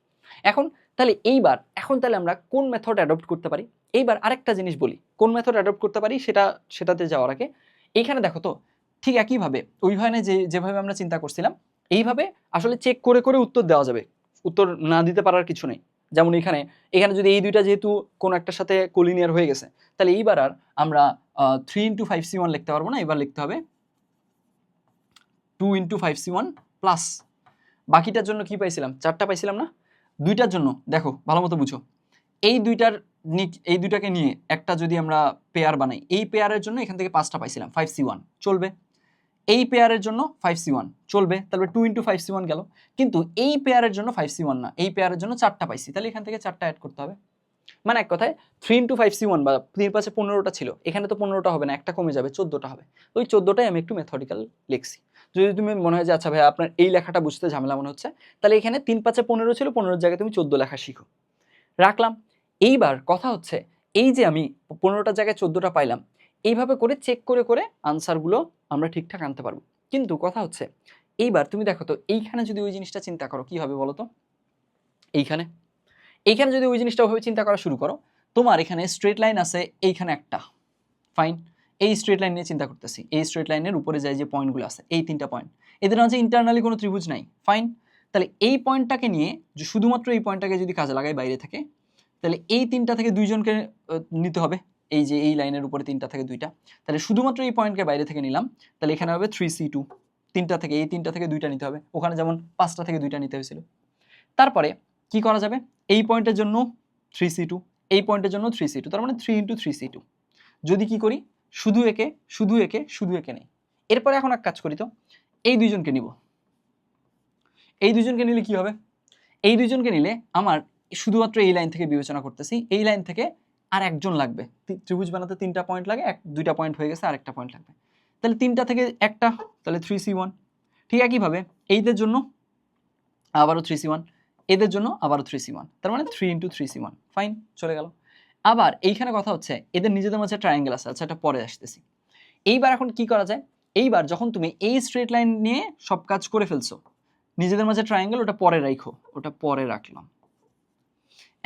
এখন তাহলে আমরা কোন মেথড অ্যাডপ্ট করতে পারি? এইবার আরেকটা জিনিস বলি, কোন মেথড অ্যাডপ্ট করতে পারি সেটাতে যাওয়ার আগে এইখানে দেখো তো, ঠিক একইভাবে ওইভাবে যেভাবে আমরা চিন্তা করছিলাম, এইভাবে আসলে চেক করে করে উত্তর দেওয়া যাবে, উত্তর না দিতে পারার কিছু নেই। যেমন এখানে যদি এই দুইটা যেহেতু কোন একটার সাথে কোলিনিয়ার হয়ে গেছে, তাহলে এইবার আর আমরা 3 × 5c1 লিখতে পারবো না, এবার লিখতে হবে 2 × 5c1 প্লাস বাকিটার জন্য কি পাইছিলাম, 4টা পাইছিলাম না, দুইটার জন্য দেখো ভালো মতো বুঝো, এই দুইটাকে নিয়ে একটা যদি আমরা পেয়ার বানাই, এই পেয়ারের জন্য এখান থেকে 5টা পাইছিলাম, 5c1 চলবে। এই পেয়ারের জন্য 5c1 চলবে, তাহলে 2 × 5c1 গেল। কিন্তু এই পেয়ারের জন্য 5c1 না, এই পেয়ারের জন্য 4টা পাইছি, তাহলে এখান থেকে 4টা অ্যাড করতে হবে। মানে এক কথায় 3 × 5c1 বা 3 × 5 = 15টা ছিল, এখানে তো 15টা হবে না, একটা কমে যাবে, 14টা হবে। ওই 14টাই আমি একটু মেথডিক্যাল লিখছি। যদি তুমি মনে হয় যে আচ্ছা ভাই আপনার এই লেখাটা বুঝতে ঝামেলা মনে হচ্ছে, তাহলে এখানে 3 × 5 = 15 ছিল, 15 জায়গায় তুমি 14 লেখা শিখো, রাখলাম। এইবার কথা হচ্ছে এই যে আমি 15টার জায়গায় 14টা পাইলাম, এইভাবে করে চেক করে করে আনসারগুলো আমরা ঠিকঠাক আনতে পারবো। কিন্তু কথা হচ্ছে এইবার তুমি দেখো তো এইখানে যদি ওই জিনিসটা চিন্তা করো কি হবে বলো তো, এইখানে যদি ওই জিনিসটা ওইভাবে চিন্তা করা শুরু করো, তোমার এখানে স্ট্রেট লাইন আছে এইখানে একটা, ফাইন, এই স্ট্রেট লাইন নিয়ে চিন্তা করতেছি, এই স্ট্রেট লাইনের উপরে যায় যে পয়েন্টগুলো আছে এই 3টা পয়েন্ট, এদের মাঝে ইন্টারনালি কোনো ত্রিভুজ নাই, ফাইন। তাহলে এই পয়েন্টটাকে নিয়ে যে শুধুমাত্র এই পয়েন্টটাকে যদি কাজে লাগাই বাইরে থেকে, তাহলে এই 3টা থেকে 2জনকে নিতে হবে, এই যে এই লাইনের উপরে 3টা থেকে 2টা, তাহলে শুধুমাত্র এই পয়েন্টকে বাইরে থেকে নিলাম, তাহলে এখানে হবে 3c2, 3টা থেকে এই 3টা থেকে 2টা নিতে হবে, ওখানে যেমন 5টা থেকে 2টা নিতে হয়েছিল। তারপরে কি করা যাবে, এই পয়েন্টের জন্য 3c2, এই পয়েন্টের জন্য 3c2, তার মানে 3 × 3c2। যদি কি করি শুধু একে শুধু একে শুধু একে নেই, এরপরে এখন এক কাজ করি তো, এই 2জনকে নিব, এই 2জনকে নিলে কি হবে, এই 2জনকে নিলে আমার শুধুমাত্র এই লাইন থেকে বিবেচনা করতেছি, এই লাইন থেকে আর একজন লাগবে, ত্রিভুজ বানাতে 3টা পয়েন্ট লাগে, 2টা পয়েন্ট হয়ে গেছে, আর একটা পয়েন্ট লাগবে, তাহলে 3টা থেকে একটা, তাহলে 3c1। ঠিক একইভাবে এইদের জন্য আবারও 3c1, এদের জন্য আবারও 3c1, তার মানে 3 × 3c1, ফাইন, চলে গেল। আবার এইখানে কথা হচ্ছে এদের নিজেদের মাঝে ট্রায়াঙ্গেল আছে, আচ্ছা এটা পরে আসতেছি। এইবার এখন কি করা যায়, এইবার যখন তুমি এই স্ট্রেট লাইন নিয়ে সব কাজ করে ফেলছো, নিজেদের মাঝে ট্রায়াঙ্গেল ওটা পরে রাখো, ওটা পরে রাখলাম।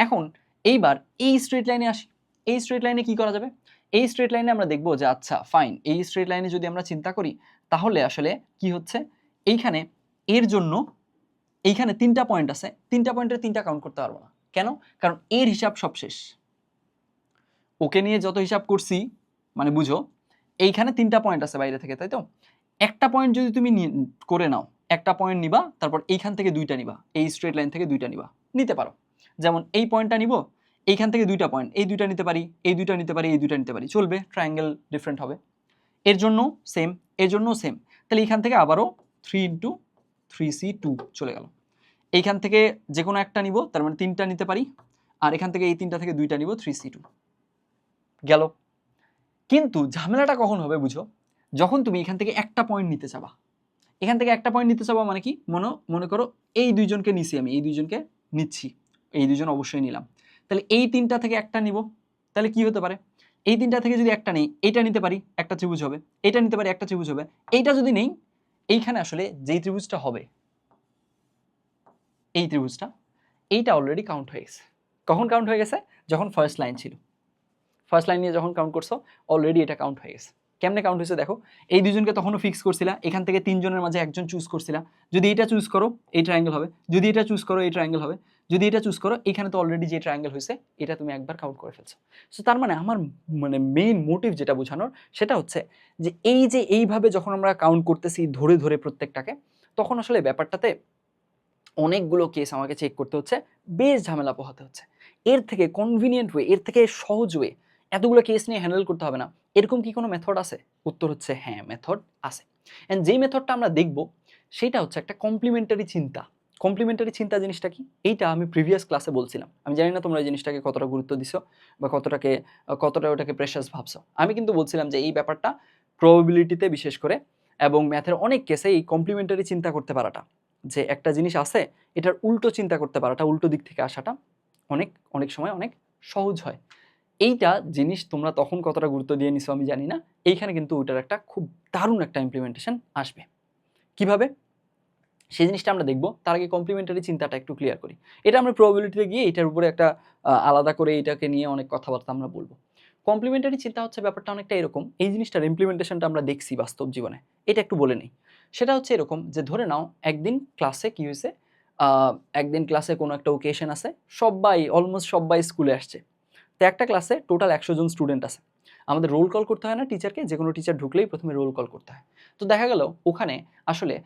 এখন এইবার এই স্ট্রেট লাইনে আসি, এই স্ট্রেট লাইনে কি করা যাবে, এই স্ট্রেট লাইনে আমরা দেখবো যে আচ্ছা ফাইন, এই স্ট্রেট লাইনে যদি আমরা চিন্তা করি তাহলে আসলে কি হচ্ছে, এইখানে এর জন্য এইখানে 3টা পয়েন্ট আছে, 3টা পয়েন্টের 3টা কাউন্ট করতে পারবো না, কেন, কারণ এর হিসাব সব শেষ, ওকে নিয়ে যত হিসাব করছি, মানে বুঝো এইখানে 3টা পয়েন্ট আছে বাইরে থেকে, তাই তো, একটা পয়েন্ট যদি তুমি করে নাও, একটা পয়েন্ট নিবা, তারপর এইখান থেকে 2টা নিবা, এই স্ট্রেট লাইন থেকে 2টা নিবা, নিতে পারো, যেমন এই পয়েন্টটা নিব, এইখান থেকে 2টা পয়েন্ট, এই 2টা নিতে পারি, এই 2টা নিতে পারি, এই 2টা নিতে পারি, চলবে, ট্রায়াঙ্গেল ডিফারেন্ট হবে। এর জন্য সেম, এর জন্য সেম, তাহলে এইখান থেকে আবারও 3 × 3c2 চলে গেল। এইখান থেকে যে কোনো একটা নিব, তার মানে 3টা নিতে পারি, আর এখান থেকে এই 3টা থেকে 2টা নিব, 3c2 গেল। কিন্তু ঝামেলাটা কখন হবে বুঝো, যখন তুমি এখান থেকে একটা পয়েন্ট নিতে চাবা, এখান থেকে একটা পয়েন্ট নিতে চাবা মানে কি, মনে করো এই 2জনকে নিছি আমি, এই 2জনকে নিচ্ছি, এই 2জন অবশ্যই নিলাম, তাহলে এই 3টা থেকে একটা নিব, তাহলে কি হতে পারে, এই 3টা থেকে যদি একটা নেই, এইটা নিতে পারি, একটা ত্রিভুজ হবে, এইটা নিতে পারি, একটা ত্রিভুজ হবে, এইটা যদি নেই, এইখানে আসলে যেই ত্রিভুজটা হবে, এই ত্রিভুজটা, এইটা অলরেডি কাউন্ট হয়ে গেছে। কখন কাউন্ট হয়ে গেছে, যখন ফার্স্ট লাইন ছিল, ফার্স্ট লাইন নিয়ে যখন কাউন্ট করছো অলরেডি এটা কাউন্ট হয়ে গেছে। কেমনে কাউন্ট হয়েছে দেখো, এই 2জনকে তখনও ফিক্স করছিলা, এখান থেকে 3জনের মাঝে একজন চুজ করছিলা, যদি এটা চুজ করো এই ট্রায়াঙ্গেল হবে, যদি এটা চুজ করো এই ট্রায়াঙ্গেল হবে, যদি এটা চুজ করো, এখানে তো অলরেডি যে ট্রায়াঙ্গেল হয়েছে এটা তুমি একবার কাউন্ট করে ফেলছো। সো তার মানে আমার মেইন মোটিভ যেটা বোঝানোর সেটা হচ্ছে যে এই যে এইভাবে যখন আমরা কাউন্ট করতেছি ধরে ধরে প্রত্যেকটাকে, তখন আসলে ব্যাপারটাতে অনেকগুলো কেস আমাকে চেক করতে হচ্ছে, বেশ ঝামেলা পোহাতে হচ্ছে। এর থেকে কনভিনিয়েন্ট ওয়ে, এর থেকে সহজ ওয়ে, এতগুলো কেস নিয়ে হ্যান্ডেল করতে হবে না, এরকম কি কোনো মেথড আছে? উত্তর হচ্ছে হ্যাঁ, মেথড আছে। অ্যান্ড যেই মেথডটা আমরা দেখব সেটা হচ্ছে একটা কমপ্লিমেন্টারি চিন্তা। কমপ্লিমেন্টারি চিন্তা জিনিসটা কি, এইটা আমি প্রিভিয়াস ক্লাসে বলছিলাম, আমি জানি না তোমরা এই জিনিসটাকে কতটা গুরুত্ব দিছো বা কতটা ওটাকে প্রেশাস ভাবছো। আমি কিন্তু বলছিলাম যে এই ব্যাপারটা প্রবাবিলিটিতে বিশেষ করে এবং ম্যাথের অনেক কেসে এই কমপ্লিমেন্টারি চিন্তা করতে পারাটা, যে একটা জিনিস আছে এটার উল্টো চিন্তা করতে পারাটা, উল্টো দিক থেকে আসাটা অনেক অনেক সময় অনেক সহজ হয়। এইটা জিনিস তোমরা তখন কতটা গুরুত্ব দিয়ে নিছো আমি জানি না, এইখানে কিন্তু ওইটার একটা খুব দারুণ একটা ইমপ্লিমেন্টেশন আসবে। কিভাবে সেই জিনিসটা আমরা দেখব, তার আগে কমপ্লিমেন্টারি চিন্তাটা একটু ক্লিয়ার করি। এটা আমরা প্রবাবিলিটিতে গিয়ে এটার উপরে একটা আলাদা করে এটাকে নিয়ে অনেক কথাবার্তা আমরা বলবো। কমপ্লিমেন্টারি চিন্তা হচ্ছে ব্যাপারটা অনেকটা এরকম, এই জিনিসটার ইমপ্লিমেন্টেশনটা আমরা দেখছি বাস্তব জীবনে, এটা একটু বলে নিই। সেটা হচ্ছে এরকম যে ধরে নাও একদিন ক্লাসে কি হয়েছে, একদিন ক্লাসে কোনো একটা ওকেশন আছে, অলমোস্ট সবাই স্কুলে আসছে, তো একটা ক্লাসে টোটাল 100 জন স্টুডেন্ট আছে। আমাদের রোল কল করতে হয় না টিচারকে, যে কোনো টিচার ঢুকলেই প্রথমে রোল কল করতে হয়। তো দেখা গেল ওখানে আসলে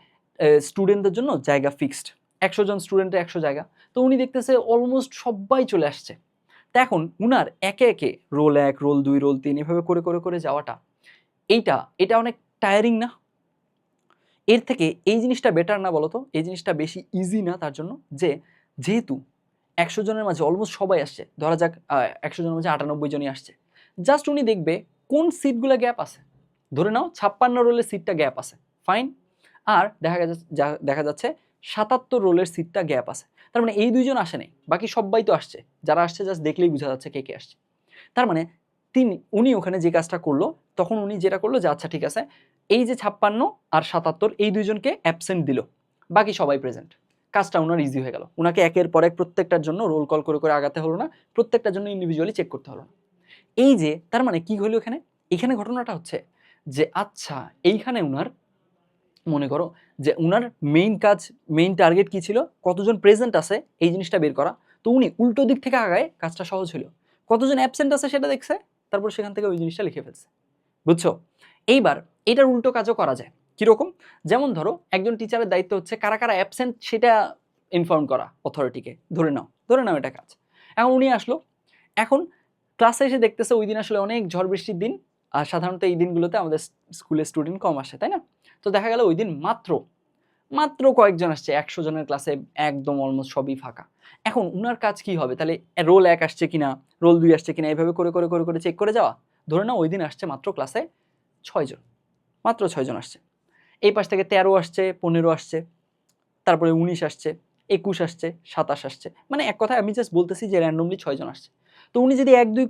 স্টুডেন্টদের জন্য জায়গা ফিক্সড, 100 জন স্টুডেন্টের 100 জায়গা, তো উনি দেখতেছে অলমোস্ট সবাই চলে আসছে। তো এখন উনার একে একে রোল 1, রোল 2, রোল 3 এভাবে করে করে করে যাওয়াটা, এটা অনেক টায়ারিং না? এর থেকে এই জিনিসটা বেটার না বলো তো? এই জিনিসটা বেশি ইজি না তার জন্য যে যেহেতু ১০০ জনের মাঝে অলমোস্ট সবাই আসছে, ধরা যাক ১০০ জনের মাঝে ৯৮ জনই আসছে, জাস্ট উনি দেখবে কোন সিটগুলো গ্যাপ আছে। ধরে নাও ৫৬ রোলের সিটটা গ্যাপ আছে, ফাইন। আর দেখা যাচ্ছে ৭৭ রোলের সিটটা গ্যাপ আছে। তার মানে এই ২ জন আসে নাই, বাকি সবাই তো আসছে। যারা আসছে জাস্ট দেখলেই বোঝা যাচ্ছে কে কে আসছে। তার মানে উনি ওখানে যে কাজটা করলো, তখন উনি যেটা করলো যে আচ্ছা ঠিক আছে, এই যে ৫৬ আর ৭৭ এই ২ জনকে অ্যাবসেন্ট দিল, বাকি সবাই প্রেজেন্ট। কাজটা উনার ইজি হয়ে গেল। উনাকে একের পর এক প্রত্যেকটার জন্য রোল কল করে আগাতে হলো না, প্রত্যেকটার জন্য ইন্ডিভিজুয়ালি চেক করতে হলো না। এই যে তার মানে কি হলো এখানে? এখানে ঘটনাটা হচ্ছে যে আচ্ছা এইখানে উনার মনে করো যে উনার মেইন কাজ, মেইন টার্গেট কি ছিল? কতজন প্রেজেন্ট আছে এই জিনিসটা বের করা। তো উনি উল্টো দিক থেকে আগায় কাজটা সহজ হলো। কতজন অ্যাবসেন্ট আছে সেটা দেখছে, তারপর সেখান থেকে ওই জিনিসটা লিখে ফেলছে। বুঝছো? এইবার এটার উল্টো কাজও করা যায়। কিরকম? যেমন ধরো একজন টিচারের দায়িত্ব হচ্ছে কারা কারা অ্যাবসেন্ট সেটা ইনফর্ম করা অথরিটিকে। ধরে নাও এটা কাজ। এখন উনি আসলো, এখন ক্লাসে এসে দেখতেছে ওই দিন আসলে অনেক ঝড় বৃষ্টির দিন, আর সাধারণত এই দিনগুলোতে আমাদের স্কুলে স্টুডেন্ট কম আসে, তাই না? তো দেখা গেল ওই দিন মাত্র কয়েকজন আসছে, ১০০ জনের ক্লাসে একদম অলমোস্ট সবই ফাঁকা। এখন উনার কাজ কি হবে? তাহলে রোল ১ আসছে কিনা, রোল ২ আসছে কিনা, এভাবে করে চেক করে যাওয়া। ধরে নাও ওই দিন আসছে মাত্র ক্লাসে ৬ জন, মাত্র ৬ জন আসছে। এই পাশ থেকে ১৩ আসছে, ১৫ আসছে, তারপরে ১৯ আসছে, ২১ আসছে, ২৭ আসছে। মানে এক কথায় আমি জাস্ট বলতেছি যে র্যান্ডমলি ৬ জন আসছে। তো উনি যদি ১-২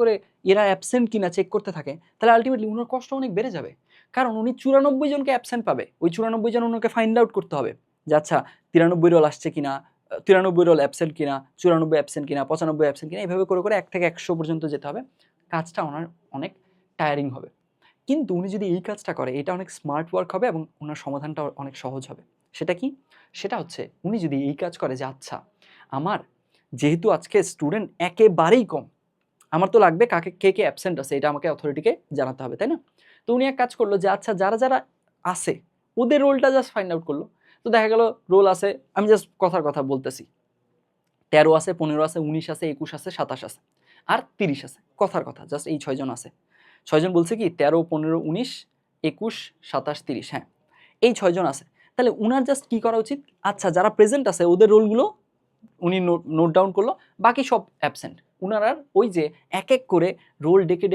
করে এরা অ্যাবসেন্ট কিনা চেক করতে থাকে, তাহলে আল্টিমেটলি উনার কষ্ট অনেক বেড়ে যাবে। কারণ উনি ৯৪ জনকে অ্যাবসেন্ট পাবে। ওই ৯৪ জন উনাকে ফাইন্ড আউট করতে হবে যে আচ্ছা ৯৩ রোল আসছে কিনা, ৯৩ রোল অ্যাবসেন্ট কিনা, ৯৪ অ্যাবসেন্ট কিনা, ৯৫ অ্যাবসেন্ট কিনা, এভাবে করে ১ থেকে ১০০ পর্যন্ত যেতে হবে। কাজটা ওনার অনেক টায়ারিং হবে। কিন্তু উনি যদি এই কাজটা করে, এটা অনেক স্মার্ট ওয়ার্ক হবে এবং ওনার সমাধানটা অনেক সহজ হবে। সেটা কি? সেটা হচ্ছে উনি যদি এই কাজ করে যে আচ্ছা আমার যেহেতু আজকে স্টুডেন্ট একেবারেই কম, আমার তো লাগবে কে অ্যাবসেন্ট আছে, এটা আমাকে অথরিটিকে জানাতে হবে, তাই না? তো উনি এক কাজ করলো যে আচ্ছা যারা আছে ওদের রোলটা জাস্ট ফাইন্ড আউট করলো। তো দেখা গেল রোল আছে, আমি জাস্ট কথার কথা বলতেছি, ১৩ আছে, ১৫ আছে, ১৯ আছে, ২১ আছে, ২৭ আছে, আর ৩০ আছে। কথার কথা জাস্ট এই ৬ জন আছে। ৬ জন বলছে কি ১৩, ১৫, ১৯, ২১, ২৭, ৩০, হ্যাঁ এই ৬ জন আছে। তাহলে উনার জাস্ট কি করা উচিত? আচ্ছা যারা প্রেজেন্ট আছে ওদের রোলগুলো উনি নোট ডাউন করলো, বাকি সব অ্যাবসেন্ট। উনার আর ওই যে এক করে রোল ডেকে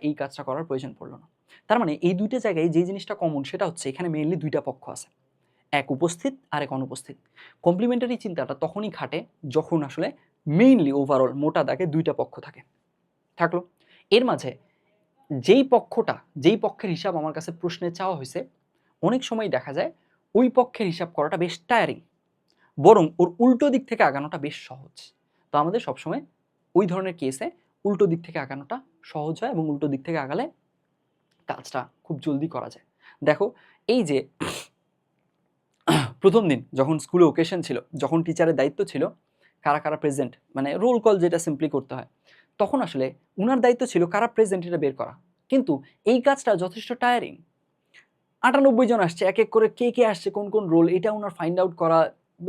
এই কাজটা করার প্রয়োজন পড়লো না। তার মানে এই ২টা জায়গায় যে জিনিসটা কমন সেটা হচ্ছে এখানে মেইনলি ২টা পক্ষ আছে, এক উপস্থিত আর এক অনুপস্থিত। কমপ্লিমেন্টারি চিন্তাটা তখনই খাটে যখন আসলে মেইনলি ওভারঅল মোটা দাগে ২টা পক্ষ থাকলো। এর মাঝে যেই পক্ষের হিসাব আমার কাছে প্রশ্নে চাওয়া হয়েছে, অনেক সময় দেখা যায় ওই পক্ষের হিসাব করাটা বেশ টায়ারিং, বরং ওর উল্টো দিক থেকে আগানোটা বেশ সহজ। তো আমাদের সবসময় ওই ধরনের কেসে উল্টো দিক থেকে আগানোটা সহজ হয় এবং উল্টো দিক থেকে আগালে কাজটা খুব জলদি করা যায়। দেখো এই যে প্রথম দিন যখন স্কুলে ওকেশন ছিল, যখন টিচারের দায়িত্ব ছিল কারা কারা প্রেজেন্ট, মানে রোল কল যেটা সিম্পলি করতে হয়, তখন আসলে উনার দায়িত্ব ছিল কারা প্রেজেন্ট এটা বের করা। কিন্তু এই কাজটা যথেষ্ট টায়ারিং। ৯৮ জন আসছে, এক করে কে আসছে, কোন রোল, এটা উনার ফাইন্ড আউট করা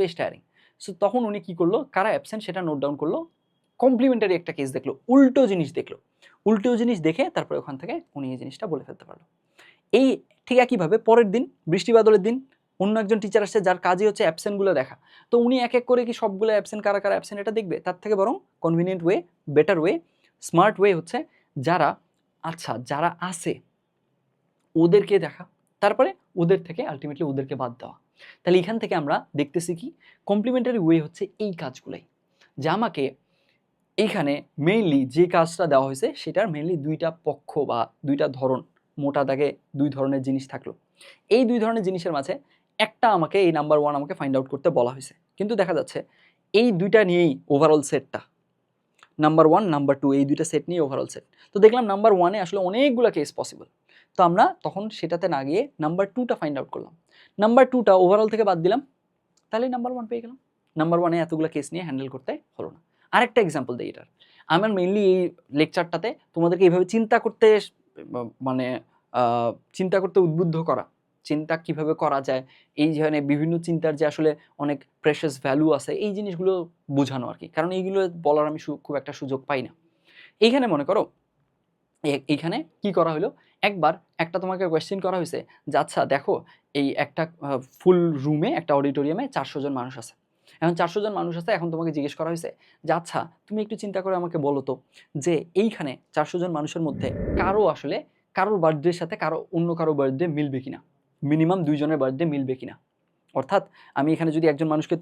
বেশ টায়ারিং। সো তখন উনি কি করলো, কারা অ্যাবসেন্ট সেটা নোট ডাউন করলো, কমপ্লিমেন্টারি একটা কেস দেখলো, উল্টো জিনিস দেখে তারপরে ওখান থেকে উনি এই জিনিসটা বলে ফেলতে পারলো। এই ঠিক একইভাবে পরের দিন বৃষ্টি বাদলের দিন অন্য একজন টিচার আসছে যার কাজই হচ্ছে অ্যাবসেন্টগুলো দেখা। তো উনি এক করে কি সবগুলো অ্যাবসেন্ট কারা অ্যাবসেন্ট এটা দেখবে? তার থেকে বরং convenient way, better way, smart way হচ্ছে যারা আছে ওদেরকে দেখা, তারপরে ওদের থেকে আলটিমেটলি ওদেরকে বাদ দেওয়া। তাহলে এখান থেকে আমরা দেখতেছি কি কমপ্লিমেন্টারি ওয়ে হচ্ছে এই কাজগুলাই, যে আমাকে এইখানে মেইনলি যে কাজটা দেওয়া হয়েছে সেটার মেইনলি ২টা পক্ষ বা ২টা ধরন, মোটা দাগে ২ ধরনের জিনিস থাকলো। এই ২ ধরনের জিনিসের মাঝে একটা আমাকে এই নাম্বার 1 আমাকে ফাইন্ড আউট করতে বলা হয়েছে, কিন্তু দেখা যাচ্ছে এই ২টা নিয়েই ওভারঅল সেটটা, নাম্বার 1 নাম্বার 2 এই ২টা সেট নিয়ে ওভারঅল সেট। তো দেখলাম নাম্বার 1 এ আসলে অনেকগুলো কেস পসিবল। তো আমরা তখন সেটাতে না গিয়ে নাম্বার 2টা ফাইন্ড আউট করলাম, নাম্বার 2টা ওভারঅল থেকে বাদ দিলাম, তাহলে নাম্বার 1 পেয়ে গেলাম। নাম্বার 1 এ এতগুলো কেস নিয়ে হ্যান্ডেল করতে হলো না। আরেকটা এক্সাম্পল দেই এটার। আমার মেইনলি এই লেকচারটাতে তোমাদেরকে এইভাবে মানে চিন্তা করতে উদ্বুদ্ধ করা, চিন্তা কিভাবে করা যায়, এই ধরনে বিভিন্ন চিন্তার যে আসলে অনেক প্রেশাস ভ্যালু আছে, এই জিনিসগুলো বোঝানো আর কি। কারণ এইগুলো বলার আমি খুব একটা সুযোগ পাই না। এইখানে মনে করো এইখানে কি করা হলো, একবার একটা তোমাকে কোয়েশ্চেন করা হয়েছে যে আচ্ছা দেখো এই একটা ফুল রুমে একটা অডিটোরিয়ামে 400 জন মানুষ আছে। এখন 400 জন মানুষ আছে, এখন তোমাকে জিজ্ঞেস করা হয়েছে যে আচ্ছা তুমি একটু চিন্তা করে আমাকে বলো তো যে এইখানে 400 জন মানুষের মধ্যে কারোর বার্থডের সাথে অন্য কারো বার্থডে মিলবে কিনা, মিনিমাম 2 জনের বার্থডে মিলবে কিনা। অর্থাৎ আমি এখানে যদি একজন মানুষকে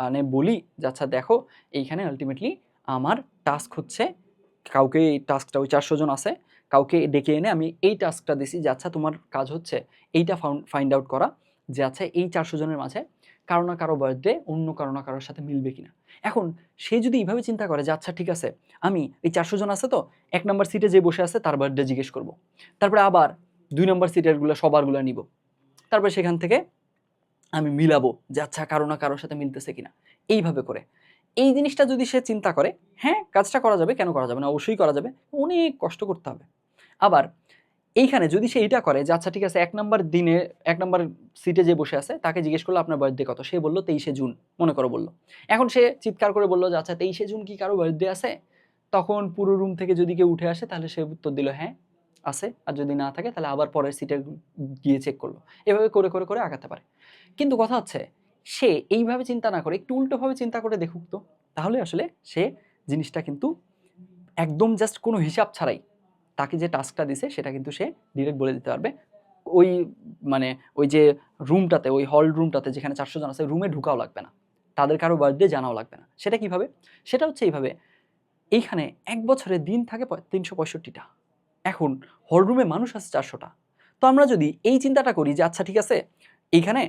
মানে বলি যে আচ্ছা দেখো এইখানে আলটিমেটলি আমার টাস্ক হচ্ছে কাউকে এই টাস্কটা, ওই 400 জন আছে, কাউকে ডেকে এনে আমি এই টাস্কটা দিছি যে আচ্ছা তোমার কাজ হচ্ছে এইটা ফাইন্ড আউট করা যে আচ্ছা এই 400 জনের মাঝে কারো না কারো বার্থডে অন্য কারো না কারোর সাথে মিলবে কিনা। এখন সে যদি এইভাবে চিন্তা করে যে আচ্ছা ঠিক আছে আমি এই 400 জন আছে তো 1 নম্বর সিটে যে বসে আছে তার বার্থডে জিজ্ঞেস করব, তারপরে আবার 2 নম্বর সিটেরগুলো সবারগুলো নিব, তারপরে সেখান থেকে আমি মিলাবো যে আচ্ছা কারো না কারোর সাথে মিলতেছে কিনা। এইভাবে করে এই জিনিসটা যদি সে চিন্তা করে, হ্যাঁ কাজটা করা যাবে, কেন করা যাবে না, অবশ্যই করা যাবে, অনেক কষ্ট করতে হবে। আবার এইখানে যদি সে এটা করে যে আচ্ছা ঠিক আছে 1 নম্বর দিনে 1 নম্বর সিটে যে বসে আছে তাকে জিজ্ঞেস করলো আপনার বার্থডে কত, সে বললো 23শে জুন মনে করো বললো। এখন সে চিৎকার করে বললো যে আচ্ছা 23শে জুন কি কারো বার্থডে আছে? তখন পুরো রুম থেকে যদি কেউ উঠে আসে তাহলে সে উত্তর দিল হ্যাঁ আছে, আর যদি না থাকে তাহলে আবার পরের সিটে গিয়ে চেক করলো। এভাবে করে করে করে আগাতে পারে। কিন্তু কথা হচ্ছে সে এইভাবে চিন্তা না করে একটু উল্টোভাবে চিন্তা করে দেখুক তো, তাহলে আসলে সে জিনিসটা কিন্তু একদম জাস্ট কোনো হিসাব ছাড়াই তাকে যে টাস্কটা দিছে সেটা কিন্তু সে ডিরেক্ট বলে দিতে পারবে। ওই মানে ওই যে রুমটাতে, ওই হল রুমটাতে যেখানে 400 জন আছে রুমে ঢুকাও লাগবে না, তাদের কারো বার্থডে জানাও লাগবে না। সেটা কিভাবে? সেটা হচ্ছে এইভাবে, এইখানে এক বছরে দিন থাকে 365টা। এখন হল রুমে মানুষ আছে 400টা। তো আমরা যদি এই চিন্তাটা করি যে আচ্ছা ঠিক আছে এইখানে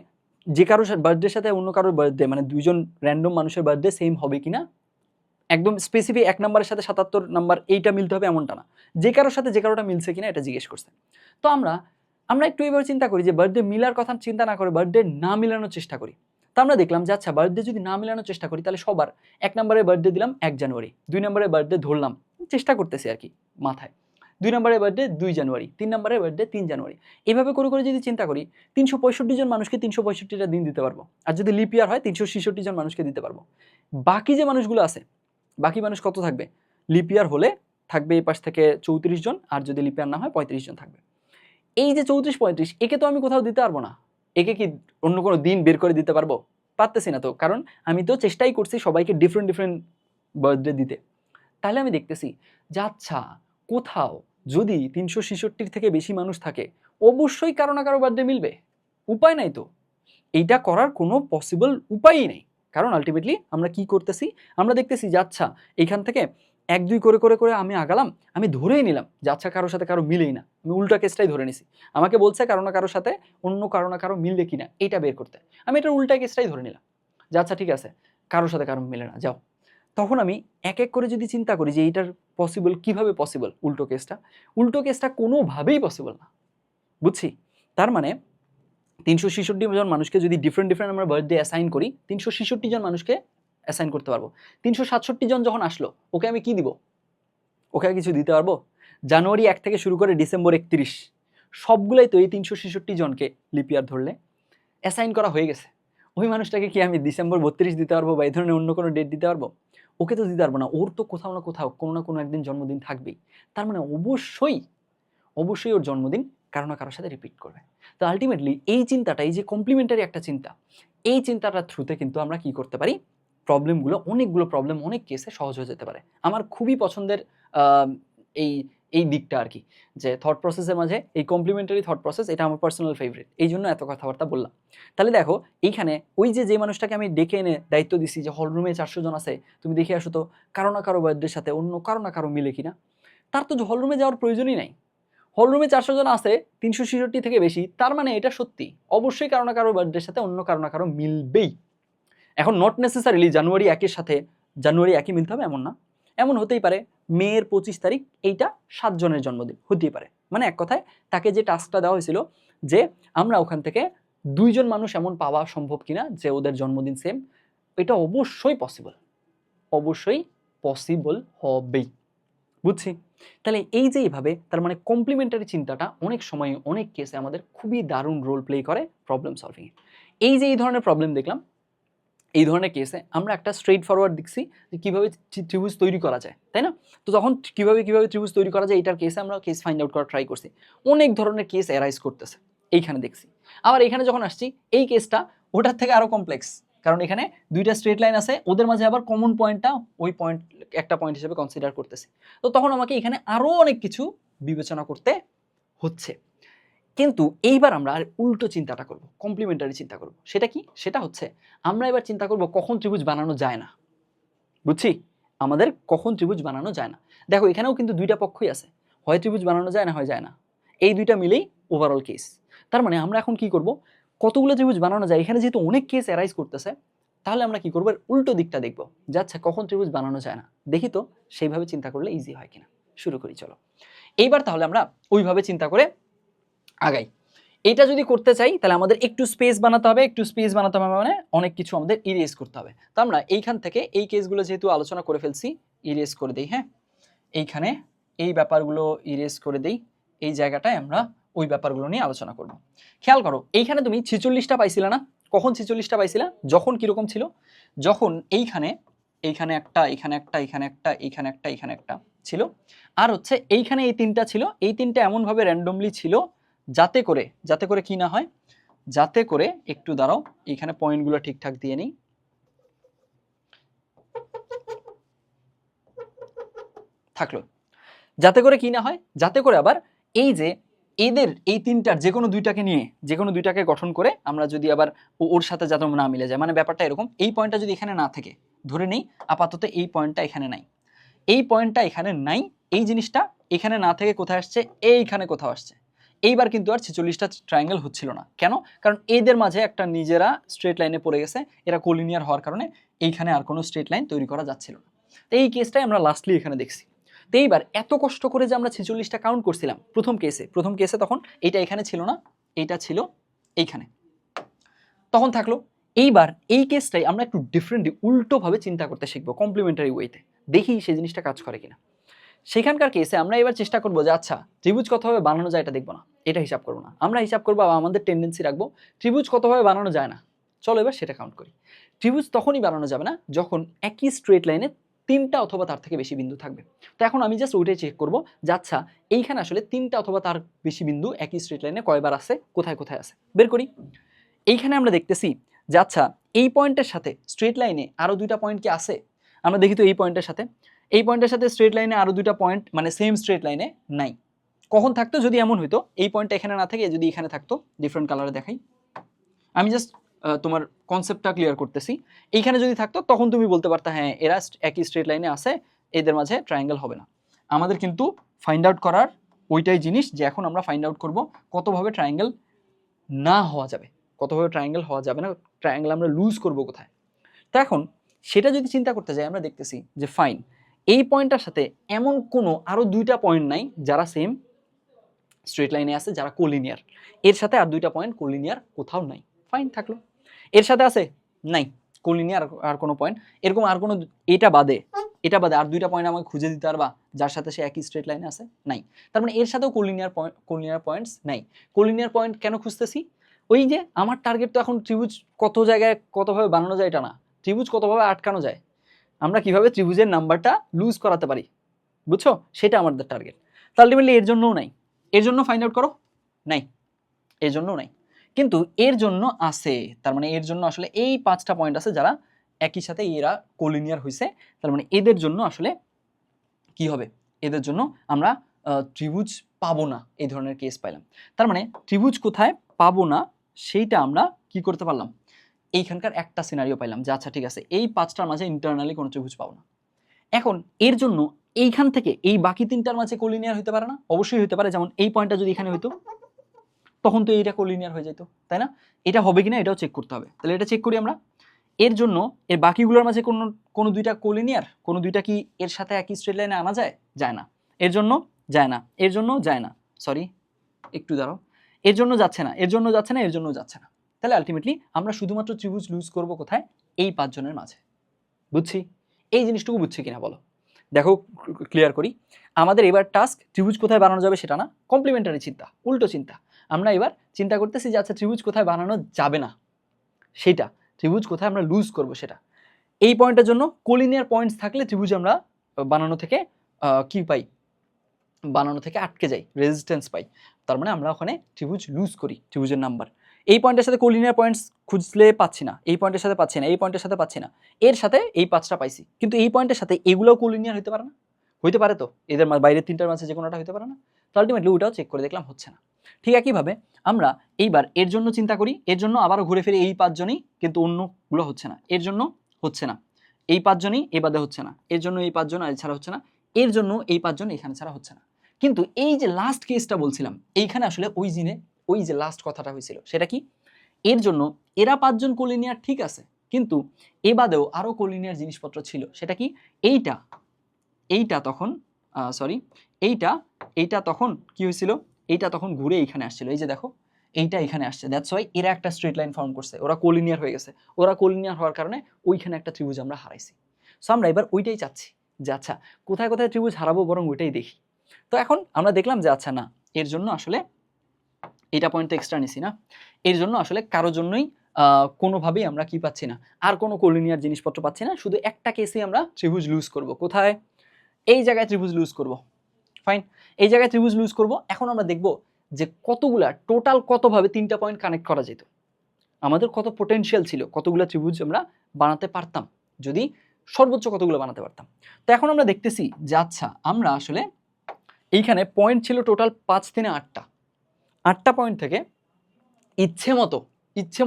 যে কারো বার্থডের সাথে অন্য কারোর বার্থডে মানে 2 জন র্যান্ডম মানুষের বার্থডে সেম হবে কিনা, একদম স্পেসিফিক 1 নাম্বারের সাথে 77 নাম্বার এইটা মিলতে হবে এমনটা না, যে কারোর সাথে যে কারোটা মিলছে কিনা এটা জিজ্ঞেস করছে। তো আমরা একটু এবার চিন্তা করি যে বার্থডে মিলার কথা চিন্তা না করে বার্থডে না মিলানোর চেষ্টা করি। তো আমরা দেখলাম যে আচ্ছা বার্থডে যদি না মিলানোর চেষ্টা করি তাহলে সবার 1 নম্বরের বার্থডে দিলাম 1 জানুয়ারি, 2 নম্বরের বার্থডে ধরলাম, চেষ্টা করতেছি আর কি মাথায়, 2 নম্বরের বার্থডে 2 জানুয়ারি, 3 নম্বরের বার্থডে 3 জানুয়ারি। এভাবে করে করে যদি চিন্তা করি 365 জন মানুষকে 365টা দিন দিতে পারবো, আর যদি লিপ ইয়ার হয় 366 জন মানুষকে দিতে পারবো। বাকি যে মানুষগুলো আছে, বাকি মানুষ কত থাকবে? লিপ ইয়ার হলে থাকবে এই পাশ থেকে 34 জন, আর যদি লিপ ইয়ার না হয় 35 জন থাকবে। এই যে 34-35 একে তো আমি কোথাও দিতে পারবো না, একে কি অন্য কোনো দিন বের করে দিতে পারবো? পারতেছি না তো, কারণ আমি তো চেষ্টাই করছি সবাইকে ডিফারেন্ট ডিফারেন্ট বার্থডে দিতে। তাহলে আমি দেখতেছি যে আচ্ছা কোথাও যদি 366 থেকে বেশি মানুষ থাকে অবশ্যই কারো না কারো বার্থডে মিলবে, উপায় নাই তো, এইটা করার কোনো পসিবল উপায়ই নেই। কারণ আলটিমেটলি আমরা কি করতেছি, আমরা দেখতেছি যে আচ্ছা এইখান থেকে 1-2 করে করে করে আমি আগালাম, আমি ধরেই নিলাম যে আচ্ছা কারোর সাথে কারো মিলেই না, আমি উল্টা কেসটাই ধরে নিছি। আমাকে বলছে কারো না কারোর সাথে অন্য কারো না কারো মিলবে কিনা এইটা বের করতে, আমি এটার উল্টা কেসটাই ধরে নিলাম যে আচ্ছা ঠিক আছে কারোর সাথে কারো মিলে না, যাও। তখন আমি এক এক করে যদি চিন্তা করি যে এইটার পসিবল কিভাবে পসিবল, উল্টো কেসটা কোনোভাবেই পসিবল না, বুঝছি। তার মানে 366 জন মানুষকে যদি ডিফারেন্ট আমরা বার্থডে অ্যাসাইন করি, 366 জন মানুষকে অ্যাসাইন করতে পারবো। 367 জন যখন আসলো ওকে আমি কি দিব? ওকে আমি কিছু দিতে পারবো? জানুয়ারি 1 থেকে শুরু করে ডিসেম্বর 31 সবগুলাই তো এই 366 জনকে লিপ ইয়ার ধরলে অ্যাসাইন করা হয়ে গেছে। ওই মানুষটাকে কি আমি ডিসেম্বর 32 দিতে পারবো বা এই ধরনের অন্য কোনো ডেট দিতে পারবো? ওকে তো দিতে পারবো না, ওর তো কোথাও না কোথাও কোনো না কোনো একদিন জন্মদিন থাকবেই। তার মানে অবশ্যই ওর জন্মদিন কারো না কারোর সাথে রিপিট করবে। তো আলটিমেটলি এই চিন্তাটা, এই যে কমপ্লিমেন্টারি একটা চিন্তা, এই চিন্তাটার থ্রুতে কিন্তু আমরা কি করতে পারি, অনেকগুলো প্রবলেম অনেক কেসে সহজ হয়ে যেতে পারে। আমার খুবই পছন্দের এই এই দিকটা আর কি, যে থট প্রসেসের মাঝে এই কমপ্লিমেন্টারি থট প্রসেস, এটা আমার পার্সোনাল ফেভারিট, এই জন্য এত কথাবার্তা বললাম। তাহলে দেখো এইখানে ওই যে মানুষটাকে আমি ডেকে এনে দায়িত্ব দিছি যে হল রুমে 400 জন আছে, তুমি দেখে আসো তো কারো না কারো বার্থডের সাথে অন্য কারো না কারো মিলে কিনা, তার তো হল রুমে যাওয়ার প্রয়োজনই নাই। হল রুমে 400 জন আছে 366 থেকে বেশি, তার মানে এটা সত্যি অবশ্যই কারো না কারো বার্থডের সাথে অন্য কারো না কারো মিলবেই। এখন নট নেসেসারিলি জানুয়ারি 1-এর সাথে জানুয়ারি 1-ই মিলতে হবে এমন না, এমন হতেই পারে মের 25 তারিখ এইটা 7 জনের জন্মদিন হতেই পারে। মানে এক কথায় তাকে যে টাস্কটা দেওয়া হয়েছিল যে আমরা ওখান থেকে 2 জন মানুষ এমন পাওয়া সম্ভব কিনা যে ওদের জন্মদিন সেম, এটা অবশ্যই পসিবল হবেই, বুঝছি। তাহলে এই যে এইভাবে তার মানে কমপ্লিমেন্টারি চিন্তাটা অনেক সময় অনেক কেসে আমাদের খুবই দারুণ রোল প্লে করে প্রবলেম সলভিংয়ে। এই যে এই ধরনের প্রবলেম দেখলাম, এই ধরনের কেসে আমরা একটা স্ট্রেট ফরওয়ার্ড দেখছি যে কীভাবে ত্রিভুজ তৈরি করা যায়, তাই না? তো তখন কীভাবে ত্রিভুজ তৈরি করা যায় এটার কেসে আমরা কেস ফাইন্ড আউট করা ট্রাই করছি। অনেক ধরনের কেস অ্যারাইজ করতেছে এইখানে দেখছি। আবার এখানে যখন আসছি এই কেসটা ওটার থেকে আরও কমপ্লেক্স, কারণ এখানে দুইটা স্ট্রেট লাইন আছে, ওদের মাঝে আবার কমন পয়েন্টটা ওই পয়েন্ট একটা পয়েন্ট হিসেবে কনসিডার করতেছি। তো তখন আমাকে এখানে আরও অনেক কিছু বিবেচনা করতে হচ্ছে। কিন্তু এইবার আমরা আর উল্টো চিন্তাটা করব, কমপ্লিমেন্টারি চিন্তা করব। সেটা কি? সেটা হচ্ছে আমরা এবার চিন্তা করব কখন ত্রিভুজ বানানো যায় না। বুঝছি? আমাদের কখন ত্রিভুজ বানানো যায় না। দেখো এখানেও কিন্তু দুইটা পক্ষই আছে, হয় ত্রিভুজ বানানো যায় না, হয় যায় না। এই দুইটা মিলেই ওভারঅল কেস। তার মানে আমরা এখন কি করব, কতগুলো ত্রিভুজ বানানো যায়, এখানে যেহেতু অনেক কেস অ্যারাইজ করতেছে, তাহলে আমরা কি করব, এর উল্টো দিকটা দেখব যে আচ্ছা কখন ত্রিভুজ বানানো যায় না। দেখি তো সেইভাবে চিন্তা করলে ইজি হয় কিনা। শুরু করি চলো। এইবার তাহলে আমরা ওইভাবে চিন্তা করে আগাই। এটা যদি করতে চাই তাহলে আমাদের একটু স্পেস বানাতে হবে, একটু স্পেস বানাতে হবে মানে অনেক কিছু আমাদের ইরেজ করতে হবে। তো আমরা এইখান থেকে এই কেসগুলো যেহেতু আলোচনা করে ফেলছি, ইরেজ করে দেই। হ্যাঁ, এইখানে এই ব্যাপারগুলো ইরেজ করে দেই। এই জায়গাটায় আমরা ওই ব্যাপারগুলো নিয়ে আলোচনা করব। খেয়াল করো এইখানে তুমি 46টা পাইছিলে না? কখন 46টা পাইছিলা? যখন কিরকম ছিল, যখন এইখানে একটা, এখানে একটা, এখানে একটা, এখানে একটা, এখানে একটা ছিল, আর হচ্ছে এইখানে এই তিনটা ছিল। এই তিনটা এমনভাবে র্যান্ডমলি ছিল যাতে করে কি না হয়, যাতে করে একটু দাঁড়াও, এখানে পয়েন্টগুলো ঠিকঠাক দিয়ে নিই। থাকলো, যাতে করে কি না হয়, যাতে করে আবার এই যে এদের এই তিনটার যে কোনো দুইটাকে গঠন করে আমরা যদি আবার ওর সাথে যাতে না মিলে যায়, মানে ব্যাপারটা এরকম, এই পয়েন্টটা যদি এখানে না থাকে, ধরে নেই আপাতত এই পয়েন্টটা এখানে নাই, এই পয়েন্টটা এখানে নাই, এই জিনিসটা এখানে না থেকে কোথায় আসছে, এইখানে কোথাও আসছে। এইবার কিন্তু আর 46টা ট্রায়াঙ্গেল হচ্ছিল না। কেন? কারণ এদের মাঝে একটা নিজেরা স্ট্রেট লাইনে পড়ে গেছে, এরা কোলিনিয়ার হওয়ার কারণে এইখানে আর কোনো স্ট্রেট লাইন তৈরি করা যাচ্ছিল না। তো এই কেসটাই আমরা লাস্টলি এখানে দেখছি। তো এইবার এত কষ্ট করে যে আমরা 46টা কাউন্ট করছিলাম প্রথম কেসে তখন এইটা এখানে ছিল না, এইটা ছিল এইখানে, তখন থাকলো। এইবার এই কেসটাই আমরা একটু ডিফারেন্টলি উল্টোভাবে চিন্তা করতে শিখবো, কমপ্লিমেন্টারি ওয়েতে, দেখি সেই জিনিসটা কাজ করে কিনা। সেখানকার কেসে আমরা এবার চেষ্টা করবো যে আচ্ছা ত্রিভুজ কতভাবে বানানো যায় এটা দেখবো না, এটা হিসাব করবো না, আমরা হিসাব করবো আমাদের টেন্ডেন্সি রাখবো ত্রিভুজ কতভাবে বানানো যায় না। চলো এবার সেটা কাউন্ট করি। ত্রিভুজ তখনই বানানো যাবে না যখন একই স্ট্রেট লাইনে তিনটা অথবা তার থেকে বেশি বিন্দু থাকবে। তো এখন আমি জাস্ট ওইটাই চেক করবো যে আচ্ছা এইখানে আসলে তিনটা অথবা তার বেশি বিন্দু একই স্ট্রেট লাইনে কয়বার আছে, কোথায় কোথায় আছে বের করি। এইখানে আমরা দেখতেছি যে আচ্ছা এই পয়েন্টের সাথে স্ট্রেট লাইনে আরো দুইটা পয়েন্ট কি আছে, আমরা দেখি তো এই পয়েন্টের সাথে স্ট্রেট লাইনে আরো দুইটা পয়েন্ট মানে সেম স্ট্রেট লাইনে নাই। কখন থাকতো? যদি এমন হইতো এই পয়েন্টটা এখানে না থাকে, যদি এখানে থাকতো, ডিফারেন্ট কালারে দেখাই, আমি জাস্ট তোমার কনসেপ্টটা ক্লিয়ার করতেছি। এইখানে যদি থাকতো তখন তুমি বলতে পারতা হ্যাঁ এরা একই স্ট্রেট লাইনে আছে, এদের মাঝে ট্রায়াঙ্গেল হবে না। আমাদের কিন্তু ফাইন্ড আউট করার ওইটাই জিনিস যে এখন আমরা ফাইন্ড আউট করব কতভাবে ট্রায়াঙ্গেল না হওয়া যাবে, কতভাবে ট্রায়াঙ্গেল হওয়া যাবে না, ট্রায়াঙ্গেল আমরা লুজ করব কোথায়। তো এখন সেটা যদি চিন্তা করতে যাই আমরা দেখতেছি যে ফাইন এই পয়েন্টটার সাথে এমন কোনো আরো দুইটা পয়েন্ট নাই যারা সেম স্ট্রেট লাইনে আছে, যারা কোলিনিয়ার। এর সাথে আর দুইটা পয়েন্ট কোলিনিয়ার কোথাও নাই, ফাইন থাকলো। এর সাথে আছে নাই কোলিনিয়ার আর কোনো পয়েন্ট, এরকম আর কোনো, এটা বাদে আর দুইটা পয়েন্ট আমাকে খুঁজে দিতে পারবা যার সাথে সে একই স্ট্রেট লাইনে আছে, নাই। তার মানে এর সাথেও কোলিনিয়ার পয়েন্টস নাই। কোলিনিয়ার পয়েন্ট কেন খুঁজতেছি? ওই যে আমার টার্গেট তো এখন ত্রিভুজ কত জায়গায় কতভাবে বানানো যায় এটা না, ত্রিভুজ কতভাবে আটকানো যায়, আমরা কিভাবে ত্রিভুজের নাম্বারটা লুজ করাতে পারি, বুঝছো? সেটা আমাদের টার্গেট। তো আলটিমেটলি এর জন্যও নাই, এর জন্য ফাইন্ড আউট করো, নাই, এর জন্যও নাই। কিন্তু এর জন্য আছে, তার মানে এর জন্য আসলে এই 5টা পয়েন্ট আছে যারা একই সাথে এরা কোলিনিয়ার হইছে, তার মানে এদের জন্য আসলে কি হবে, এদের জন্য আমরা ত্রিভুজ পাবো না, এই ধরনের কেস পাইলাম। তার মানে ত্রিভুজ কোথায় পাবো না সেইটা আমরা কি করতে পারলাম, এইখানকার একটা সিনারিও পাইলাম যে আচ্ছা ঠিক আছে এই 5টার মাঝে ইন্টারনালি কোনো ত্রিভুজ পাবো না। এখন এর জন্য এইখান থেকে এই বাকি 3টার মাঝে কোলিনিয়ার হতে পারে না? অবশ্যই হতে পারে। যেমন এই পয়েন্টটা যদি এখানে হইতো তখন তো এইটা কোলিনিয়ার হয়ে যেত, তাই না? এটা হবে কিনা এটাও চেক করতে হবে। তাহলে এটা চেক করি আমরা। এর জন্য এর বাকিগুলোর মাঝে কোনো দুইটা কোলিনিয়ার, কোনো দুইটা কি এর সাথে একই স্ট্রেট লাইনে আনা যায়? যায় না। এর জন্য যায় না, এর জন্য যায় না, সরি একটু দাঁড়াও, এর জন্য যাচ্ছে না, এর জন্য যাচ্ছে না, এর জন্য যাচ্ছে না। তাহলে আলটিমেটলি আমরা শুধুমাত্র ত্রিভুজ লুজ করব কোথায়? এই 5 জনের মাঝে। বুঝছি? এই জিনিসটুকু বুঝছি কিনা বলো? দেখো ক্লিয়ার করি। আমাদের এবার টাস্ক ত্রিভুজ কোথায় বানানো যাবে সেটা না, কমপ্লিমেন্টারি চিন্তা, উল্টো চিন্তা। আমরা এবার চিন্তা করতেছি যে আচ্ছা ত্রিভুজ কোথায় বানানো যাবে না সেইটা, ত্রিভুজ কোথায় আমরা লুজ করব সেটা। এই পয়েন্টের জন্য কোলিনিয়ার পয়েন্টস থাকলে ত্রিভুজ আমরা বানানো থেকে কি পাই, বানানো থেকে আটকে যাই, রেজিস্ট্যান্স পাই, তার মানে আমরা ওখানে ত্রিভুজ লুজ করি ত্রিভুজের নাম্বার। এই পয়েন্টের সাথে কোলিনিয়ার পয়েন্টস খুঁজলে পাচ্ছি না, এই পয়েন্টের সাথে পাচ্ছি না, এই পয়েন্টের সাথে পাচ্ছি না, এর সাথে এই 5টা পাইছি, কিন্তু এই পয়েন্টের সাথে এগুলোও কোলিনিয়ার হতে পারে না, হইতে পারে তো, এদের বাইরের 3টার মাঝে যে কোনোটা হতে পারে না, তো আলটিমেটলি ওটাও চেক করে দেখলাম হচ্ছে না। ঠিক একইভাবে আমরা এইবার এর জন্য চিন্তা করি, এর জন্য আবারও ঘুরে ফিরে এই 5 জনই, কিন্তু অন্যগুলো হচ্ছে না, এর জন্য হচ্ছে না, এই 5 জনই এ বাদে হচ্ছে না, এর জন্য এই 5 জন ছাড়া হচ্ছে না, এর জন্য এই 5 জন এখানে ছাড়া হচ্ছে না। কিন্তু এই যে লাস্ট কেসটা বলছিলাম, এইখানে আসলে ওই যে লাস্ট কথাটা হয়েছিল সেটা কি, এর জন্য এরা 5 জন কোলিনিয়ার ঠিক আছে, কিন্তু এ বাদেও আরো কোলিনিয়ার জিনিসপত্র ছিল, সেটা কি, এইটা তখন এইটা তখন কি হয়েছিল, এইটা তখন ঘুরে এইখানে আসছিল, এই যে দেখো এইটা এখানে আসছে, দ্যাটস ওয়াই এরা একটা স্ট্রেট লাইন ফর্ম করছে, ওরা কোলিনিয়ার হয়ে গেছে, ওরা কোলিনিয়ার হওয়ার কারণে ওইখানে একটা ত্রিভুজ আমরা হারাইছি। সো আমরা এবার ওইটাই চাচ্ছি যে আচ্ছা কোথায় কোথায় ত্রিভুজ হারাবো, বরং ওইটাই দেখি। তো এখন আমরা দেখলাম যে আচ্ছা না, এর জন্য আসলে এটা পয়েন্ট তো এক্সট্রা নিছি না, এর জন্য আসলে কারোর জন্যই কোনোভাবেই আমরা কি পাচ্ছি না, আর কোনো কোলিনিয়ার জিনিসপত্র পাচ্ছি না, শুধু একটা কেসেই আমরা ত্রিভুজ লুজ করব। কোথায়, এই জায়গায় ত্রিভুজ লুজ করব। ফাইন, এই জায়গায় ত্রিভুজ লুজ করব। এখন আমরা দেখব যে কতগুলা টোটাল কতভাবে 3টা পয়েন্ট কানেক্ট করা যেত, আমাদের কত পোটেনশিয়াল ছিল, কতগুলা ত্রিভুজ আমরা বানাতে পারতাম যদি সর্বোচ্চ কতগুলো বানাতে পারতাম। তো এখন আমরা দেখতেছি যে আচ্ছা আমরা আসলে এইখানে পয়েন্ট ছিল টোটাল 5 3 8টা পয়েন্ট থেকে ইচ্ছে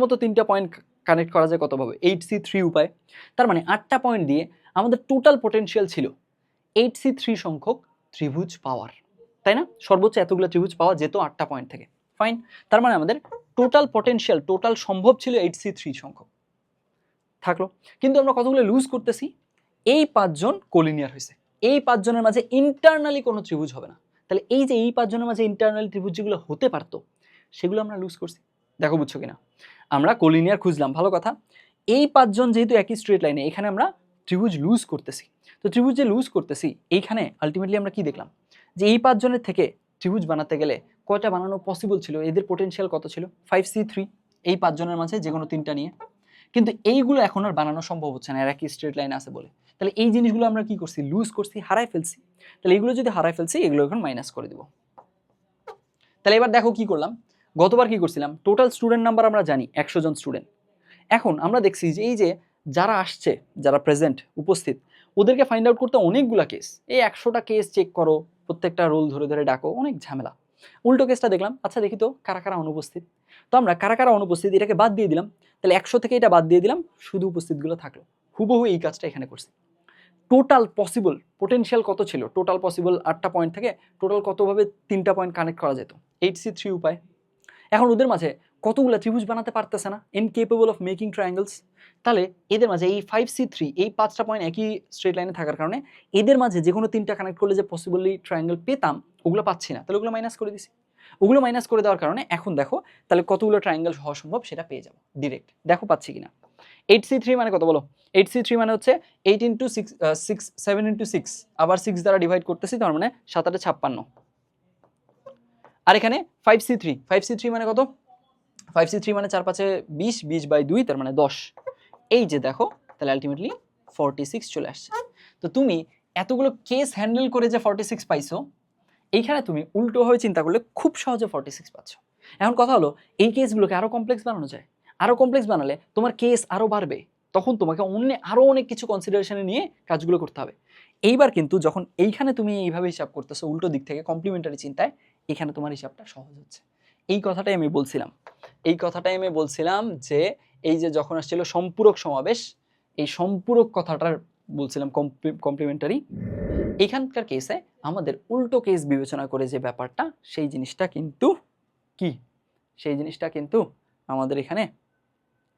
মতো 3টা পয়েন্ট কানেক্ট করা যায় কতভাবে, 8C3 উপায়। তার মানে 8টা পয়েন্ট দিয়ে আমাদের টোটাল পোটেনশিয়াল ছিল 8C3 সংখ্যক ত্রিভুজ পাওয়ার, তাই না? সর্বোচ্চ এতগুলো ত্রিভুজ পাওয়া যেত 8টা পয়েন্ট থেকে। ফাইন, তার মানে আমাদের টোটাল পোটেনশিয়াল, টোটাল সম্ভব ছিল 8C3 সংখ্যক থাকলো। কিন্তু আমরা কতগুলো লুজ করতেছি, এই 5 জন কোলিনিয়ার হয়েছে, এই 5 জনের মাঝে ইন্টারনালি কোনো ত্রিভুজ হবে না, তাহলে এই যে এই 5 জনের মাঝে ইন্টারনালি ত্রিভুজ যেগুলো হতে পারতো সেগুলো আমরা লুজ করছি। দেখো বুঝছো কিনা, আমরা কোলিনিয়ার খুঁজলাম, ভালো কথা, এই 5 জন যেহেতু একই স্ট্রেট লাইনে, এখানে আমরা ত্রিভুজ লুজ করতেছি। তো ত্রিভুজ যে লুজ করতেছি, এইখানে আলটিমেটলি আমরা কি দেখলাম যে এই 5 জনের থেকে ত্রিভুজ বানাতে গেলে কয়টা বানানো পসিবল ছিল, এদের পোটেনশিয়াল কত ছিল, 5C3, এই 5 জনের মাঝে যে কোনো 3টা নিয়ে। কিন্তু এইগুলো এখন আর বানানো সম্ভব হচ্ছে না, এর একই স্ট্রেট লাইন আছে বলে। তাহলে এই জিনিসগুলো আমরা কি করছি, লুজ করছি, হারাই ফেলছি। তাহলে এগুলো যদি হারাই ফেলছি, এগুলো এখন মাইনাস করে দিব। তাহলে এবার দেখো কি করলাম, গতবার কি করছিলাম, টোটাল স্টুডেন্ট নাম্বার আমরা জানি 100 জন স্টুডেন্ট। এখন আমরা দেখছি যে এই যে যারা আসছে, যারা প্রেজেন্ট উপস্থিত, ওদেরকে ফাইন্ড আউট করতে অনেকগুলা কেস, এই 100টা কেস চেক করো, প্রত্যেকটা রোল ধরে ধরে ডাকো, অনেক ঝামেলা। উল্টো কেসটা দেখলাম, আচ্ছা দেখি তো কারা কারা অনুপস্থিত। তো আমরা কারা কারা অনুপস্থিত এটাকে বাদ দিয়ে দিলাম, তাহলে 100 থেকে এটা বাদ দিয়ে দিলাম, শুধু উপস্থিতগুলো থাকলো। হুবহু এই কাজটা এখানে করছি। টোটাল পসিবল পোটেনশিয়াল কত ছিল, টোটাল পসিবল 8টা পয়েন্ট থেকে টোটাল কতভাবে 3টা পয়েন্ট কানেক্ট করা যেত, 8C3 উপায়। এখন ওদের মাঝে কতগুলো ত্রিভুজ বানাতে পারতেছে না, ইনকেপেবল অফ মেকিং ট্রায়াঙ্গেলস। তাহলে এদের মাঝে এই 5C3, এই 5টা পয়েন্ট একই স্ট্রেট লাইনে থাকার কারণে এদের মাঝে যে কোনো 3টা কানেক্ট করলে যে পসিবলি ট্রায়াঙ্গেল পেতাম, ওগুলো পাচ্ছি না, তাহলে ওগুলো মাইনাস করে দিছি। ওগুলো মাইনাস করে দেওয়ার কারণে এখন দেখো তাহলে কতগুলো ট্রায়াঙ্গেল হওয়া সম্ভব সেটা পেয়ে যাবো ডিরেক্ট। দেখো পাচ্ছি কিনা, 8C3 মানে কত বলো, 8C3 মানে হচ্ছে 8 × 6 7 × 6, আবার 6 দ্বারা ডিভাইড করতেছি, তার মানে 7 8 56। আর এখানে 5C3 মানে কত, 5C3 মানে 4 5 20, 20/2, তার মানে 10। এই যে দেখো, তাহলে আলটিমেটলি 46 চলে আসছে। তো তুমি এতগুলো কেস হ্যান্ডেল করে যে 46 পাইছো, এইখানে তুমি উল্টোভাবে চিন্তা করলে খুব সহজে 46 পাচ্ছ। এখন কথা হলো, এই কেসগুলোকে আরো কমপ্লেক্স বানানো যায়, আরো কমপ্লেক্স বানালে তোমার কেস আরো বাড়বে, তখন তোমাকে আরো অনেক কিছু কনসিডারেশনে নিয়ে কাজগুলো করতে হবে। এইবার কিন্তু যখন এইখানে তুমি এইভাবে হিসাব করতেছো উল্টো দিক থেকে কমপ্লিমেন্টারি চিন্তায়, এখানে তোমার হিসাবটা সহজ হচ্ছে। এই কথাটাই আমি বলছিলাম যে এই যে যখন আসছিল সম্পূরক সমাবেশ, এই সম্পূরক কথাটার বলছিলাম কমপ্লিমেন্টারি। এখানকার কেসে আমাদের উল্টো কেস বিবেচনা করে যে ব্যাপারটা, সেই জিনিসটা কিন্তু আমাদের এখানে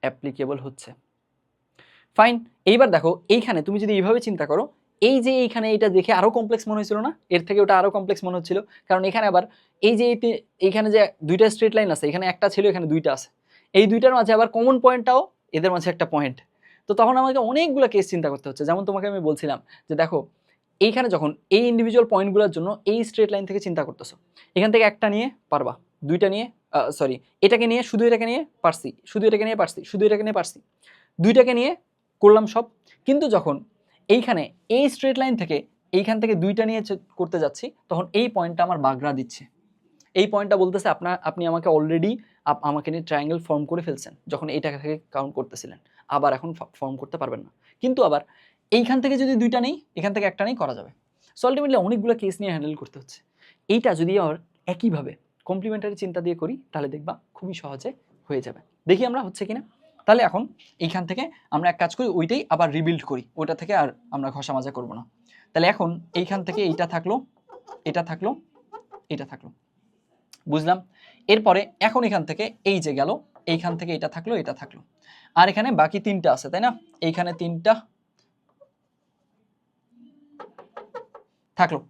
অ্যাপ্লিকেবল হচ্ছে। ফাইন, এইবার দেখো এইখানে তুমি যদি এইভাবে চিন্তা করো, এই যে এইখানে এটা দেখে আরো কমপ্লেক্স মনে হয়েছিল না, এর থেকে ওটা আরো কমপ্লেক্স মনে হচ্ছিল, কারণ এখানে আবার এই যে এইখানে যে দুইটা স্ট্রেট লাইন আছে, এখানে একটা ছিল, এখানে দুইটা আছে, এই দুইটার মাঝে আবার কমন পয়েন্টটাও এদের মাঝে একটা পয়েন্ট। তো তখন আমাকে অনেকগুলো কেস চিন্তা করতে হচ্ছে। যেমন তোমাকে আমি বলছিলাম যে দেখো এইখানে যখন এই ইন্ডিভিজুয়াল পয়েন্টগুলোর জন্য এই স্ট্রেট লাইন থেকে চিন্তা করতেছো, এখান থেকে একটা নিয়ে পারবা, দুইটা নিয়ে এটাকে নিয়ে শুধু এটাকে নিয়ে পারছি, শুধু এটাকে নিয়ে পারছি, শুধু এটাকে নিয়ে পারছি, দুইটাকে নিয়ে করলাম সব, কিন্তু যখন এইখানে এই স্ট্রেট লাইন থেকে এইখান থেকে দুইটা নিয়ে করতে যাচ্ছি তখন এই পয়েন্টটা আমার বাগড়া দিচ্ছে। এই পয়েন্টটা বলতেছে আপনি আমাকে অলরেডি আমাকে নিয়ে ট্রায়াঙ্গেল ফর্ম করে ফেলছেন যখন এইটা থেকে কাউন্ট করতেছিলেন, আবার এখন ফর্ম করতে পারবেন না। কিন্তু আবার এইখান থেকে যদি দুইটা নেই, এখান থেকে একটা নেই, করা যাবে। সো আলটিমেটলি অনেকগুলো কেস নিয়ে হ্যান্ডেল করতে হচ্ছে। এইটা যদি আবার একইভাবে কমপ্লিমেন্টারি চিন্তা দিয়ে করি তাহলে দেখবা খুবই সহজে হয়ে যাবে। দেখি আমরা হচ্ছে কিনা। তাহলে এখন এইখান থেকে আমরা এক কাজ করি, ওইটাই আবার রিবিল্ড করি, ওইটা থেকে আর আমরা ঘষা মাজা করবো না। তাহলে এখন এইখান থেকে এইটা থাকলো, এটা থাকলো, এটা থাকলো, বুঝলাম। এরপরে এখন এখান থেকে এই যে গেল, এইখান থেকে এটা থাকলো, এটা থাকলো, আর এখানে বাকি তিনটা আছে, তাই না? এইখানে তিনটা থাকলো।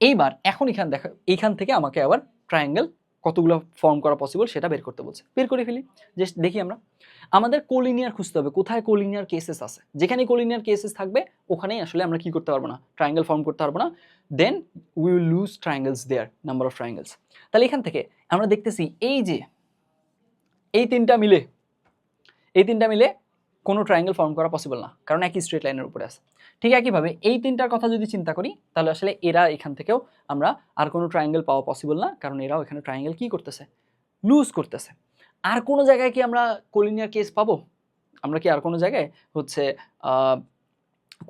এইবার এখন এখানে দেখো, এইখান থেকে আমাকে আবার ট্রায়াঙ্গেল কতগুলো ফর্ম করা পসিবল সেটা বের করতে বলছে। বের করে ফেলি। জাস্ট দেখি আমরা, আমাদের কোলিনিয়ার খুঁজতে হবে, কোথায় কোলিনিয়ার কেসেস আছে। যেখানে কোলিনিয়ার কেসেস থাকবে ওখানেই আসলে আমরা কি করতে পারবো না, ট্রায়াঙ্গেল ফর্ম করতে পারবো না। Then we will lose triangles there, number of triangles. তাহলে এখান থেকে আমরা দেখতেছি এই যে এই তিনটা মিলে কোনো ট্রায়াঙ্গেল ফর্ম করা পসিবল না, কারণ একই স্ট্রেট লাইনের উপরে আছে। ঠিক একইভাবে এই তিনটার কথা যদি চিন্তা করি তাহলে আসলে এরা এখান থেকেও আমরা আর কোনো ট্রায়াঙ্গেল পাওয়া পসিবল না, কারণ এরাও এখানে ট্রায়াঙ্গেল কি করতেছে, লুজ করতেছে। আর কোনো জায়গায় কি আমরা কোলিনিয়ার কেস পাবো? আমরা কি আর কোনো জায়গায় হচ্ছে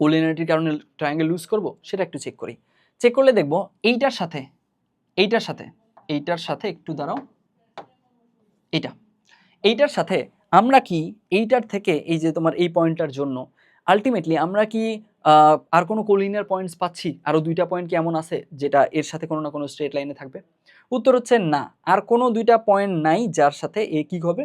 কোলিনিয়ারিটির কারণে ট্রায়াঙ্গেল লুজ করব? সেটা একটু চেক করি। চেক করলে দেখব এইটার সাথে একটু দাঁড়াও, এইটার সাথে আমরা কি এইটার থেকে এই যে তোমার এই পয়েন্টটার জন্য আলটিমেটলি আমরা কি আর কোনো কোলিনিয়ার পয়েন্টস পাচ্ছি? আরও দুইটা পয়েন্ট কি এমন আছে যেটা এর সাথে কোনো না কোনো স্ট্রেট লাইনে থাকবে? উত্তর হচ্ছে না, আর কোনো দুইটা পয়েন্ট নাই যার সাথে এ কি হবে,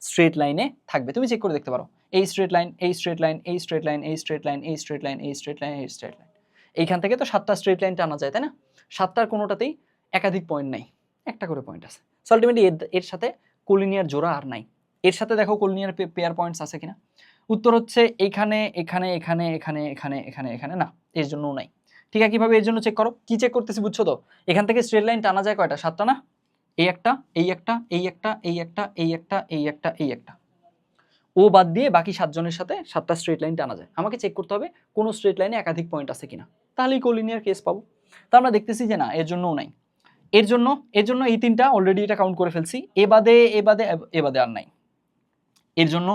স্ট্রেট লাইনে থাকবে। তুমি চেক করে দেখতে পারো, এই স্ট্রেট লাইন, এই স্ট্রেট লাইন, এই স্ট্রেট লাইন, এই স্ট্রেট লাইন, এই স্ট্রেট লাইন, এই স্ট্রেট লাইন, এই স্ট্রেট লাইন, এইখান থেকে তো 7টা স্ট্রেট লাইন টানা যায়, তাই না? 7টার কোনোটাতেই একাধিক পয়েন্ট নাই, একটা করে পয়েন্ট আছে। সো আলটিমেটলি এর সাথে কোলিনিয়ার জোড়া আর নাই। এর সাথে দেখো কোলিনিয়ার পেয়ার পয়েন্টস আছে কিনা। উত্তর হচ্ছে এখানে, এখানে, এখানে, এখানে, এখানে, এখানে, এখানে না, এর জন্যও নাই। ঠিক একইভাবে এর জন্য চেক করো। কি চেক করতেছি বুঝছো তো? এখান থেকে স্ট্রেট লাইন টানা যায় কয়টা? 7টা না? এই একটা, এই একটা, এই একটা, এই একটা, এই একটা, এই একটা, এই একটা, ও বাদ দিয়ে বাকি 7 জনের সাথে 7টা স্ট্রেট লাইন টানা যায়। আমাকে চেক করতে হবে কোন স্ট্রেট লাইনে একাধিক পয়েন্ট আছে কিনা, তাহলেই কোলিনিয়ার কেস পাবো। তো আমরা দেখতেছি যে না, এর জন্যও নাই। এর জন্য এই তিনটা অলরেডি এটা কাউন্ট করে ফেলছি, এ বাদে আর নাই। এর জন্য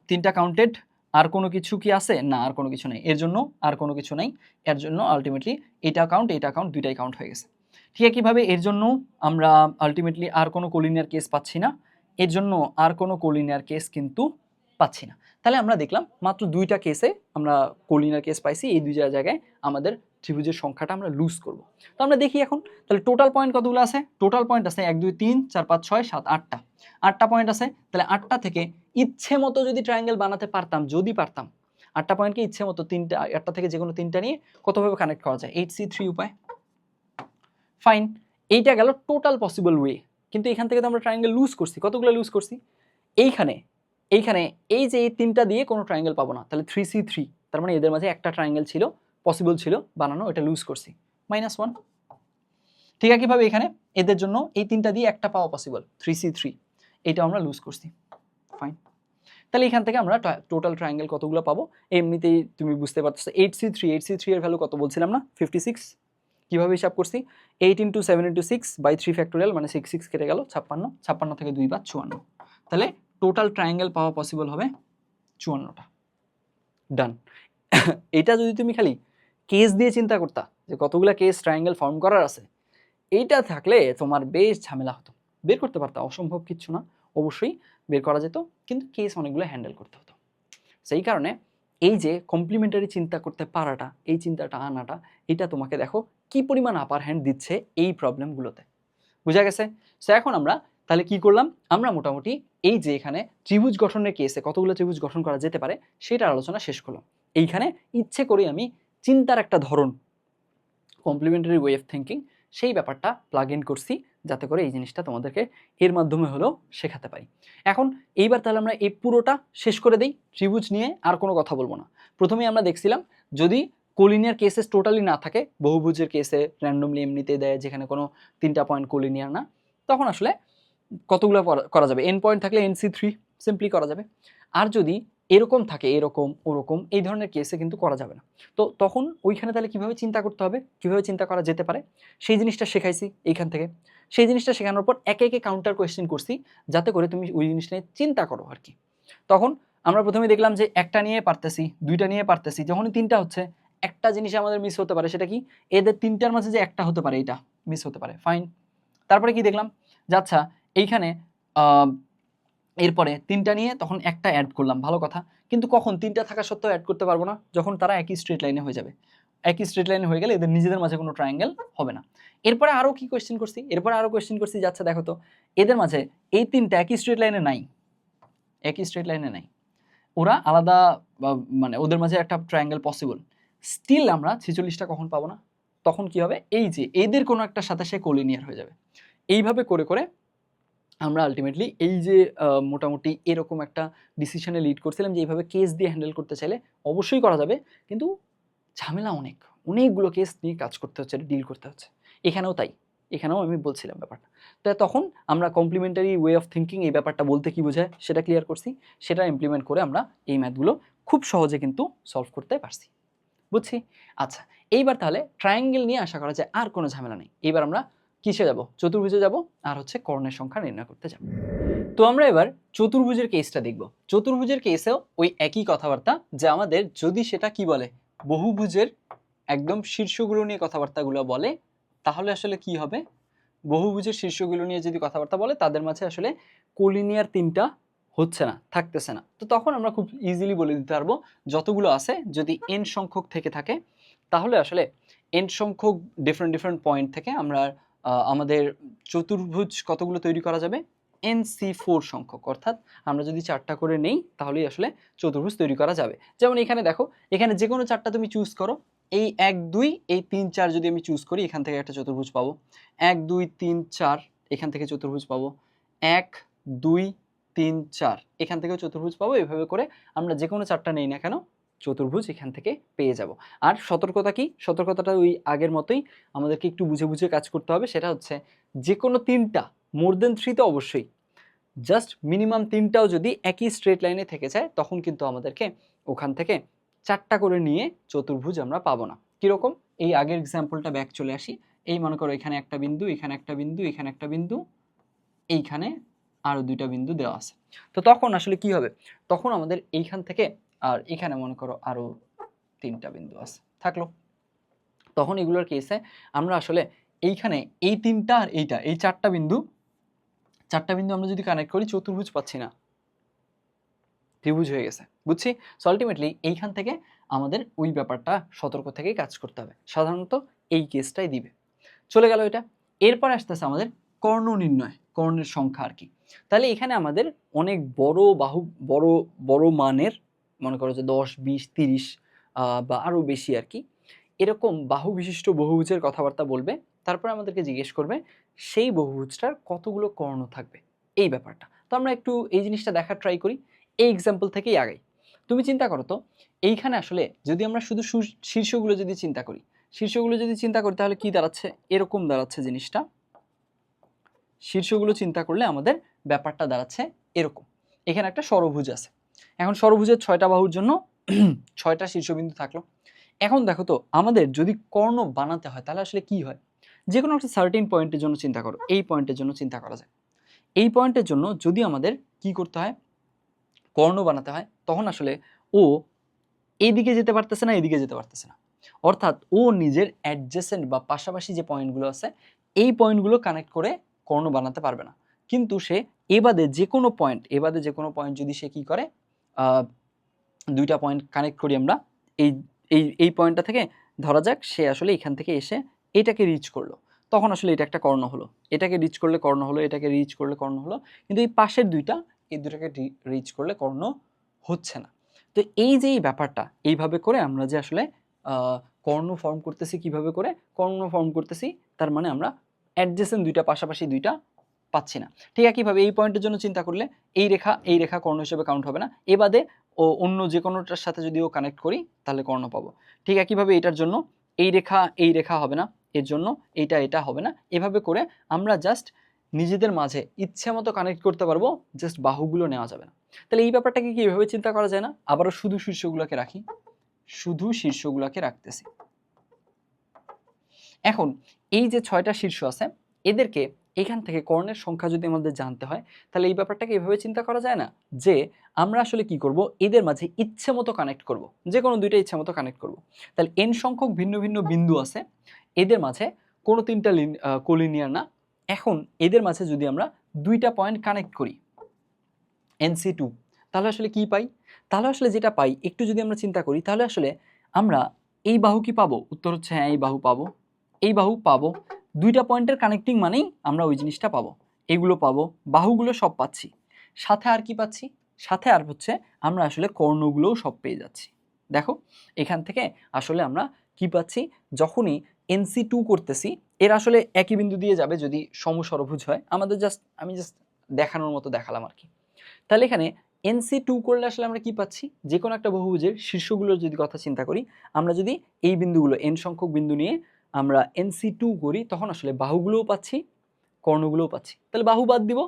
তিনটা কাউন্টেড। আর কোনো কিছু কি আছে? না, আর কোনো কিছু নেই। এর জন্য আর কোনো কিছু নাই। এর জন্য আলটিমেটলি এটা কাউন্ট দুইটাই কাউন্ট হয়ে গেছে। ঠিক একইভাবে এর জন্য আমরা আলটিমেটলি আর কোনো কোলিনিয়ার কেস পাচ্ছি না, এর জন্য আর কোনো কোলিনিয়ার কেস কিন্তু পাচ্ছি না। তাহলে আমরা দেখলাম মাত্র দুইটা কেসে আমরা কোলিনিয়ার কেস পাইছি। এই দুই জায়গায় আমাদের ত্রিভুজের সংখ্যাটা আমরা লুজ করব। তো আমরা দেখি এখন তাহলে টোটাল পয়েন্ট কতগুলো আছে। টোটাল পয়েন্ট আছে 1 2 3 4 5 6 7 8টা পয়েন্ট আছে। তাহলে 8টা থেকে ইচ্ছে মতো যদি ট্রায়াঙ্গেল বানাতে পারতাম, যদি পারতাম 8টা পয়েন্টকে ইচ্ছে মতো 8টা থেকে যে কোনো 3টা নিয়ে কতভাবে কানেক্ট করা যায়, 8C3 উপায়। ফাইন, এইটা গেল টোটাল পসিবল ওয়ে। কিন্তু এখান থেকে তো আমরা ট্রায়াঙ্গেল লুজ করছি। কতগুলো লুজ করছি? এইখানে এই যে এই 3টা দিয়ে কোনো ট্রায়াঙ্গেল পাবো না, তাহলে 3C3, তার মানে এদের মাঝে একটা ট্রায়াঙ্গেল ছিল, পসিবল ছিল বানানো, এটা লুজ করছি, -1। ঠিক একইভাবে এখানে এদের জন্য এই 3টা দিয়ে একটা পাওয়া পসিবল, 3C3, এটা আমরা লুজ করছি। ফাইন, তাহলে এখান থেকে আমরা টোটাল ট্রায়াঙ্গেল কতগুলো পাবো এমনিতেই তুমি বুঝতে পারছো। 8C3 এর ভ্যালু কত বলছিলাম না? 56। কিভাবে হিসাব করছি? 8 × 7 × 6/3 ফ্যাক্টোরিয়াল, মানে 6 কেটে গেল 56, 56 থেকে 2 বাদ 54। তাহলে টোটাল ট্রায়াঙ্গেল পাওয়া পসিবল হবে 54টা। ডান। এটা যদি তুমি খালি কেস দিয়ে চিন্তা করতা যে কতগুলো কেস ট্রায়াঙ্গেল ফর্ম করার আছে, এইটা থাকলে তোমার বেশ ঝামেলা হতো, বের করতে পারতা, অসম্ভব কিচ্ছু না, অবশ্যই বের করা যেত, কিন্তু কেস অনেকগুলো হ্যান্ডেল করতে হতো। সেই কারণে এই যে কমপ্লিমেন্টারি চিন্তা করতে পারাটা, এই চিন্তাটা আনাটা, এটা তোমাকে দেখো কি পরিমাণ আপার হ্যান্ড দিচ্ছে এই প্রবলেমগুলোতে। বুঝা গেছে? সো এখন আমরা তাহলে কি করলাম? আমরা মোটামুটি এই যে এখানে ত্রিভুজ গঠনের কেসে কতগুলো ত্রিভুজ গঠন করা যেতে পারে সেটার আলোচনা শেষ করলাম। এইখানে ইচ্ছে করে আমি চিন্তার একটা ধরন, কমপ্লিমেন্টারি ওয়ে অফ থিঙ্কিং, সেই ব্যাপারটা প্লাগ ইন করছি যাতে করে এই জিনিসটা তোমাদেরকে এর মাধ্যমে হলেও শেখাতে পারি। এখন এইবার তাহলে আমরা এই পুরোটা শেষ করে দিই, ত্রিভুজ নিয়ে আর কোনো কথা বলবো না। প্রথমেই আমরা দেখছিলাম যদি কোলিনিয়ার কেসেস টোটালি না থাকে, বহুভুজের কেসে র্যান্ডমলি এমনিতে দেয় যেখানে কোনো 3টা পয়েন্ট কোলিনিয়ার না, তখন আসলে কতগুলো করা যাবে? n পয়েন্ট থাকলে NC3 সিম্পলি করা যাবে। আর যদি এরকম থাকে, এরকম ওরকম এই ধরনের কেসে কিন্তু করা যাবে না। তো তখন ওইখানে তাহলে কিভাবে চিন্তা করতে হবে, কিভাবে চিন্তা করা যেতে পারে, সেই জিনিসটা শেখাইছি এইখান থেকে। সেই জিনিসটা শেখানোর পর একে একে কাউন্টার কোয়েশ্চেন করছি, যাতে করে তুমি ওই জিনিসটা নিয়ে চিন্তা করো আর কি। তখন আমরা প্রথমে দেখলাম যে একটা নিয়ে পারতেছি, দুইটা নিয়ে পারতেছি, যখনই তিনটা হচ্ছে একটা জিনিস আমাদের মিস হতে পারে, সেটা কি এদের তিনটার মাঝে যে একটা হতে পারে এটা মিস হতে পারে, ফাইন। তারপরে কি দেখলাম যে আচ্ছা এইখানে এরপরে তিনটা নিয়ে তখন একটা অ্যাড করলাম, ভালো কথা, কিন্তু কখন তিনটা থাকা সত্ত্বেও অ্যাড করতে পারবো না, যখন তারা একই স্ট্রেট লাইনে হয়ে যাবে। একই স্ট্রেট লাইনে হয়ে গেলে এদের নিজেদের মাঝে কোনো ট্রায়াঙ্গেল হবে না। এরপরে আরও কি কোয়েশ্চেন করছি, এরপরে আরও কোয়েশ্চেন করছি যে আচ্ছা দেখো তো এদের মাঝে এই তিনটা একই স্ট্রেট লাইনে নাই, একই স্ট্রেট লাইনে নাই, ওরা আলাদা, মানে ওদের মাঝে একটা ট্রায়াঙ্গেল পসিবল, স্টিল আমরা 46টা কখন পাবো না, তখন কি হবে, এই যে এদের কোনো একটা সাথে সে কোলিনিয়ার হয়ে যাবে। এইভাবে করে করে আমরা আলটিমেটলি এই যে মোটামুটি এরকম একটা ডিসিশনে লিড করছিলাম যে এইভাবে কেস দিয়ে হ্যান্ডেল করতে চাইলে অবশ্যই করা যাবে, কিন্তু ঝামেলা অনেক, অনেকগুলো কেস নিয়ে কাজ করতে হচ্ছে, ডিল করতে হচ্ছে। এখানেও তাই, এখানেও আমি বলছিলাম ব্যাপারটা। তো তখন আমরা কমপ্লিমেন্টারি ওয়ে অফ থিঙ্কিং এই ব্যাপারটা বলতে কী বোঝায় সেটা ক্লিয়ার করছি, সেটা ইমপ্লিমেন্ট করে আমরা এই ম্যাথগুলো খুব সহজে কিন্তু সলভ করতে পারছি, বুঝছি। আচ্ছা, এইবার তাহলে ট্রায়াঙ্গেল নিয়ে আশা করা যায় আর কোনো ঝামেলা নেই। এইবার আমরা কিসে যাব, চতুর্ভুজে যাব, আর হচ্ছে কর্ণের সংখ্যা নির্ণয় করতে যাব। তো আমরা এবার চতুর্ভুজের কেসটা দেখব। চতুর্ভুজের কেসেও ওই একই কথাবার্তা, যে আমাদের যদি সেটা কি বলে বহুভুজের একদম শীর্ষগুলো নিয়ে কথাবার্তাগুলো বলে, তাহলে আসলে কি হবে, বহুভুজের শীর্ষগুলো নিয়ে যদি কথাবার্তা বলে তাদের মাঝে আসলে কোলিনিয়ার তিনটা হচ্ছে না, থাকতেছে না, তো তখন আমরা খুব ইজিলি বলে দিতে পারবো যতগুলো আছে যদি n সংখ্যক থেকে থাকে, তাহলে আসলে n সংখ্যক ডিফারেন্ট পয়েন্ট থেকে আমরা আমাদের চতুর্ভুজ কতগুলো তৈরি করা যাবে, NC4 সংখ্যক, অর্থাৎ আমরা যদি 4টা করে নেই তাহলেই আসলে চতুর্ভুজ তৈরি করা যাবে। যেমন এখানে দেখো, এখানে যে কোনো 4টা তুমি চুজ করো, এই 1 2 এই 3 4 যদি আমি চুজ করি, এখান থেকে একটা চতুর্ভুজ পাবো, 1 2 3 4 এখান থেকে চতুর্ভুজ পাবো, 1 2 3 4 এখান থেকেও চতুর্ভুজ পাবো। এভাবে করে আমরা যে কোনো 4টা নেই না কেন চতুর্ভুজ এখান থেকে পেয়ে যাব। আর সতর্কতা কি, সতর্কতাটা ওই আগের মতোই, আমাদেরকে একটু বুঝে বুঝে কাজ করতে হবে। সেটা হচ্ছে যে কোনো 3টা, মোর দেন 3 তো অবশ্যই, জাস্ট মিনিমাম 3টাও যদি একই স্ট্রেট লাইনে থেকে যায়, তখন কিন্তু আমাদেরকে ওখান থেকে 4টা করে নিয়ে চতুর্ভুজ আমরা পাবো না। কীরকম, এই আগের এক্সাম্পলটা ব্যাক চলে আসি। এই মনে করো এখানে একটা বিন্দু, এখানে একটা বিন্দু, এখানে একটা বিন্দু, এইখানে আরও 2টা বিন্দু দেওয়া আছে। তো তখন আসলে কি হবে, তখন আমাদের এইখান থেকে আর এখানে মনে করো আরও 3টা বিন্দু আছে থাকলো, তখন এগুলোর কেসে আমরা আসলে এইখানে এই 3টা আর এইটা, এই 4টা বিন্দু আমরা যদি কানেক্ট করি চতুর্ভুজ পাচ্ছি না, ত্রিভুজ হয়ে গেছে, বুঝছি। সো আলটিমেটলি এইখান থেকে আমাদের ওই ব্যাপারটা সতর্ক থেকেই কাজ করতে হবে, সাধারণত এই কেসটাই দিবে। চলে গেল এটা। এরপর আসতেছে আমাদের কর্ণ নির্ণয়, কর্ণের সংখ্যা আর কি। তাহলে এখানে আমাদের অনেক বড় মানের, মনে করো যে 10 20 30 বা আরও বেশি আর কি, এরকম বাহু বিশিষ্ট বহুভুজের কথাবার্তা বলবে। তারপরে আমাদেরকে জিজ্ঞেস করবে সেই বহুভুজটার কতগুলো কর্ণ থাকবে, এই ব্যাপারটা। তো আমরা একটু এই জিনিসটা দেখার ট্রাই করি, এই এক্সাম্পল থেকেই আগাই। তুমি চিন্তা করো তো, এইখানে আসলে যদি আমরা শুধু শীর্ষগুলো যদি চিন্তা করি, তাহলে কি দাঁড়াচ্ছে, এরকম দাঁড়াচ্ছে জিনিসটা। শীর্ষগুলো চিন্তা করলে আমাদের ব্যাপারটা দাঁড়াচ্ছে এরকম। এখানে একটা ষড়ভুজ আছে, এখন ষড়ভুজের 6টা বাহুর জন্য 6টা শীর্ষবিন্দু থাকলো। এখন দেখো তো, আমাদের যদি কর্ণ বানাতে হয় তাহলে আসলে কি হয়, যে কোনো একটা সার্টেন পয়েন্টের জন্য চিন্তা করো, এই পয়েন্টের জন্য চিন্তা করা যায়। এই পয়েন্টের জন্য যদি আমাদের কি করতে হয়, কর্ণ বানাতে হয়, তখন আসলে ও এইদিকে যেতে পারতেছে না, এদিকে যেতে পারতেছে না, অর্থাৎ ও নিজের অ্যাডজেসেন্ট বা পাশাপাশি যে পয়েন্টগুলো আছে এই পয়েন্টগুলো কানেক্ট করে কর্ণ বানাতে পারবে না। কিন্তু সে এবাদে যে কোনো পয়েন্ট যদি সে কি করে, 2টা পয়েন্ট কানেক্ট করি আমরা, এই এই এই পয়েন্টটা থেকে ধরা যাক সে আসলে এখান থেকে এসে এটাকে রিচ করলো, তখন আসলে এটা একটা কর্ণ হলো, এটাকে রিচ করলে কর্ণ হলো, এটাকে রিচ করলে কর্ণ হলো, কিন্তু এই পাশের এই দুটাকে রিচ করলে কর্ণ হচ্ছে না। তো এই যে এই ব্যাপারটা, এইভাবে করে আমরা যে আসলে কর্ণ ফর্ম করতেছি, কিভাবে করে কর্ণ ফর্ম করতেছি, তার মানে আমরা অ্যাডজেসেন্ট 2টা, পাশাপাশি 2টা পাচ্ছি না। ঠিক একইভাবে এই পয়েন্টের জন্য চিন্তা করলে এই রেখা কর্ণ হিসেবে কাউন্ট হবে না, এবাদে ও অন্য যে কোনোটার সাথে যদি ও কানেক্ট করি তাহলে কর্ণ পাবো। ঠিক একইভাবে এটার জন্য এই রেখা হবে না, এর জন্য এটা হবে না। এভাবে করে আমরা জাস্ট নিজেদের মাঝে ইচ্ছে মতো কানেক্ট করতে পারবো, জাস্ট বাহুগুলো নেওয়া যাবে না। তাহলে এই ব্যাপারটাকে কি এভাবে চিন্তা করা যায় না? আবারও শুধু শীর্ষগুলোকে রাখি, শুধু শীর্ষগুলোকে রাখতেছি। এখন এই যে 6টা শীর্ষ আছে এদেরকে এখান থেকে কর্ণের সংখ্যা যদি আমাদের জানতে হয় তাহলে এই ব্যাপারটাকে এভাবে চিন্তা করা যায় না যে আমরা আসলে কি করব, এদের মাঝে ইচ্ছে মতো কানেক্ট করব, যে কোনো দুইটা ইচ্ছে মতো কানেক্ট করব। তাহলে n সংখ্যক ভিন্ন ভিন্ন বিন্দু আছে, এদের মাঝে কোনো তিনটা কোলিনিয়ার না। এখন এদের মাঝে যদি আমরা দুইটা পয়েন্ট কানেক্ট করি NC2, তাহলে আসলে কি পাই? তাহলে আসলে যেটা পাই একটু যদি আমরা চিন্তা করি তাহলে আসলে আমরা এই বাহু কি পাবো? উত্তর হচ্ছে হ্যাঁ, এই বাহু পাবো, এই বাহু পাবো। দুইটা পয়েন্টের কানেক্টিং মানেই আমরা ওই জিনিসটা পাবো, এগুলো পাবো, বাহুগুলো সব পাচ্ছি। সাথে আর কি পাচ্ছি? সাথে আর হচ্ছে আমরা আসলে কর্ণগুলোও সব পেয়ে যাচ্ছি। দেখো এখান থেকে আসলে আমরা কি পাচ্ছি, যখনই NC2 করতেছি এর আসলে একই বিন্দু দিয়ে যাবে যদি সমষরভুজ হয়, আমাদের আমি জাস্ট দেখানোর মতো দেখালাম আর কি। তাহলে এখানে NC2 করলে আসলে আমরা কি পাচ্ছি, যে কোনো একটা বহুভুজের শীর্ষগুলোর যদি কথা চিন্তা করি, আমরা যদি এই বিন্দুগুলো n সংখ্যক বিন্দু নিয়ে আমরা NC2 করি তখন আসলে বাহুগুলোও পাচ্ছি, কর্ণগুলোও পাচ্ছি। তাহলে বাহু বাদ দিব,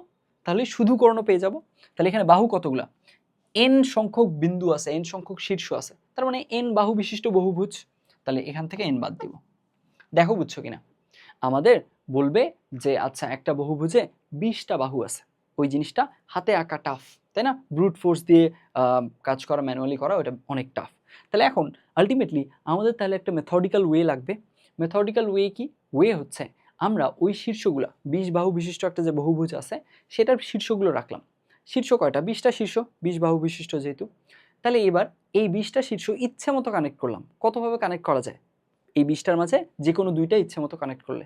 তাহলে শুধু কর্ণ পেয়ে যাব। তাহলে এখানে বাহু কতগুলা? n সংখ্যক বিন্দু আছে, n সংখ্যক শীর্ষ আছে, তার মানে n বাহু বিশিষ্ট বহুভুজ। তাহলে এখান থেকে n বাদ দিব। দেখো বুঝছো কিনা? আমাদের বলবে যে আচ্ছা একটা বহুভুজে 20টা বাহু আছে, ওই জিনিসটা হাতে আঁকা টাফ, তাই না? ব্রুট ফোর্স দিয়ে কাজ করা, ম্যানুয়ালি করা, ওটা অনেক টাফ। তাহলে এখন আলটিমেটলি আমাদের তাহলে একটা মেথডিক্যাল ওয়ে লাগবে। মেথডিক্যাল ওয়ে কি? ওয়ে হচ্ছে আমরা ওই শীর্ষগুলা 20 বাহু বিশিষ্ট একটা যে বহুভুজ আছে সেটার শীর্ষগুলো রাখলাম। শীর্ষ কয়টা? 20টা শীর্ষ, 20 বাহু বিশিষ্ট যেহেতু। তাহলে এবার এই 20টা শীর্ষ ইচ্ছে মতো কানেক্ট করলাম। কতভাবে কানেক্ট করা যায়? এই 20টার মাঝে যে কোনো দুইটা ইচ্ছে মতো কানেক্ট করলে।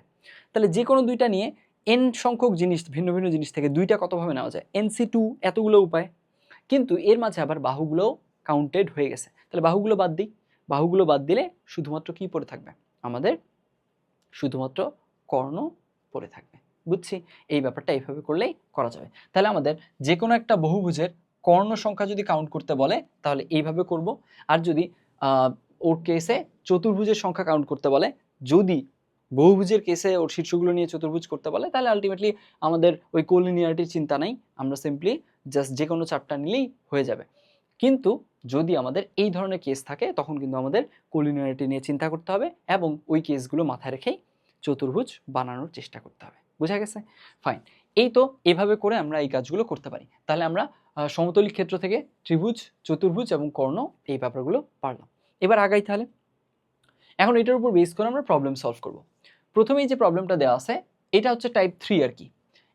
তাহলে যে কোনো দুইটা নিয়ে n সংখ্যক জিনিস, ভিন্ন ভিন্ন জিনিস থেকে দুইটা কতভাবে নেওয়া যায়? NC2 এতগুলো উপায়। কিন্তু এর মাঝে আবার বাহুগুলোও কাউন্টেড হয়ে গেছে। তাহলে বাহুগুলো বাদ দিই, বাহুগুলো বাদ দিলে শুধুমাত্র কি পড়ে থাকবে? আমাদের শুধুমাত্র কর্ণ পড়ে থাকবে। বুঝছি? এই ব্যাপারটা এইভাবে করলেই করা যাবে। তাহলে আমাদের যে কোনো একটা বহুভুজের কর্ণ সংখ্যা যদি কাউন্ট করতে বলে তাহলে এইভাবে করব। আর যদি ওর কেসে চতুর্ভুজের সংখ্যা কাউন্ট করতে বলে, যদি বহুভুজের কেসে ওর শীর্ষগুলো নিয়ে চতুর্ভুজ করতে বলে, তাহলে আলটিমেটলি আমাদের ওই কোলিনিয়ারিটির চিন্তা নাই, আমরা সিম্পলি জাস্ট যে কোনো চারটা নিলেই হয়ে যাবে। কিন্তু যদি আমাদের এই ধরনের কেস থাকে তখন কিন্তু আমাদের কোলিনিয়ারিটি নিয়ে চিন্তা করতে হবে এবং ওই কেসগুলো মাথায় রেখেই চতুর্ভুজ বানানোর চেষ্টা করতে হবে। বুঝা গেছে? ফাইন। এই তো এভাবে করে আমরা এই কাজগুলো করতে পারি। তাহলে আমরা সমতলিক ক্ষেত্র থেকে ত্রিভুজ, চতুর্ভুজ এবং কর্ণ এই ব্যাপারগুলো পারলাম। এবার আগাই তাহলে। এখন এটার উপর বেস করে আমরা প্রবলেম সলভ করব। প্রথমেই যে প্রবলেমটা দেওয়া আছে এটা হচ্ছে টাইপ 3 আর কি।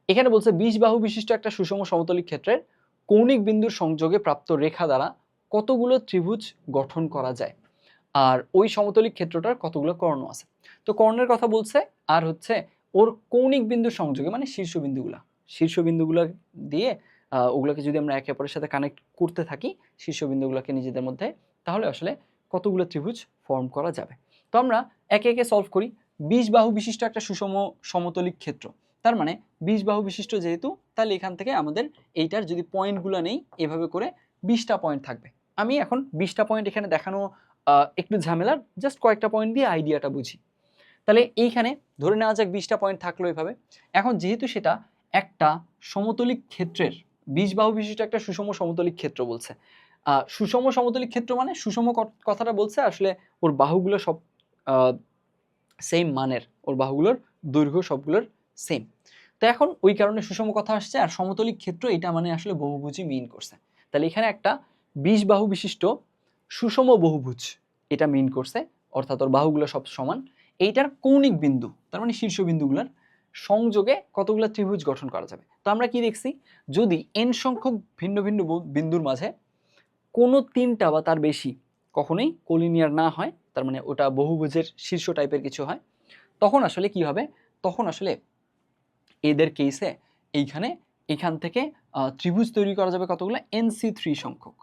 এখানে বলছে 20 বাহু বিশিষ্ট একটা সুষম সমতলিক ক্ষেত্রের কৌণিক বিন্দুর সংযোগে প্রাপ্ত রেখা দ্বারা কতগুলো ত্রিভুজ গঠন করা যায়, আর ওই সমতলিক ক্ষেত্রটার কতগুলো কর্ণ আছে। তো কর্ণের কথা বলছে, আর হচ্ছে ওর কৌণিক বিন্দুর সংযোগে মানে শীর্ষবিন্দুগুলো দিয়ে ওগুলোকে যদি আমরা একে অপরের সাথে কানেক্ট করতে থাকি শীর্ষবিন্দুগুলোকে নিজেদের মধ্যে, তাহলে আসলে কতগুলো ত্রিভুজ ফর্ম করা যাবে। তো আমরা একে একে সলভ করি। 20 বাহু বিশিষ্ট একটা সুষম সমতলিক ক্ষেত্র, তার মানে 20 বাহু বিশিষ্ট যেহেতু, তাহলে এখান থেকে আমাদের এইটার যদি পয়েন্টগুলো নেই এভাবে করে 20টা পয়েন্ট থাকবে। আমি এখন 20টা পয়েন্ট এখানে দেখানো একটু ঝামেলার, জাস্ট কয়েকটা পয়েন্ট দিয়ে আইডিয়াটা বুঝি। তাহলে এইখানে ধরে নেওয়া যাক 20টা পয়েন্ট থাকলো এভাবে। এখন যেহেতু সেটা একটা সমতলিক ক্ষেত্রের 20 বাহু বিশিষ্ট একটা সুষম সমতলিক ক্ষেত্র বলছে, সুষম সমতলিক ক্ষেত্র মানে সুষম কথাটা বলছে আসলে ওর বাহুগুলো সব সেম মানের, ওর বাহুগুলোর দৈর্ঘ্য সবগুলোর সেম। তো এখন ওই কারণে সুষম কথা আসছে, আর সমতলিক ক্ষেত্র এটা মানে আসলে বহুভুজই মিন করছে। তাহলে এখানে একটা 20 বাহু বিশিষ্ট সুষম বহুভুজ এটা মিন করছে, অর্থাৎ ওর বাহুগুলো সব সমান। এইটার কৌণিক বিন্দু তার মানে শীর্ষবিন্দুগুলোর সংযোগে কতগুলো ত্রিভুজ গঠন করা যাবে। তো আমরা কি দেখছি, যদি n সংখ্যক ভিন্ন ভিন্ন বিন্দুর মাঝে কোনো তিনটা বা তার বেশি কখনোই কোলিনিয়ার না হয়, তার মানে ওটা বহুভুজের শীর্ষ টাইপের কিছু হয়, তখন আসলে কি হবে, তখন আসলে এদের কেসে এখান থেকে ত্রিভুজ তৈরি করা যাবে কতগুলো? NC3 সংখ্যক,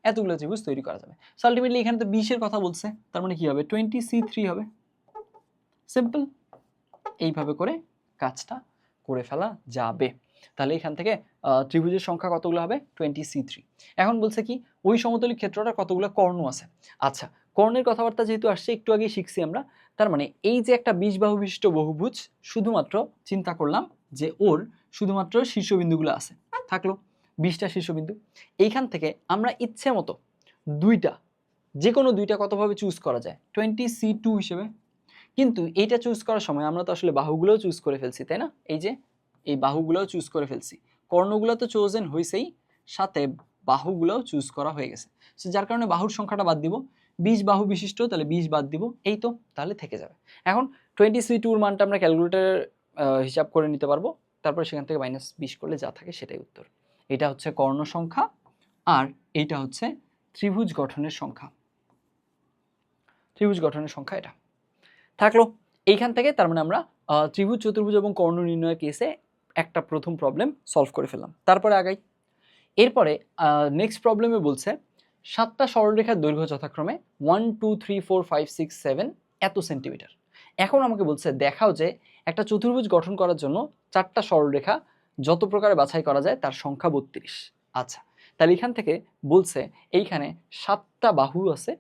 এতগুলো ত্রিভুজ তৈরি করা যাবে। সো আলটিমেটলি এখানে তো 20 এর কথা বলছে, তার মানে কি হবে? 20C3 হবে। সিম্পল, এইভাবে করে কাজটা করে ফেলা যাবে। তাহলে এখান থেকে ত্রিভুজের সংখ্যা কতগুলো হবে? 20C3। এখন বলছে কি ওই সমতলিক ক্ষেত্রটা কতগুলো কর্ণ আছে। আচ্ছা, কর্ণের কথাবার্তা যেহেতু আসছে একটু আগেই শিখছি আমরা, তার মানে এই যে একটা 20 বাহু বিশিষ্ট বহুভুজ, শুধুমাত্র চিন্তা করলাম যে ওর শুধুমাত্র শীর্ষবিন্দুগুলো আছে থাকলো, 20টা শীর্ষবিন্দু। এইখান থেকে আমরা ইচ্ছে মতো দুইটা, যে কোনো দুইটা কতভাবে চুজ করা যায়, 20C2 হিসেবে। কিন্তু এইটা চুজ করার সময় আমরা তো আসলে বাহুগুলোও চুজ করে ফেলছি, তাই না? এই যে এই বাহুগুলোও চুজ করে ফেলছি, কর্ণগুলো তো চোজেন হয়েছেই, সাথে বাহুগুলোও চুজ করা হয়ে গেছে। সো যার কারণে বাহুর সংখ্যাটা বাদ দিব, 20 বাহু বিশিষ্ট, তাহলে 20 বাদ দিব, এই তো, তাহলে থেকে যাবে। এখন 20C2 মানটা আমরা ক্যালকুলেটরে হিসাব করে নিতে পারবো, তারপরে সেখান থেকে -20 করলে যা থাকে সেটাই উত্তর। এটা হচ্ছে কর্ণ সংখ্যা, আর এইটা হচ্ছে ত্রিভুজ গঠনের সংখ্যা। ত্রিভুজ গঠনের সংখ্যা এটা থাকলো। এইখান থেকে তার মানে আমরা ত্রিভুজ, চতুর্ভুজ এবং কর্ণ নির্ণয়ের কেসে একটা প্রথম প্রবলেম সলভ করে ফেললাম। তারপরে আগাই। এরপরে নেক্সট প্রবলেমে বলছে 7টা সরলরেখার দৈর্ঘ্য যথাক্রমে 1 2 3 4 5 6 7 এত সেন্টিমিটার। এখন আমাকে বলছে দেখাও যে একটা চতুর্ভুজ গঠন করার জন্য 4টা সরলরেখা যত প্রকারে বাছাই করা যায় তার সংখ্যা 32। আচ্ছা, তাহলে এখান থেকে বলছে এইখানে 7টা বাহু আছে,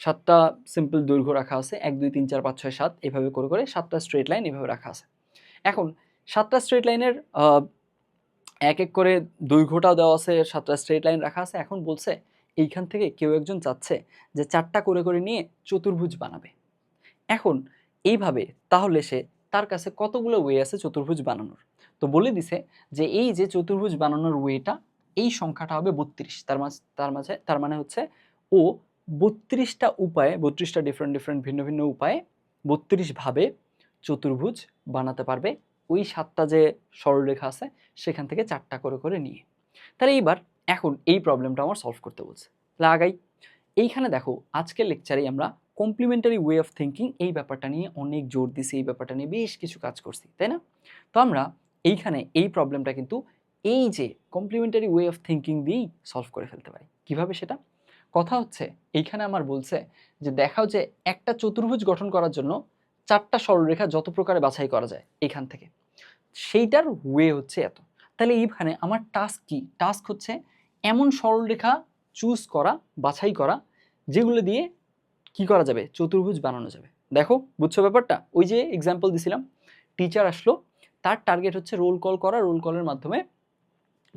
7টা সিম্পল দৈর্ঘ্য রাখা আছে, 1 2 3 4 5 6 7 এভাবে করে করে 7টা স্ট্রেট লাইন এভাবে রাখা আছে। এখন 7টা স্ট্রেট লাইনের এক এক করে দৈর্ঘ্যটাও দেওয়া আছে, 7টা স্ট্রেট লাইন রাখা আছে। এখন বলছে এইখান থেকে কেউ একজন চাচ্ছে যে 4টা করে করে নিয়ে চতুর্ভুজ বানাবে। এখন এইভাবে তাহলে সে তার কাছে কতগুলো ওয়ে আছে চতুর্ভুজ বানানোর, তো বলে দিছে যে এই যে চতুর্ভুজ বানানোর ওয়েটা, এই সংখ্যাটা হবে 32। তার মানে হচ্ছে ও 32টা উপায়ে, 32টা ডিফারেন্ট ভিন্ন ভিন্ন উপায়ে 32 ভাবে চতুর্ভুজ বানাতে পারবে ওই 7টা যে সরলরেখা আছে সেখান থেকে 4টা করে করে নিয়ে। তাহলে এইবার এখন এই প্রবলেমটা আমার সলভ করতে বলছে। তাহলে আগাই। এইখানে দেখো আজকের লেকচারেই আমরা কমপ্লিমেন্টারি ওয়ে অফ থিঙ্কিং এই ব্যাপারটা নিয়ে অনেক জোর দিছি, এই ব্যাপারটা নিয়ে বেশ কিছু কাজ করছি, তাই না? তো আমরা এইখানে এই প্রবলেমটা কিন্তু এই যে কমপ্লিমেন্টারি ওয়ে অফ থিঙ্কিং দিয়েই সলভ করে ফেলতে পারি। কিভাবে সেটা? কথা হচ্ছে এইখানে আমার বলছে যে দেখাও যে একটা চতুর্ভুজ গঠন করার জন্য 4টা সরলরেখা যত প্রকারে বাছাই করা যায় এখান থেকে, সেইটার ওয়ে হচ্ছে এত। তাহলে এইখানে আমার টাস্ক কি? টাস্ক হচ্ছে এমন সরলরেখা চুজ করা, বাছাই করা, যেগুলো দিয়ে কি করা যাবে, চতুর্ভুজ বানানো যাবে। দেখো বুঝছো ব্যাপারটা? ওই যে এক্সাম্পল দিছিলাম, টিচার আসলো, তার টার্গেট হচ্ছে রোল কল করা, রোল কলের মাধ্যমে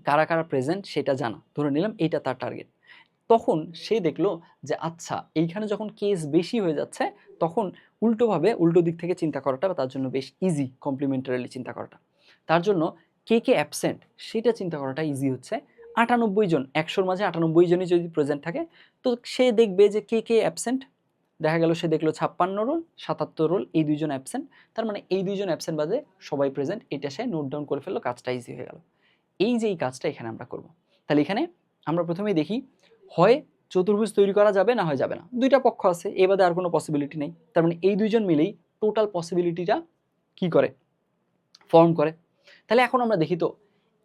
কারা কারা প্রেজেন্ট সেটা জানা, ধরে নিলাম এইটা তার টার্গেট। তখন সে দেখলো যে আচ্ছা এইখানে যখন কেস বেশি হয়ে যাচ্ছে তখন উল্টোভাবে, উল্টো দিক থেকে চিন্তা করাটা তার জন্য বেশ ইজি, কমপ্লিমেন্টারিলি চিন্তা করাটা। তার জন্য কে কে অ্যাবসেন্ট সেটা চিন্তা করাটা ইজি হচ্ছে। 98 জন, 100-র মাঝে 98 জনই যদি প্রেজেন্ট থাকে তো সে দেখবে যে কে কে অ্যাবসেন্ট। দেখা গেল সে দেখলো 56 রোল, 77 রোল, এই দুইজন অ্যাবসেন্ট, তার মানে এই দুইজন অ্যাবসেন্ট বাদে সবাই প্রেজেন্ট, এটা সে নোট ডাউন করে ফেললো, কাজটা ইজি হয়ে গেল। এই যে এই কাজটা এখানে আমরা করব। তাহলে এখানে আমরা প্রথমেই দেখি হয় চতুর্ভুজ তৈরি করা যাবে না হয় যাবে না, দুইটা পক্ষ আছে, এ বাদে আর কোনো পসিবিলিটি নেই। তার মানে এই দুইজন মিলেই টোটাল পসিবিলিটিটা কি করে, ফর্ম করে। তাহলে এখন আমরা দেখি তো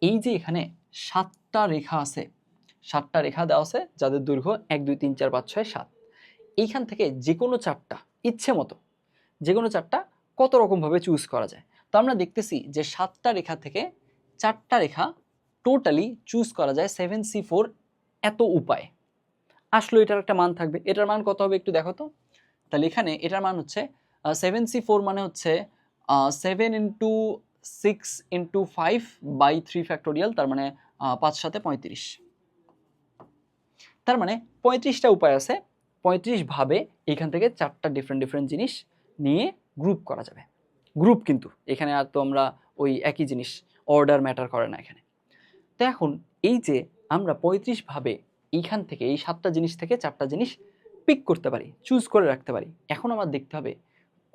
এই যে এখানে 7টা রেখা আছে, 7টা রেখা দেওয়া আছে যাদের দৈর্ঘ্য 1 2 3 4 5 6 7, এইখান থেকে যে কোনো 4টা ইচ্ছে মতো, যে কোনো 4টা কত রকমভাবে চুজ করা যায়। তো আমরা দেখতেছি যে 7টা রেখা থেকে 4টা রেখা টোটালি চুজ করা যায় 7C4 এত উপায়। আসলে এটার একটা মান থাকবে, এটার মান কত হবে একটু দেখো তো। তাহলে এখানে এটার মান হচ্ছে 7C4 মানে হচ্ছে 7 ইন্টু 6 ইন্টু 5 বাই 3 ফ্যাক্টোরিয়াল, তার মানে 5 7 35। তার মানে 35টা উপায় আছে, 35 ভাবে এখান থেকে 4টা ডিফারেন্ট জিনিস নিয়ে গ্রুপ করা যাবে। গ্রুপ কিন্তু এখানে আর তো আমরা ওই একই জিনিস, অর্ডার ম্যাটার করে না এখানে। তো এখন এই যে আমরা 35 ভাবে এইখান থেকে এই 7টা জিনিস থেকে 4টা জিনিস পিক করতে পারি, চুজ করে রাখতে পারি। এখন আমার দেখতে হবে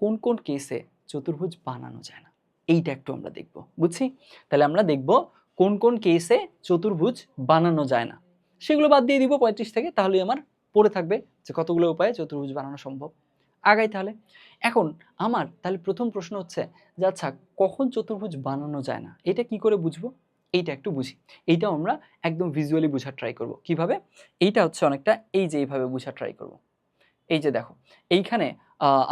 কোন কোন কেসে চতুর্ভুজ বানানো যায় না, এইটা একটু আমরা দেখব, বুঝছি? তাহলে আমরা দেখব কোন কোন কেসে চতুর্ভুজ বানানো যায় না, সেগুলো বাদ দিয়ে দিব 35 থেকে, তাহলে আমার পড়ে থাকবে যে কতগুলো উপায়ে চতুর্ভুজ বানানো সম্ভব। আগাই তাহলে। এখন আমার তাহলে প্রথম প্রশ্ন হচ্ছে যে আচ্ছা কখন চতুর্ভুজ বানানো যায় না, এটা কি করে বুঝবো? এইটা একটু বুঝি। এইটাও আমরা একদম ভিজুয়ালি বোঝার ট্রাই করব। কিভাবে? এইটা হচ্ছে অনেকটা এই যে এইভাবে বোঝার ট্রাই করব। এই যে দেখো এইখানে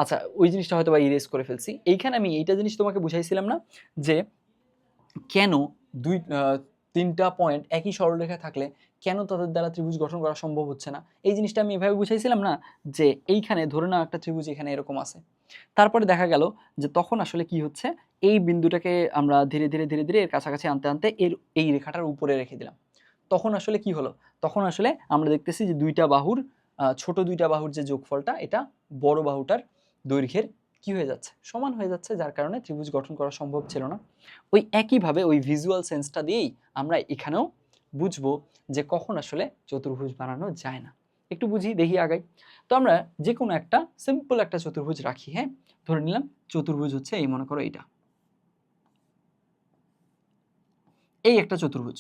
আচ্ছা ওই জিনিসটা হয়তো বা ইরেজ করে ফেলছি। এইখানে আমি এইটা জিনিস তোমাকে বুঝাইছিলাম না যে কেন 3টা পয়েন্ট একই সরলরেখায় থাকলে কেন তাদের দ্বারা ত্রিভুজ গঠন করা সম্ভব হচ্ছে না। এই জিনিসটা আমি এভাবে বুঝাইছিলাম না যে এইখানে ধরে নাও একটা ত্রিভুজ এখানে এরকম আছে, তারপরে দেখা গেল যে তখন আসলে কি হচ্ছে, এই বিন্দুটাকে আমরা ধীরে ধীরে এর কাছাকাছি আনতে আনতে এই রেখাটার উপরে রেখে দিলাম। তখন আসলে কি হলো, তখন আসলে আমরা দেখতেছি যে ছোট দুইটা বাহুর যে যোগফলটা এটা বড় বাহুটার দৈর্ঘ্যের কি হয়ে যাচ্ছে, সমান হয়ে যাচ্ছে, যার কারণে ত্রিভুজ গঠন করা সম্ভব ছিল না। ওই একইভাবে ওই ভিজুয়াল সেন্সটা দিয়েই আমরা এখানেও বুঝবো যে কখন আসলে চতুর্ভুজ বানানো যায় না। একটু বুঝি, দেখি আগাই। তো আমরা যে কোনো একটা সিম্পল একটা চতুর্ভুজ রাখি। হ্যাঁ, ধরে নিলাম চতুর্ভুজ হচ্ছে এই, মনে করো এইটা, এই একটা চতুর্ভুজ।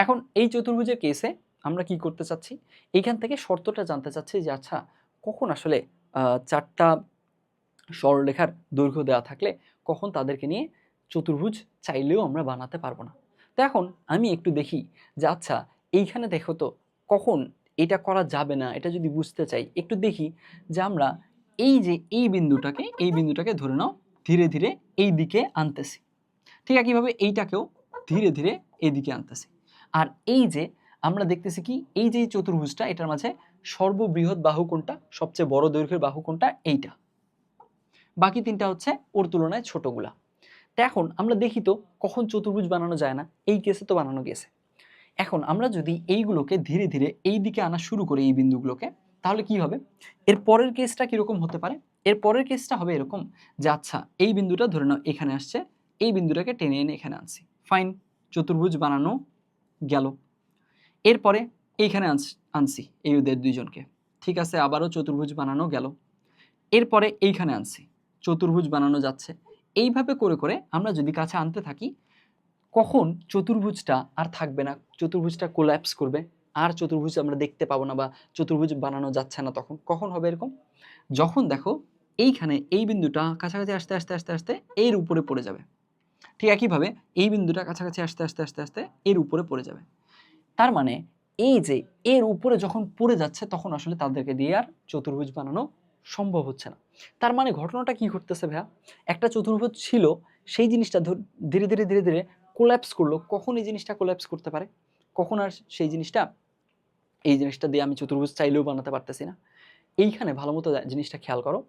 এখন এই চতুর্ভুজের কেসে আমরা কি করতে চাচ্ছি, এইখান থেকে শর্তটা জানতে চাচ্ছি যে আচ্ছা কখন আসলে চারটা সরলরেখার দৈর্ঘ্য দেওয়া থাকলে কখন তাদেরকে নিয়ে চতুর্ভুজ চাইলেও আমরা বানাতে পারবো না। তো এখন আমি একটু দেখি যে আচ্ছা এইখানে দেখো তো কখন এটা করা যাবে না, এটা যদি বুঝতে চাই একটু দেখি যে আমরা এই যে এই বিন্দুটাকে ধরে নাও ধীরে ধীরে এই দিকে আনতেছি, ঠিক একইভাবে এইটাকেও ধীরে ধীরে এইদিকে আনতেছি। আর এই যে আমরা দেখতেছি কি, এই যে চতুর্ভুজটা এটার মাঝে সর্ববৃহৎ বাহু কোনটা, সবচেয়ে বড় দৈর্ঘ্যের বাহু কোনটা, এইটা। বাকি তিনটা হচ্ছে ওর তুলনায় ছোটগুলা। তো এখন আমরা দেখি তো কখন চতুর্ভুজ বানানো যায় না, এই কেসে তো বানানো গেছে। এখন আমরা যদি এইগুলোকে ধীরে ধীরে এই দিকে আনা শুরু করি এই বিন্দুগুলোকে, তাহলে কি হবে, এর পরের কেসটা কিরকম হতে পারে, এর পরের কেসটা হবে এরকম যে আচ্ছা এই বিন্দুটা ধরে নাও এখানে আসছে, এই বিন্দুটাকে টেনে এনে এখানে আনছি, ফাইন, চতুর্ভুজ বানানো গেল। এরপরে এইখানে আনছি এই ওদের দুইজনকে, ঠিক আছে, আবারও চতুর্ভুজ বানানো গেল। এরপরে এইখানে আনছি, চতুর্ভুজ বানানো যাচ্ছে। এইভাবে করে করে আমরা যদি কাছে আনতে থাকি, কখন চতুর্ভুজটা আর থাকবে না, চতুর্ভুজটা কোল্যাপস করবে, আর চতুর্ভুজ আমরা দেখতে পাবো না বা চতুর্ভুজ বানানো যাচ্ছে না, তখন কখন হবে এরকম, যখন দেখো এইখানে এই বিন্দুটা কাছাকাছি আস্তে আস্তে আস্তে আস্তে এর উপরে পড়ে যাবে, ঠিক একইভাবে এই বিন্দুটা কাছাকাছি আস্তে আস্তে আস্তে আস্তে এর উপরে পড়ে যাবে। তার মানে এই যে এর উপরে যখন পড়ে যাচ্ছে তখন আসলে তাদেরকে দিয়ে আর চতুর্ভুজ বানানো সম্ভব হচ্ছে না। তার মানে ঘটনাটা কি ঘটতেছে ভাইয়া, একটা চতুর্ভুজ ছিল, সেই জিনিসটা ধীরে ধীরে ধীরে ধীরে কোল্যাপস করলো। কখন এই জিনিসটা কোল্যাপস করতে পারে, কখন আর সেই জিনিসটা, এই জিনিসটা দিয়ে আমি চতুর্ভুজ চাইলেও বানাতে পারতেছি না। এইখানে ভালো মতো জিনিসটা খেয়াল করো,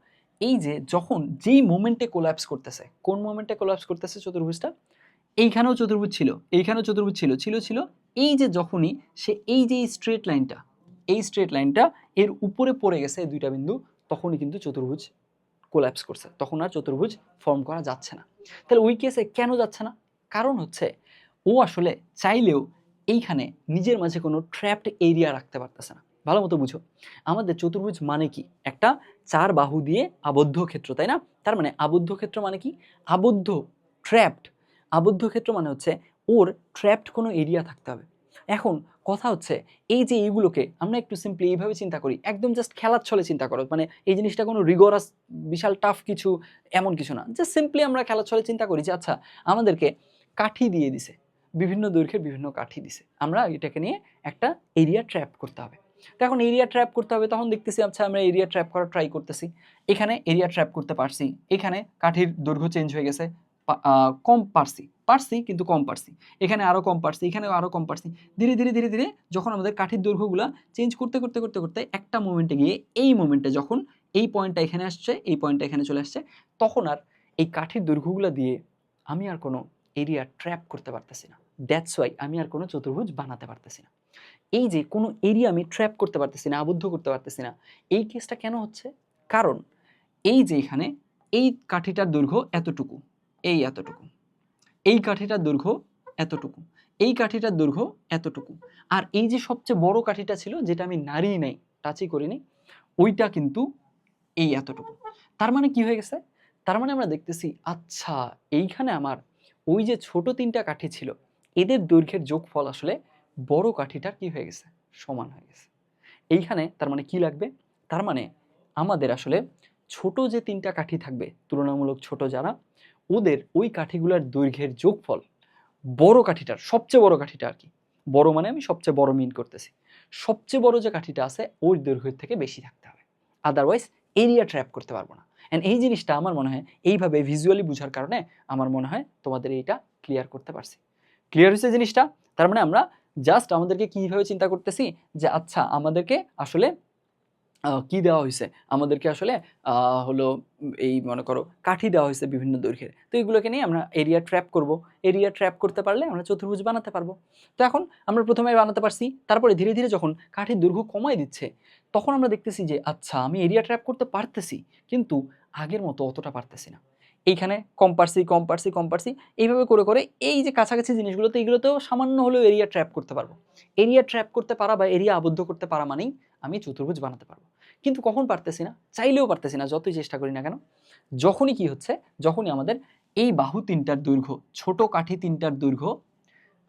এই যে যখন যেই মোমেন্টে কোল্যাপস করতেছে, কোন মোমেন্টে কোল্যাপস করতেছে চতুর্ভুজটা, এইখানেও চতুর্ভুজ ছিল, এইখানেও চতুর্ভুজ ছিল ছিল ছিল এই যে যখনই সে এই যে স্ট্রেট লাইনটা, এই স্ট্রেট লাইনটা এর উপরে পড়ে গেছে এই দুইটা বিন্দু, তখনই কিন্তু চতুর্ভুজ কোল্যাপস করছে, তখন আর চতুর্ভুজ ফর্ম করা যাচ্ছে না। তাহলে ওই কেসে কেন যাচ্ছে না, কারণ হচ্ছে ও আসলে চাইলেও এইখানে নিজের মাঝে কোনো ট্র্যাপড এরিয়া রাখতে পারতেছে না। ভালো মতো বুঝো, আমাদের চতুর্ভুজ মানে কি, একটা চার বাহু দিয়ে আবদ্ধ ক্ষেত্র, তাই না? তার মানে আবদ্ধ ক্ষেত্র মানে কি, আবদ্ধ, ট্র্যাপড। আবদ্ধ ক্ষেত্র মানে হচ্ছে ওর ট্র্যাপড কোনো এরিয়া থাকতে হবে। এখন কথা হচ্ছে এই যে এইগুলোকে আমরা একটু সিম্পলি এইভাবে চিন্তা করি, একদম জাস্ট খেলার ছলে চিন্তা করো, মানে এই জিনিসটা কোনো রিগরাস বিশাল টাফ কিছু এমন কিছু না, জাস্ট সিম্পলি আমরা খেলার ছলে চিন্তা করি যে আচ্ছা আমাদেরকে কাঠি দিয়ে দিছে, বিভিন্ন দৈর্ঘ্যের বিভিন্ন কাঠি দিছে, আমরা এটাকে নিয়ে একটা এরিয়া ট্র্যাপ করতে হবে। তো এখন এরিয়া ট্র্যাপ করতে হবে, তখন দেখতেছি আচ্ছা আমরা এরিয়া ট্র্যাপ করার ট্রাই করতেছি, এখানে এরিয়া ট্র্যাপ করতে পারছি, এখানে কাঠির দৈর্ঘ্য চেঞ্জ হয়ে গেছে, কম পারছি পারছি কিন্তু কম পারছি, এখানে আরো কম পারছি, এখানে আরো কম পারছি। ধীরে ধীরে ধীরে ধীরে যখন আমাদের কাঠির দৈর্ঘ্যগুলো চেঞ্জ করতে করতে করতে করতে একটা মোমেন্টে গিয়ে, এই মোমেন্টে যখন এই পয়েন্টটা এখানে আসছে, এই পয়েন্টটা এখানে চলে আসছে, তখন আর এই কাঠির দৈর্ঘ্যগুলো দিয়ে আমি আর কোনো এরিয়া ট্র্যাপ করতে পারতেছি না। দ্যাটস ওয়াই আমি আর কোনো চতুর্ভুজ বানাতে পারতেছি না। এই যে কোনো এরিয়া আমি ট্র্যাপ করতে পারতেছি না, আবদ্ধ করতে পারতেছি না, এই কেসটা কেন হচ্ছে, কারণ এই যে এখানে এই কাঠিটার দৈর্ঘ্য এতটুকু, এই এতটুকু, এই কাঠিটার দৈর্ঘ্য এতটুকু, এই কাঠিটার দৈর্ঘ্য এতটুকু, আর এই যে সবচেয়ে বড় কাঠিটা ছিল যেটা আমি নাড়িই নাই, টাচই করিনি, ওইটা কিন্তু এই এতটুকু। তার মানে কি হয়ে গেছে, তার মানে আমরা দেখতেছি আচ্ছা এইখানে আমার ওই যে ছোট তিনটা কাঠি ছিল এদের দৈর্ঘ্যের যোগফল আসলে বড় কাঠিটার কি হয়ে গেছে, সমান হয়ে গেছে। এইখানে তার মানে কি লাগবে, তার মানে আমাদের আসলে ছোট যে তিনটা কাঠি থাকবে তুলনামূলক ছোট যারা, ওদের ওই কাঠিগুলোর দৈর্ঘ্যের যোগফল বড় কাঠিটার, সবচেয়ে বড় কাঠিটা আর কি, বড় মানে আমি সবচেয়ে বড় মিন করতেছি, সবচেয়ে বড় যে কাঠিটা আছে ওই দৈর্ঘ্যের থেকে বেশি থাকতে হবে, আদারওয়াইজ এরিয়া ট্র্যাপ করতে পারবো না। অ্যান্ড এই জিনিসটা আমার মনে হয় এইভাবে ভিজুয়ালি বোঝার কারণে আমার মনে হয় তোমাদের এইটা ক্লিয়ার করতে পারছি। ক্লিয়ার হয়েছে জিনিসটা? তার মানে আমরা জাস্ট আমাদেরকে কীভাবে চিন্তা করতেছি যে আচ্ছা আমাদেরকে আসলে কি দেওয়া হয়েছে আমাদেরকে আসলে হলো এই মনে করো কাঠি দেওয়া হয়েছে বিভিন্ন দৈর্ঘ্যের। তো এগুলোকে নিয়ে আমরা এরিয়া ট্র্যাপ করব। এরিয়া ট্র্যাপ করতে পারলে আমরা চতুর্ভুজ বানাতে পারবো। তো এখন আমরা প্রথমে বানাতে পারছি, তারপরে ধীরে ধীরে যখন কাঠির দৈর্ঘ্য কমায় দিচ্ছে তখন আমরা দেখতেছি যে আচ্ছা আমি এরিয়া ট্র্যাপ করতে পারতেছি, কিন্তু আগের মতো অতটা পারতেছি না। এইখানে কম পারছি কম পারছি কম পারছি, এইভাবে করে করে এই যে কাছাকাছি জিনিসগুলোতে এগুলোতেও সামান্য হলেও এরিয়া ট্র্যাপ করতে পারবো। এরিয়া ট্র্যাপ করতে পারা বা এরিয়া আবদ্ধ করতে পারা মানেই আমি চতুর্ভুজ বানাতে পারবো। কিন্তু কখন পারতেছি না? চাইলেও পারতেছি না, যতই চেষ্টা করি না কেন। যখনই কি হচ্ছে, যখনই আমাদের এই বাহু তিনটার দৈর্ঘ্য, ছোট কাঠি তিনটার দৈর্ঘ্য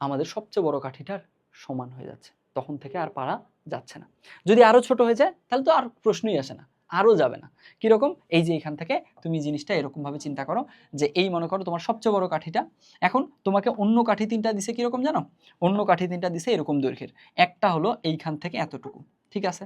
আমাদের সবচেয়ে বড় কাঠিটার সমান হয়ে যাচ্ছে, তখন থেকে আর পারা যাচ্ছে না। যদি আরো ছোট হয়ে যায় তাহলে তো আর প্রশ্নই আসে না, আরও যাবে না। কিরকম? এই যে এখান থেকে তুমি জিনিসটা এরকমভাবে চিন্তা করো যে এই মনে করো তোমার সবচেয়ে বড় কাঠিটা, এখন তোমাকে অন্য কাঠি তিনটা দিছে কিরকম জানো? অন্য কাঠি তিনটা দিছে এরকম দৈর্ঘ্যের। একটা হলো এইখান থেকে এতটুকু, ঠিক আছে,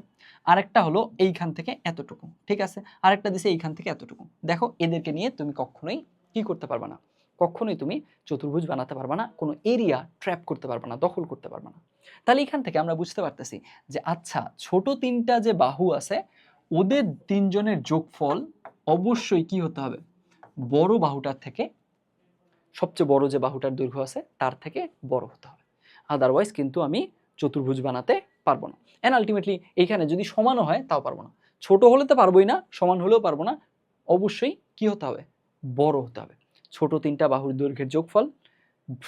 আরেকটা হলো এইখান থেকে এতটুকু, ঠিক আছে, আরেকটা দিছে এইখান থেকে এতটুকু। দেখো এদেরকে নিয়ে তুমি কখনোই কি করতে পারবে না, কখনোই তুমি চতুর্ভুজ বানাতে পারবা না, কোনো এরিয়া ট্র্যাপ করতে পারবা না, দখল করতে পারবা না। তাহলে এখান থেকে আমরা বুঝতে পারতেছি যে আচ্ছা ছোট তিনটা যে বাহু আছে ওদের তিনজনের যোগফল অবশ্যই কি হতে হবে, বড় বাহুটার থেকে, সবচেয়ে বড় যে বাহুটার দৈর্ঘ্য আছে তার থেকে বড় হতে হবে। আদারওয়াইজ কিন্তু আমি চতুর্ভুজ বানাতে পারবো না। অ্যান্ড আলটিমেটলি এইখানে যদি সমানও হয় তাও পারবো না। ছোট হলে তো পারবোই না, সমান হলেও পারবো না, অবশ্যই কি হতে হবে, বড় হতে হবে। ছোট তিনটা বাহুর দৈর্ঘ্যের যোগফল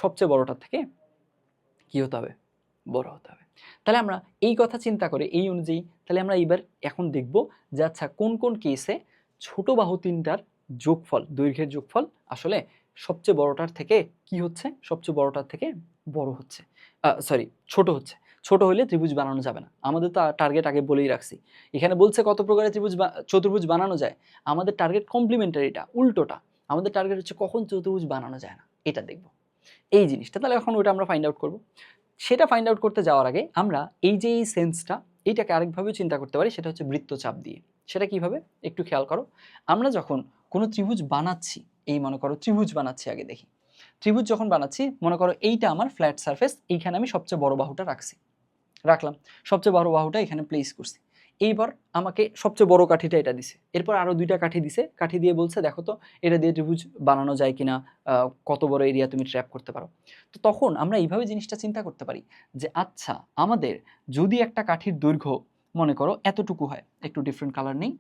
সবচেয়ে বড়টার থেকে কি হতে হবে, বড় হতে হবে। তাহলে আমরা এই কথা চিন্তা করে এই অনুযায়ী তাহলে আমরা এইবার এখন দেখব যে আচ্ছা কোন কোন কেসে ছোট বাহু তিনটার যোগফল, দৈর্ঘ্যের যোগফল আসলে সবচেয়ে বড়টার থেকে কি হচ্ছে, সবচেয়ে বড়টার থেকে বড় হচ্ছে, সরি ছোট হচ্ছে। ছোট হলে ত্রিভুজ বানানো যাবে না, আমাদের তো টার্গেট আগে বলেই রাখছি। এখানে বলছে কত প্রকারের চতুর্ভুজ বানানো যায়, আমাদের টার্গেট কমপ্লিমেন্টারিটা, উল্টোটা। আমাদের টার্গেট হচ্ছে কখন চতুর্ভুজ বানানো যায় না, এটা দেখব এই জিনিসটা। তাহলে এখন ওটা আমরা ফাইন্ড আউট করব। সেটা ফাইন্ড আউট করতে যাওয়ার আগে আমরা এই যে এই সেন্সটা, এইটাকে আরেকভাবে চিন্তা করতে পারি, সেটা হচ্ছে বৃত্তচাপ দিয়ে। সেটা কিভাবে একটু খেয়াল করো। আমরা যখন কোনো ত্রিভুজ বানাচ্ছি, এই মনে করো ত্রিভুজ বানাচ্ছি, আগে দেখি ত্রিভুজ যখন বানাচ্ছি, মনে করো এইটা আমার ফ্ল্যাট সারফেস, এইখানে আমি সবচেয়ে বড় বাহুটা রাখলাম, সবচেয়ে বড় বাহুটা এখানে প্লেস করছি। এইবার আমাকে সবচেয়ে বড় কাঠিটা এটা দিছে, এরপর আরো দুইটা কাঠি দিছে, কাঠি দিয়ে বলছে দেখো তো এটা দিয়ে ত্রিভুজ বানানো যায় কিনা, কত বড় এরিয়া তুমি ট্র্যাপ করতে পারো। তো তখন আমরা এইভাবে জিনিসটা চিন্তা করতে পারি যে আচ্ছা আমাদের যদি একটা কাঠির দৈর্ঘ্য মনে করো এতটুকু হয়, একটু ডিফারেন্ট কালার নেই,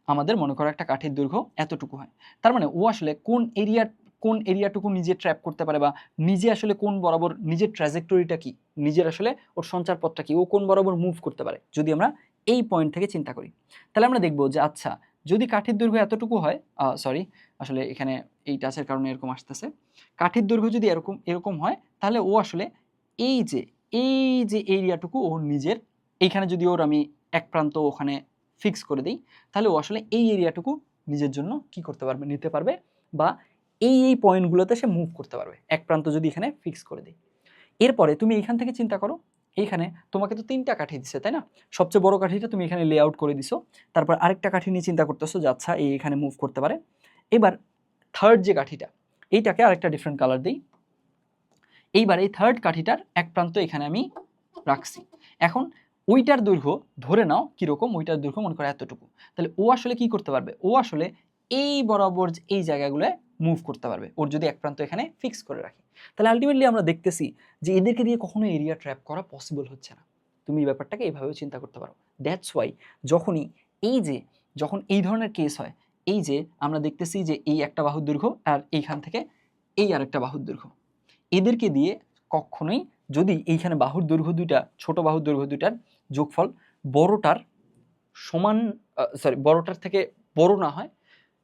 আমাদের মনে করো একটা কাঠির দৈর্ঘ্য এতটুকু হয়, তার মানে ও আসলে কোন এরিয়াটুকু নিজে ট্র্যাপ করতে পারে, বা নিজে আসলে কোন বরাবর নিজের ট্র্যাজেক্টরিটা কি, নিজের আসলে ওর সঞ্চার পথটা কি, ও কোন বরাবর মুভ করতে পারে, যদি আমরা এই পয়েন্ট থেকে চিন্তা করি তাহলে আমরা দেখব যে আচ্ছা যদি কাঠির দৈর্ঘ্য এতটুকু হয়, সরি আসলে এখানে এই টাচের কারণে এরকম আসতেছে, কাঠির দৈর্ঘ্য যদি এরকম এরকম হয় তাহলে ও আসলে এই যে এরিয়াটুকু ওর নিজের, এইখানে যদি ওর আমি এক প্রান্ত ওখানে ফিক্স করে দিই তাহলে ও আসলে এই এরিয়াটুকু নিজের জন্য কি করতে পারবে, নিতে পারবে, বা এই পয়েন্টগুলোতে সে মুভ করতে পারবে, এক প্রান্ত যদি এখানে ফিক্স করে দিই। এরপরে তুমি এইখান থেকে চিন্তা করো, এইখানে তোমাকে তো তিনটা কাঠি দিছে তাই না, সবচেয়ে বড় কাঠিটা তুমি এখানে লে আউট করে দিছো, তারপর আরেকটা কাঠি নিয়ে চিন্তা করতেছো যে আচ্ছা এই এখানে মুভ করতে পারে। এবার থার্ড যে কাঠিটা, এইটাকে আরেকটা ডিফারেন্ট কালার দিই। এইবার এই থার্ড কাঠিটার এক প্রান্ত এখানে আমি রাখছি। এখন ওইটার দৈর্ঘ্য ধরে নাও কিরকম, ওইটার দৈর্ঘ্য মনে করো এতটুকু, তাহলে ও আসলে কি করতে পারবে, ও আসলে এই বরাবর এই জায়গাগুলোয় মুভ করতে পারবে, ওর যদি এক প্রান্ত এখানে ফিক্স করে রাখি। তাহলে আলটিমেটলি আমরা দেখতেছি যে এদেরকে দিয়ে কখনো এরিয়া ট্র্যাপ করা পসিবল হচ্ছে না। তুমি এই ব্যাপারটাকে এইভাবেও চিন্তা করতে পারো। দ্যাটস ওয়াই যখনই যখন এই ধরনের কেস হয়, এই যে আমরা দেখতেছি যে এই একটা বাহুর দৈর্ঘ্য আর এইখান থেকে এই আরেকটা বাহুর দৈর্ঘ্য, এদেরকে দিয়ে কখনোই যদি এইখানে বাহুর দৈর্ঘ্য দুইটা, ছোট বাহুর দৈর্ঘ্য দুইটার যোগফল বড়টার সমান, বড়টার থেকে বড় না হয়,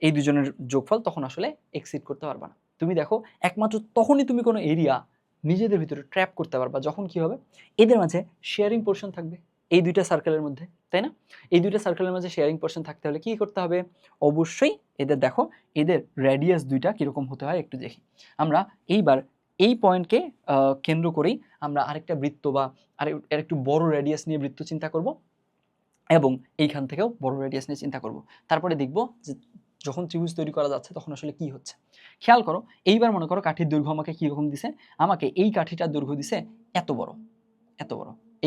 এই দুজনের যোগফল তখন আসলে এক্সিড করতে পারবা না। তুমি দেখো একমাত্র তখনই তুমি কোনো এরিয়া নিজেদের ভিতরে ট্র্যাপ করতে পারবা যখন কি হবে, এদের মাঝে শেয়ারিং পোর্শন থাকবে, এই দুইটা সার্কেলের মধ্যে, তাই না? এই দুইটা সার্কেলের মাঝে শেয়ারিং পোর্শন থাকতে হলে কি করতে হবে, অবশ্যই এদের দেখো এদের রেডিয়াস দুইটা কিরকম হতে হয় একটু দেখি আমরা। এইবার এই পয়েন্টকে কেন্দ্র করেই আমরা আরেকটা বৃত্ত বা আর একটু বড় রেডিয়াস নিয়ে বৃত্ত চিন্তা করব, এবং এইখান থেকেও বড় রেডিয়াস নিয়ে চিন্তা করব। তারপরে দেখব যে যখন ত্রিভুজ তৈরি করা যাচ্ছে তখন আসলে কি হচ্ছে। খেয়াল করো এইবার মনে করো কাঠির দৈর্ঘ্য আমাকে কীরকম দিছে, আমাকে এই কাঠিটার দৈর্ঘ্য দিছে এত বড়,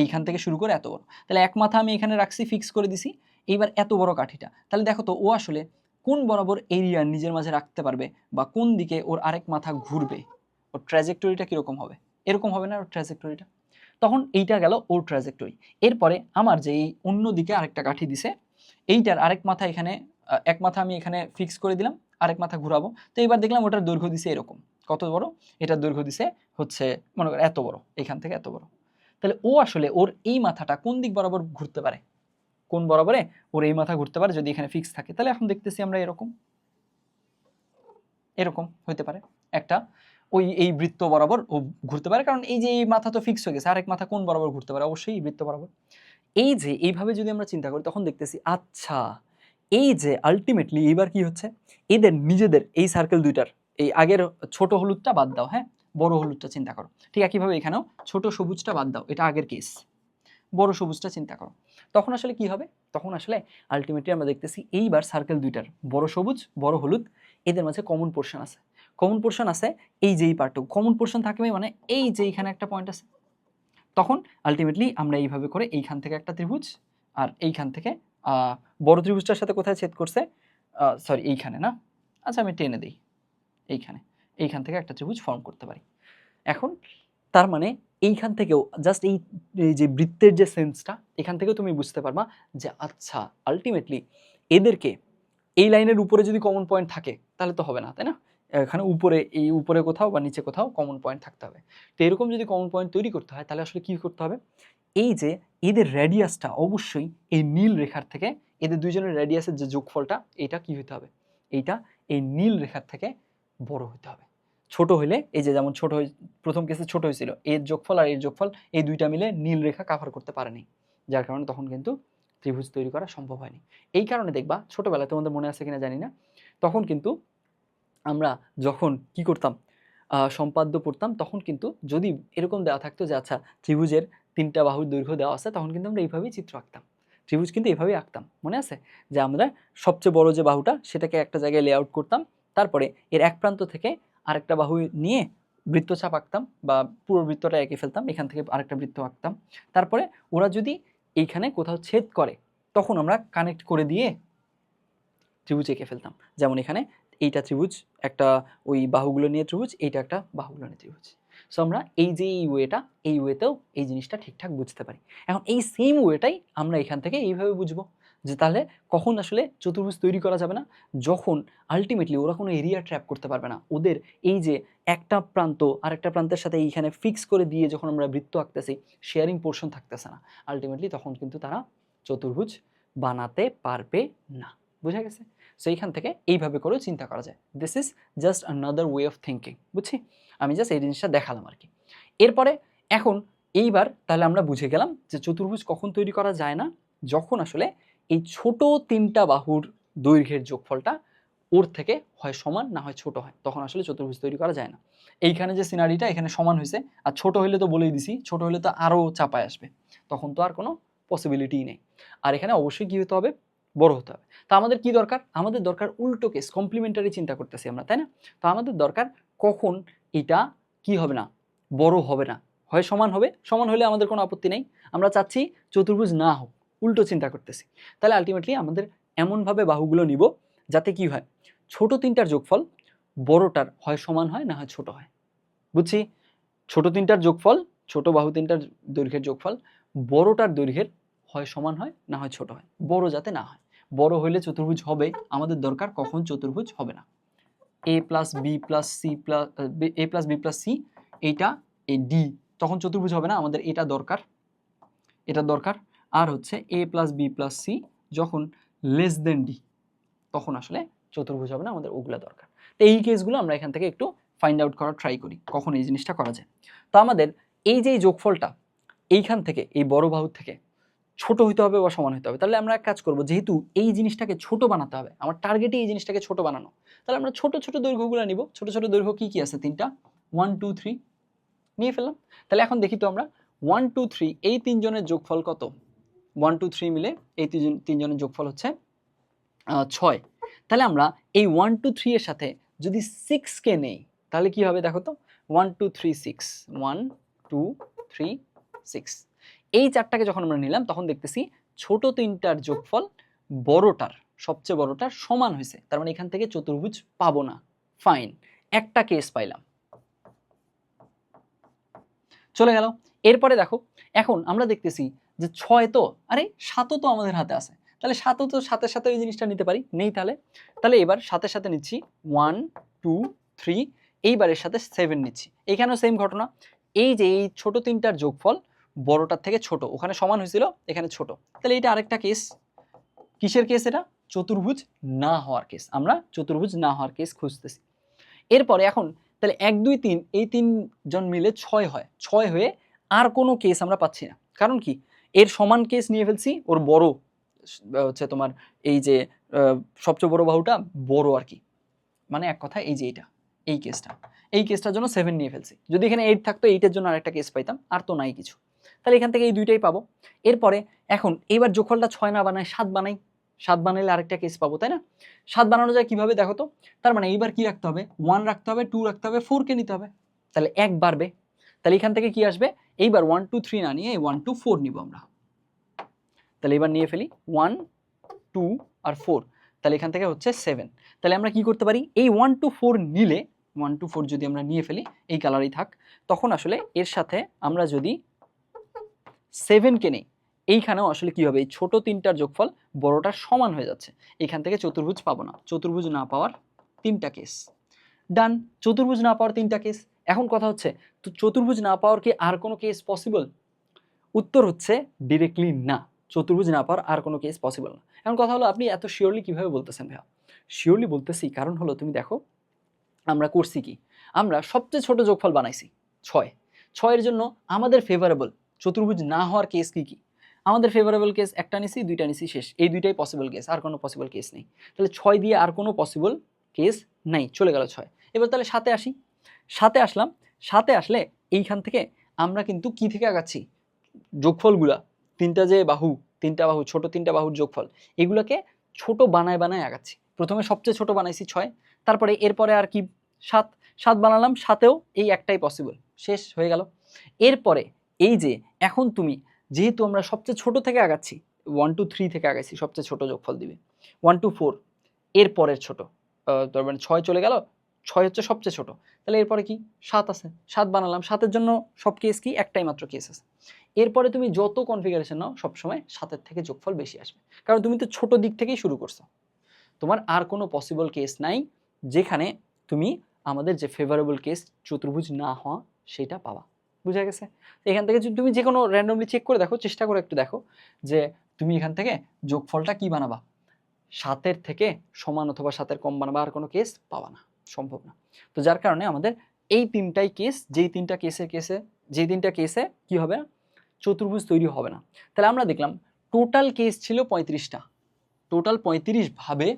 এইখান থেকে শুরু করে এত বড়, তাহলে এক মাথা আমি এখানে রাখছি, ফিক্স করে দিছি। এইবার এত বড় কাঠিটা, তাহলে দেখো তো ও আসলে কোন বরাবর এরিয়া নিজের মাঝে রাখতে পারবে বা কোন দিকে ওর আরেক মাথা ঘুরবে, ওর ট্র্যাজেক্টরিটা কিরকম হবে, এরকম হবে না ওর ট্র্যাজেক্টরিটা। তখন এইটা গেল ওর ট্র্যাজেক্টরি। এরপরে আমার যে এই অন্য দিকে আরেকটা কাঠি দিছে, এইটার আরেক মাথা এখানে এক মাথা আমি এখানে ফিক্স করে দিলাম, আরেক মাথা ঘুরাবো। তো এবার দেখলাম ওটার দৈর্ঘ্য দিছে এরকম, কত বড়, এটার দৈর্ঘ্য দিছে হচ্ছে মনে করো এত বড়, এখান থেকে এত বড়। তাহলে ও আসলে ওর এই মাথাটা কোন দিক বরাবর ঘুরতে পারে, কোন বরাবরে ওর এই মাথা ঘুরতে পারে যদি এখানে ফিক্স থাকে। তাহলে এখন দেখতেছি আমরা এরকম এরকম হইতে পারে একটা, ওই এই বৃত্ত বরাবর ও ঘুরতে পারে, কারণ এই যে এই মাথা তো ফিক্স হয়ে গেছে, আরেক মাথা কোন বরাবর ঘুরতে পারে, অবশ্যই এই বৃত্ত বরাবর। এই যে এইভাবে যদি আমরা চিন্তা করি তখন দেখতেছি আচ্ছা এই যে আলটিমেটলি এইবার কি হচ্ছে, এদের নিজেদের এই সার্কেল দুইটার এই আগের ছোট হলুদটা বাদ দাও, হ্যাঁ বড় হলুদটা চিন্তা করো, ঠিক একইভাবে এখানেও ছোট সবুজটা বাদ দাও, এটা আগের কেস, বড় সবুজটা চিন্তা করো। তখন আসলে কি হবে, তখন আসলে আলটিমেটলি আমরা দেখতেছি এইবার সার্কেল দুইটার বড় সবুজ বড় হলুদ এদের মাঝে কমন পোর্শন আছে, কমন পোর্শন আছে এই যে এই পার্টটুকু কমন পোর্শন থাকবে, মানে এই যে এইখানে একটা পয়েন্ট আছে। তখন আলটিমেটলি আমরা এইভাবে করে এইখান থেকে একটা ত্রিভুজ আর এইখান থেকে বড় ত্রিভুজটার সাথে কোথায় ছেদ করছে, সরি এইখানে না, আচ্ছা আমি টেনে দিই, এইখান থেকে একটা ত্রিভুজ ফর্ম করতে পারি। এখন তার মানে এইখান থেকেও জাস্ট এই যে বৃত্তের যে সেন্সটা, এখান থেকেও তুমি বুঝতে পারবা যে আচ্ছা আলটিমেটলি এদেরকে এই লাইনের উপরে যদি কমন পয়েন্ট থাকে তাহলে তো হবে না, তাই না, এখানে উপরে এই উপরে কোথাও বা নিচে কোথাও কমন পয়েন্ট থাকতে হবে। তো এরকম যদি কমন পয়েন্ট তৈরি করতে হয় তাহলে আসলে কি করতে হবে, এই যে এদের রেডিয়াসটা অবশ্যই এই নীল রেখার থেকে, এদের দুইজনের রেডিয়াসের যে যোগফলটা এটা কি হতে হবে, এইটা এই নীল রেখার থেকে বড় হতে হবে। ছোট হইলে এই যে যেমন ছোট প্রথম কেসে ছোট হয়েছিল, এর যোগফল আর এর যোগফল এই দুইটা মিলে নীল রেখা কাভার করতে পারেনি, যার কারণে তখন কিন্তু ত্রিভুজ তৈরি করা সম্ভব হয়নি। এই কারণে দেখবা ছোটবেলায় তোমাদের মনে আছে কিনা জানি না, তখন কিন্তু আমরা যখন কি করতাম সম্পাদ্য পড়তাম, তখন কিন্তু যদি এরকম দেওয়া থাকতো যে আচ্ছা ত্রিভুজের 3টা বাহুর দৈর্ঘ্য দেওয়া আছে, তখন কিন্তু আমরা এইভাবেই চিত্র আঁকতাম, ত্রিভুজ কিন্তু এইভাবেই আঁকতাম, মনে আছে যে আমরা সবচেয়ে বড় যে বাহুটা সেটাকে একটা জায়গায় লেআউট করতাম, তারপরে এর এক প্রান্ত থেকে আরেকটা বাহু নিয়ে বৃত্তচাপ আঁকতাম বা পুরো বৃত্তটা এঁকে ফেলতাম, এখান থেকে আরেকটা বৃত্ত আঁকতাম, তারপরে ওরা যদি এইখানে কোথাও ছেদ করে তখন আমরা কানেক্ট করে দিয়ে ত্রিভুজ এঁকে ফেলতাম। যেমন এখানে এইটা ত্রিভুজ, একটা ওই বাহুগুলো নিয়ে ত্রিভুজ, এইটা একটা বাহুগুলো নিয়ে ত্রিভুজ। সো আমরা এই যে এই ওয়েটা, এই ওয়েতেও এই জিনিসটা ঠিকঠাক বুঝতে পারি। এখন এই সেম ওয়েটাই আমরা এখান থেকে এইভাবে বুঝবো যে তাহলে কখন আসলে চতুর্ভুজ তৈরি করা যাবে না, যখন আলটিমেটলি ওরা কোনো এরিয়া ট্র্যাপ করতে পারবে না, ওদের এই যে একটা প্রান্ত আরেকটা প্রান্তের সাথে এইখানে ফিক্স করে দিয়ে যখন আমরা বৃত্ত আঁকতেছি, শেয়ারিং পোর্শন থাকতেছে না, আলটিমেটলি তখন কিন্তু তারা চতুর্ভুজ বানাতে পারবে না। বুঝা গেছে? সো এইখান থেকে এইভাবে করেও চিন্তা করা যায়। This is just another way of thinking, বুঝছি? আমি জাস্ট এই জিনিসটা দেখালাম আর কি। এরপরে এখন এইবার তাহলে আমরা বুঝে গেলাম যে চতুর্ভুজ কখন তৈরি করা যায় না, যখন আসলে এই ছোট 3টা বাহুর দৈর্ঘ্যের যোগফলটা ওর থেকে হয় সমান না হয় ছোট হয়, তখন আসলে চতুর্ভুজ তৈরি করা যায় না। এইখানে যে সিনারিটা এখানে সমান হয়েছে, আর ছোট হইলে তো বলেই দিছি, ছোট হলে তো আরও চাপায় আসবে, তখন তো আর কোনো পসিবিলিটিই নেই। আর এখানে অবশ্যই কী হতে হবে, বড় হতে হবে। তা আমাদের কি দরকার, আমাদের দরকার উল্টো কেস, কমপ্লিমেন্টারি চিন্তা করতেছি আমরা, তাই না? তো আমাদের দরকার কখন এটা কি হবে না, বড় হবে না, হয় সমান হবে, সমান হলে আমাদের কোনো আপত্তি নেই, আমরা চাচ্ছি চতুর্ভুজ না হোক, উল্টো চিন্তা করতেছি। তাহলে আলটিমেটলি আমাদের এমনভাবে বাহুগুলো নিব যাতে কি হয়, ছোট 3টার যোগফল বড়টার হয় সমান হয় না হয় ছোট হয়। বুঝছি? ছোট 3টার যোগফল, ছোট বাহু 3টার দৈর্ঘ্যের যোগফল বড়টার দৈর্ঘ্যের হয় সমান হয় না হয় ছোট হয়, বড় যাতে না হয়। বড় হইলে চতুর্ভুজ হবে, আমাদের দরকার কখন চতুর্ভুজ হবে না। a plus b plus c plus a plus b plus c, এইটা এই ডি, তখন চতুর্ভুজ হবে না, আমাদের এটা দরকার, এটা দরকার। আর হচ্ছে এ প্লাস বি প্লাস সি যখন লেস দেন ডি, তখন আসলে চতুর্ভুজ হবে না, আমাদের ওগুলা দরকার। তো এই কেসগুলো আমরা এখান থেকে একটু ফাইন্ড আউট করার ট্রাই করি কখন এই জিনিসটা করা যায়। তো আমাদের এই যে যোগফলটা এইখান থেকে এই বড় বাহু থেকে ছোট হইতে হবে বা সমান হইতে হবে, তাহলে আমরা এক কাজ করব, যেহেতু এই জিনিসটাকে ছোট বানাতে হবে, আমার টার্গেটই এই জিনিসটাকে ছোট বানানো, তাহলে আমরা ছোট ছোট দৈর্ঘ্যগুলো নিব। ছোট ছোট দৈর্ঘ্য কি কি আছে, 3টা, 1 2 3 নিয়ে ফেললাম। তাহলে এখন দেখি তো আমরা 1 2 3 এই 3জনের যোগফল কত, 1 2 3 মিলে এই 3জনের যোগফল হচ্ছে 6। তাহলে আমরা এই 1 2 3 এর সাথে যদি 6কে নেই তাহলে কি হবে দেখো তো, 1 2 3 6, 1 2 3 6, এই 4টাকে যখন আমরা নিলাম তখন দেখতেছি ছোট 3টার যোগফল বড়টার সবচেয়ে বড়টার সমান হয়েছে, তার মানে এখান থেকে চতুর্ভুজ পাবো না। ফাইন, একটা কেস পাইলাম, চলে গেল। এরপরে দেখো এখন আমরা দেখতেছি যে 6 তো, আরে 7ও তো আমাদের হাতে আছে, তাহলে 7ও তো সাথে সাথে ওই জিনিসটা নিতে পারি, নেই তাহলে তাহলে এবার সাথে সাথে নিচ্ছি 1 2 3, এইবারের সাথে 7 নিচ্ছি। এখানেও সেম ঘটনা, এই যে এই ছোট তিনটার যোগফল বড়টার থেকে ছোট, ওখানে সমান হয়েছিল এখানে ছোট, তাহলে এটা আরেকটা কেস। কিসের কেস এটা? চতুর্ভুজ না হওয়ার কেস। আমরা চতুর্ভুজ না হওয়ার কেস খুঁজতেছি। এরপরে এখন তাহলে 1 2 3 এই তিনজন মিলে 6 হয়, 6 হয়ে আর কোনো কেস আমরা পাচ্ছি না। কারণ কি, এর সমান কেস নিয়ে ফেলছি, ওর বড় হচ্ছে তোমার এই যে সবচেয়ে বড় বাহুটা বড় আর কি, মানে এক কথা এই যে এইটা, এই কেসটা, এই কেসটার জন্য 7 নিয়ে ফেলছি। যদি এখানে 8 থাকতো 8 এর জন্য আরেকটা কেস পাইতাম, আর তো নাই কিছু, তাহলে এখান থেকে এই দুইটাই পাবো। এরপরে এখন এইবার যোগফলটা 6 না বানাই 7 বানাই, 7 বানাইলে আরেকটা কেস পাবো, তাই না? 7 বানানো যায় কিভাবে দেখো তো, তার মানে এইবার কি রাখতে হবে, 1 রাখতে হবে, 2 রাখতে হবে, 4 কে নিতে হবে, তাহলে 1 বাড়বে। তাহলে এখান থেকে কি আসবে, এইবার 1 2 3 না নিয়ে 1 2 4 নিব আমরা। তাহলে এবার নিয়ে ফেলি 1 2 আর 4, তাহলে এখান থেকে হচ্ছে 7। তাহলে আমরা কি করতে পারি, এই 1 2 4 নিলে 1 2 4 যদি আমরা নিয়ে ফেলি, এই কালারই থাক, তখন আসলে এর সাথে আমরা যদি 7 কে নেই, এইখানেও আসলে কি হবে, এই ছোট তিনটার যোগফল বড়টার সমান হয়ে যাচ্ছে, এখান থেকে চতুর্ভুজ পাবো না। চতুর্ভুজ না পাওয়ার তিনটা কেস ডান, চতুর্ভুজ না পাওয়ার তিনটা কেস। এখন কথা হচ্ছে, তো চতুর্ভুজ না পাওয়ার কি আর কোনো কেস পসিবল? উত্তর হচ্ছে ডিরেক্টলি না, চতুর্ভুজ না পাওয়ার আর কোনো কেস পসিবল না। এখন কথা হলো, আপনি এত শিওরলি কিভাবে বলতেছেন ভাইয়া? শিওরলি বলতেছি কারণ হলো, তুমি দেখো আমরা করছি কি, আমরা সবচেয়ে ছোট যোগফল বানাইছি 6। 6 এর জন্য আমাদের ফেভারেবল চতুর্ভুজ না হওয়ার কেস কি কি? আমাদের ফেভারেবল কেস একটা নিছি, দুইটা নিছি, শেষ। এই দুইটাই পসিবল কেস, আর কোনো পসিবল কেস নেই। তাহলে 6 দিয়ে আর কোনো পসিবল কেস নাই, চলে গেল 6। এবার তাহলে 7-এ আসি, 7-এ আসলাম। 7-এ আসলে এইখান থেকে আমরা কিন্তু কি থেকে আগাচ্ছি, যোগফলগুলা তিনটা যে বাহু, তিনটা বাহু, ছোট তিনটা বাহুর যোগফল, এগুলোকে ছোট বানায় বানায় আগাচ্ছি। প্রথমে সবচেয়ে ছোট বানাইছি 6, তারপরে এরপরে আর কি 7, 7 বানালাম, 7-এও এই একটাই পসিবল, শেষ হয়ে গেল। এরপরে এই যে এখন তুমি, যেহেতু আমরা সবচেয়ে ছোট থেকে আগাচ্ছি, 1 2 3 থেকে আগাচ্ছি, সবচেয়ে ছোট যোগফল দিবে 1 2 4, এরপরের ছোট, তার মানে 6 চলে গেল, 6 হচ্ছে সবচেয়ে ছোট, তাহলে এরপরে কি 7 আছে, 7 বানালাম, 7-এর জন্য সব কেস কি, একটাই মাত্র কেস আছে। এরপরে তুমি যত কনফিগারেশন নাও সবসময় 7-এর থেকে যোগফল বেশি আসবে, কারণ তুমি তো ছোট দিক থেকেই শুরু করছো। তোমার আর কোনো পসিবল কেস নাই যেখানে তুমি আমাদের যে ফেভারেবল কেস চতুর্ভুজ না হওয়া সেটা পাবা। বুঝা গেছে? এখান থেকে তুমি যে কোনো র্যান্ডমলি চেক করে দেখো, চেষ্টা করে একটু দেখো যে তুমি এখান থেকে যোগফলটা কি বানাবা, 7-এর থেকে সমান অথবা 7-এর কম বানাবা, আর কোনো কেস পাবা না, সম্ভব না। তো যার কারণে আমাদের এই তিনটাই কেস, যেই তিনটা কেসে কি হবে, চতুর্ভুজ তৈরি হবে না। তাহলে আমরা দেখলাম টোটাল কেস ছিল 35টা, টোটাল 35 ভাবে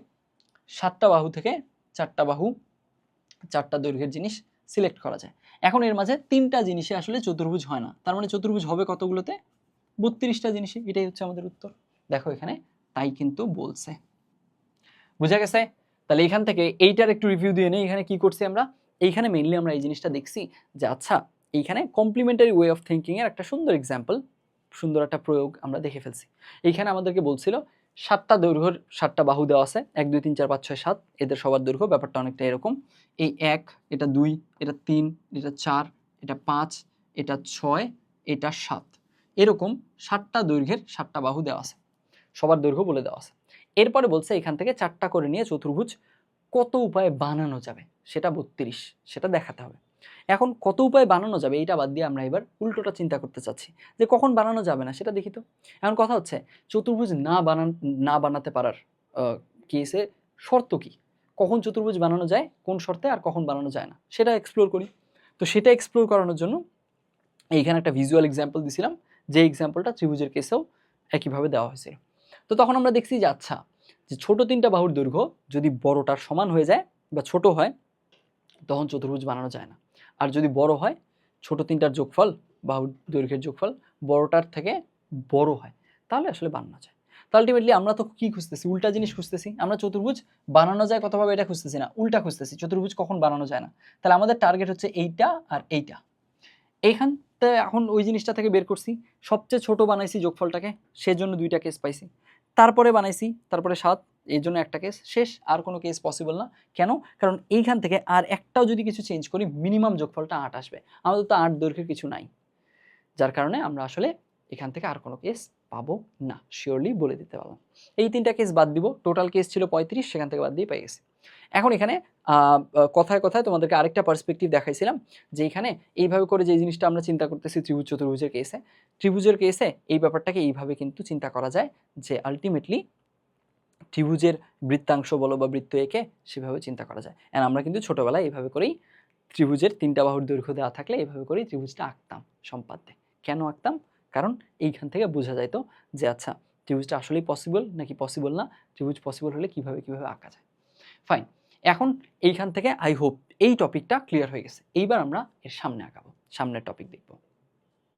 7টা বাহু থেকে 4টা বাহু, 4টা দৈর্ঘ্যের জিনিস সিলেক্ট করা যায়। এখন এর মাঝে 3টা জিনিসে আসলে চতুর্ভুজ হয় না, তার মানে চতুর্ভুজ হবে কতগুলোতে, 32টা জিনিসে। এটাই হচ্ছে আমাদের উত্তর, দেখো এখানে তাই কিন্তু বলছে। বুঝা গেছে? তাহলে এখান থেকে এইটার একটু রিভিউ দিয়ে নেই, এখানে কি করছি আমরা, এইখানে মেইনলি আমরা এই জিনিসটা দেখছি যে আচ্ছা এইখানে কমপ্লিমেন্টারি ওয়ে অফ থিঙ্কিং এর একটা সুন্দর এক্সাম্পল, সুন্দর একটা প্রয়োগ আমরা দেখে ফেলছি। এইখানে আমাদেরকে বলছিল 7টা দৈর্ঘ্যের 7টা বাহু দেওয়া আছে, 1 2 3 4 5 6 7, এদের সবার দৈর্ঘ্য ব্যাপারটা অনেকটা এরকম, এই 1, এটা 2, এটা 3, এটা 4, এটা 5, এটা 6, এটা 7, এরকম 7টা দৈর্ঘ্যের 7টা বাহু দেওয়া আছে, সবার দৈর্ঘ্য বলে দেওয়া আছে। এরপরে বলছে এখান থেকে 4টা করে নিয়ে চতুর্ভুজ কত উপায়ে বানানো যাবে, সেটা 32, সেটা দেখাতে হবে। এখন কত উপায়ে বানানো যাবে এইটা বাদ দিয়ে আমরা এবার উল্টোটা চিন্তা করতে চাচ্ছি, যে কখন বানানো যাবে না সেটা দেখি তো। এখন কথা হচ্ছে চতুর্ভুজ না বানাতে পারার কেসে শর্ত কি, কখন চতুর্ভুজ বানানো যায়, কোন শর্তে, আর কখন বানানো যায় না, সেটা এক্সপ্লোর করি। তো সেটা এক্সপ্লোর করানোর জন্য এইখানে একটা ভিজুয়াল এক্সাম্পল দিছিলাম, যে এক্সাম্পলটা ত্রিভুজের কেসেও একইভাবে দেওয়া হয়েছিল। তো তখন আমরা দেখছি যে আচ্ছা, যে ছোট তিনটা বাহুর দৈর্ঘ্য যদি বড়টার সমান হয়ে যায় বা ছোট হয়, তখন চতুর্ভুজ বানানো যায় না। আর যদি বড় হয়, ছোট তিনটার যোগফল, বাহুর দৈর্ঘ্যের যোগফল বড়টার থেকে বড় হয়, তাহলে আসলে বানানো যায়। তো আলটিমেটলি আমরা তো কি খুঁজতেছি, উল্টা জিনিস খুঁজতেছি। আমরা চতুর্ভুজ বানানো যায় কতভাবে এটা খুঁজতেছি না, উল্টা খুঁজতেছি চতুর্ভুজ কখন বানানো যায় না। তাহলে আমাদের টার্গেট হচ্ছে এইটা আর এইটা। এইখানতে এখন ওই জিনিসটা থেকে বের করছি, সবচেয়ে ছোট বানাইছি যোগফলটাকে, সেজন্য 2টা কেস পাইছি। তারপরে বানাইছি, তারপরে 7, এই জন্য একটা কেস শেষ, আর কোনো কেস পসিবল না। কেন? কারণ এইখান থেকে আর একটাও যদি কিছু চেঞ্জ করি মিনিমাম যোগফলটা 8 আসবে, আমাদের তো 8 দৈর্ঘ্যের কিছু নাই, যার কারণে আমরা আসলে এখান থেকে আর কোনো কেস পাবো না, শিওরলি বলে দিতে পারলাম। এই 3টা কেস বাদ দিব, টোটাল কেস ছিল 35, সেখান থেকে বাদ দিয়ে পেয়ে গেছি। এখন এখানে কথায় কথায় তোমাদেরকে আরেকটা পার্সপেক্টিভ দেখাইছিলাম যে এখানে এইভাবে করে যে জিনিসটা আমরা চিন্তা করতেছি ত্রিভুজ চতুর্ভুজের কেসে, ত্রিভুজের কেসে এই ব্যাপারটাকে এইভাবে কিন্তু চিন্তা করা যায় যে আলটিমেটলি ত্রিভুজের বৃত্তাংশ বলো বা বৃত্ত এঁকে সেভাবে চিন্তা করা যায়। অ্যান্ড আমরা কিন্তু ছোটোবেলায় এইভাবে করেই ত্রিভুজের 3টা বাহুর দৈর্ঘ্য দেওয়া থাকলে এইভাবে করেই ত্রিভুজটা আঁকতাম সম্পাদ্যে। কেন আঁকতাম? কারণ এইখান থেকে বোঝা যাইতো যে আচ্ছা ত্রিভুজটা আসলেই পসিবল নাকি পসিবল না, ত্রিভুজ পসিবল হলে কিভাবে কিভাবে আঁকা যায়। ফাইন, এখন এইখান থেকে আই হোপ এই টপিকটা ক্লিয়ার হয়ে গেছে। এইবার আমরা এর সামনে আঁকাবো, সামনের টপিক দেখব।